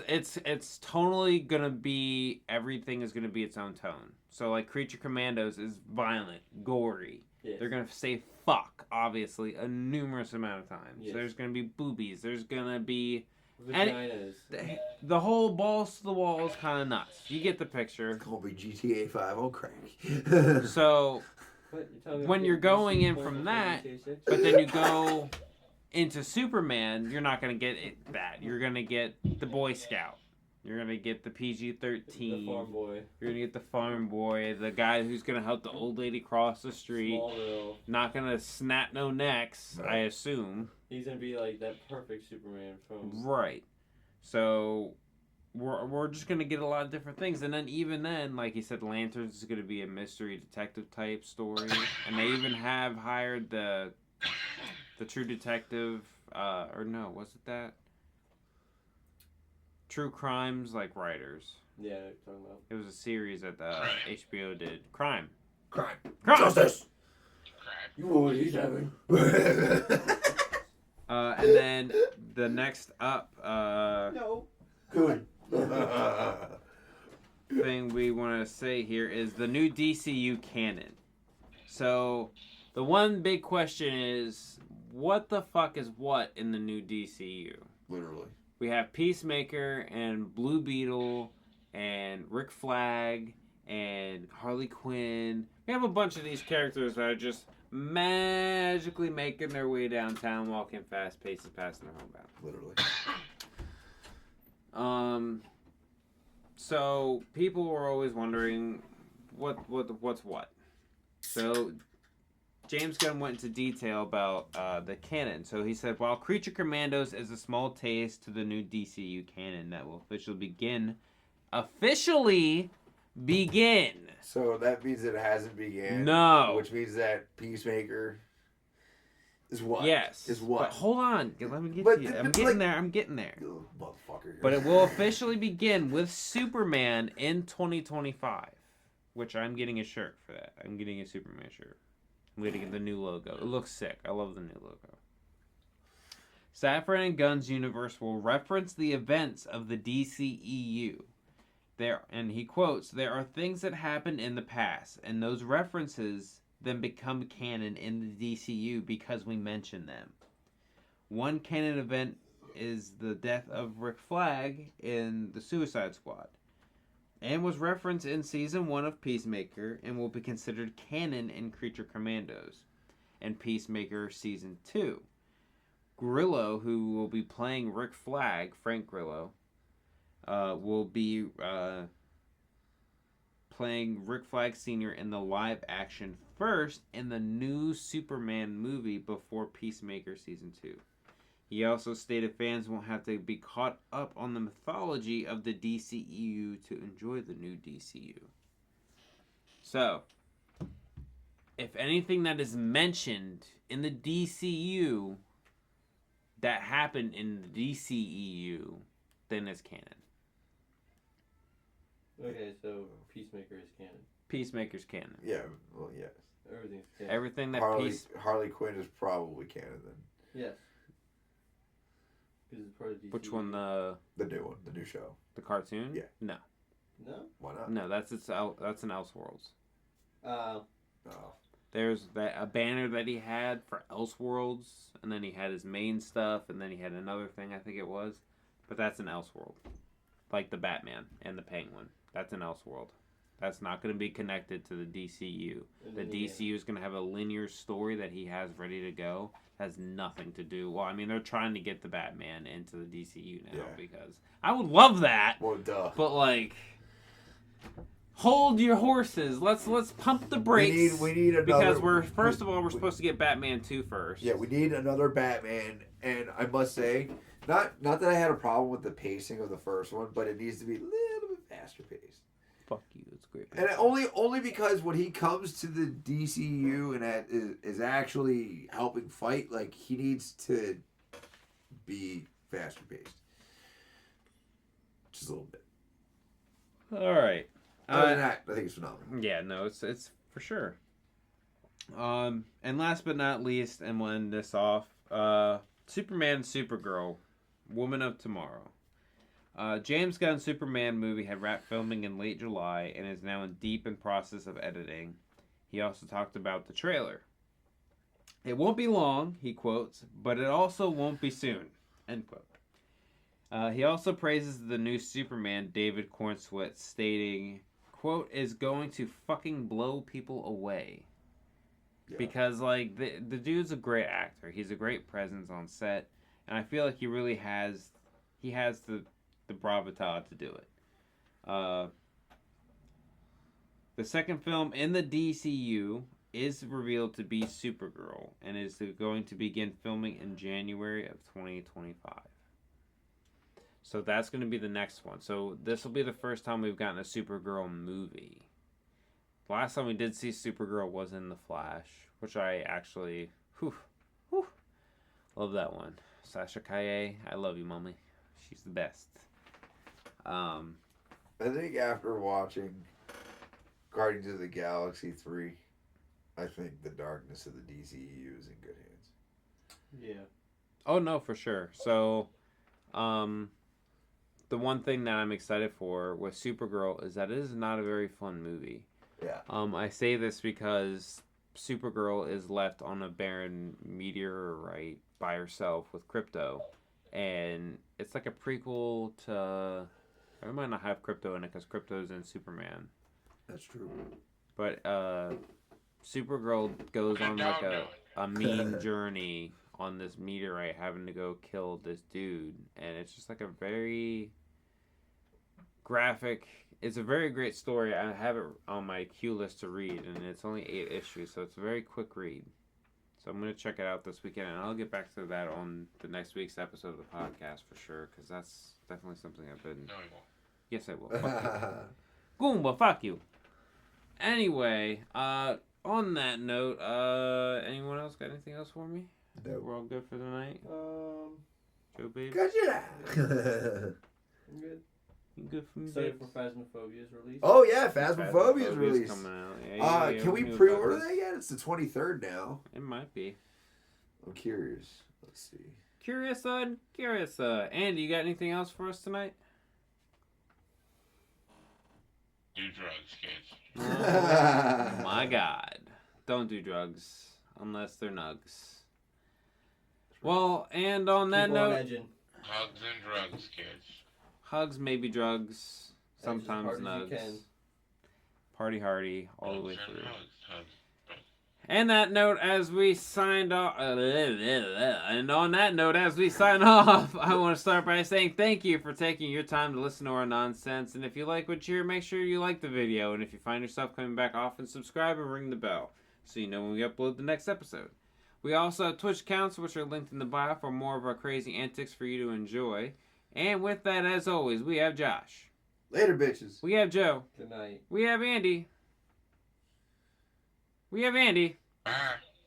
means it's totally gonna be, everything is gonna be its own tone. So like Creature Commandos is violent, gory. Yes. They're gonna say fuck, obviously, a numerous amount of times. Yes. There's gonna be boobies. There's gonna be Vaginas. the whole balls to the wall is kind of nuts. You get the picture. It's gonna be GTA 5 on crack. So What, telling me when I'm you're getting going DC in porn from on that, GTA 6? but then you go into Superman, you're not gonna get that. You're gonna get the Boy Scout. You're gonna get the PG-13. The farm boy. You're gonna get the farm boy, the guy who's gonna help the old lady cross the street. Smallville. Not gonna snap no necks, Right. I assume. He's gonna be like that perfect Superman from. Right. So we're just gonna get a lot of different things, and then even then, like he said, Lanterns is gonna be a mystery detective type story, and they even have hired the True Detective, or no, was it that? True Crimes, like, writers. Yeah, you're talking about. It was a series that HBO did. Crime. Crime. Crime! Justice! Crap. You know what he's having. And then the next up No. Good. thing we want to say here is the new DCU canon. So the one big question is, what the fuck is what in the new DCU? Literally. We have Peacemaker and Blue Beetle and Rick Flag and Harley Quinn. We have a bunch of these characters that are just magically making their way downtown, walking fast paces past their homebound. Literally. So people were always wondering what's what. So James Gunn went into detail about the canon. So he said, while Creature Commandos is a small taste to the new DCU canon that will officially begin. So that means it hasn't began. No. Which means that Peacemaker is what? Yes. Is what? But hold on. Let me get But- to you. but I'm getting there. I'm getting there. You little motherfucker. But it will officially begin with Superman in 2025. Which I'm getting a shirt for that. I'm getting a Superman shirt. I'm going to get the new logo. It looks sick. I love the new logo. Safran and Gunn's universe will reference the events of the DCEU. And he quotes, there are things that happened in the past, and those references then become canon in the DCU because we mention them. One canon event is the death of Rick Flag in the Suicide Squad, and was referenced in Season 1 of Peacemaker, and will be considered canon in Creature Commandos, and Peacemaker Season 2. Grillo, who will be playing Rick Flag, Frank Grillo, will be playing Rick Flag Sr. in the live action first in the new Superman movie before Peacemaker Season 2. He also stated fans won't have to be caught up on the mythology of the DCEU to enjoy the new DCU. So, if anything that is mentioned in the DCU that happened in the DCEU, then it's canon. Okay, so Peacemaker is canon. Peacemaker's canon. Yeah, well, yes. Everything's canon. Everything that Harley Quinn is probably canon then. Yes. Because it's part of DC. Which one? The new one, the new show. The cartoon? Yeah. No. No? Why not? No, that's an Elseworlds. Oh. There's a banner that he had for Elseworlds, and then he had his main stuff, and then he had another thing, I think it was. But that's an Elseworld. Like the Batman and the Penguin. That's an Elseworld. That's not going to be connected to the DCU. The DCU is going to have a linear story that he has ready to go. Has nothing to do. Well, I mean, they're trying to get the Batman into the DCU now because I would love that. Well, duh. But like, hold your horses. Let's pump the brakes. We need another, because we're supposed to get Batman 2 first. Yeah, we need another Batman, and I must say, not that I had a problem with the pacing of the first one, but it needs to be a little bit faster paced. Fuck you, it's great. And only because when he comes to the DCU and is actually helping fight, like, he needs to be faster paced. Just a little bit. All right. Other than that, I think it's phenomenal. Yeah, no, it's for sure. And last but not least, and we'll end this off, Superman, Supergirl, Woman of Tomorrow. James Gunn's Superman movie had wrapped filming in late July and is now deep in process of editing. He also talked about the trailer. It won't be long, he quotes, but it also won't be soon, end quote. He also praises the new Superman, David Cornswet, stating, quote, is going to fucking blow people away. Yeah. Because, like, the dude's a great actor. He's a great presence on set. And I feel like he really has the bravitas to do it. The second film in the DCU is revealed to be Supergirl and is going to begin filming in January of 2025. So that's going to be the next one. So this will be the first time we've gotten a Supergirl movie. The last time we did see Supergirl was in The Flash, which I actually love that one. Sasha Calle, I love you, mommy. She's the best. I think after watching Guardians of the Galaxy 3, I think the darkness of the DCEU is in good hands. Yeah. Oh, no, for sure. So, the one thing that I'm excited for with Supergirl is that it is not a very fun movie. Yeah. I say this because Supergirl is left on a barren meteorite by herself with Krypto, and it's like a prequel to I might not have Crypto in it because Crypto's in Superman. That's true. But Supergirl goes on like a mean journey on this meteorite, having to go kill this dude, and it's just like a very graphic. It's a very great story. I have it on my queue list to read, and it's only 8 issues, so it's a very quick read. So I'm gonna check it out this weekend, and I'll get back to that on the next week's episode of the podcast for sure, because that's definitely something I've been. No, he won't. Yes, I will. Fuck you. Goomba, fuck you. Anyway, on that note, anyone else got anything else for me? Nope. We're all good for the night. Joe, babe. Gotcha. I'm good. You good for me, Excited babes? for Phasmophobia's release. Oh yeah, Phasmophobia's Phasmophobia's released. coming out. Yeah, Can we knew pre-order about that yet? It's the 23rd now. this. It might be. I'm curious. Let's see. Curious. Andy, you got anything else for us tonight? Do drugs, kids. Oh my God. Don't do drugs unless they're nugs. Well, and on that Keep on note, edging. Hugs and drugs, kids. hugs, maybe drugs, Edge as sometimes hard as you nugs. can. Party hardy all the way Hugs and through. hugs. And that note, as we signed off, and on that note, as we sign off, I want to start by saying thank you for taking your time to listen to our nonsense. And if you like what you hear, make sure you like the video. And if you find yourself coming back often, subscribe and ring the bell so you know when we upload the next episode. We also have Twitch accounts, which are linked in the bio for more of our crazy antics for you to enjoy. And with that, as always, we have Josh. Later, bitches. We have Joe. Good night. We have Andy. We have Andy. Bye.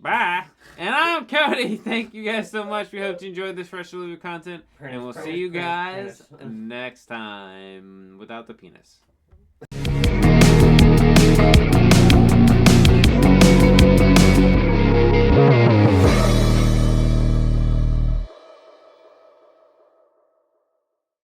Bye. And I'm Cody. Thank you guys so much. We hope you enjoyed this fresh delivery content. And we'll see you guys next time without the penis.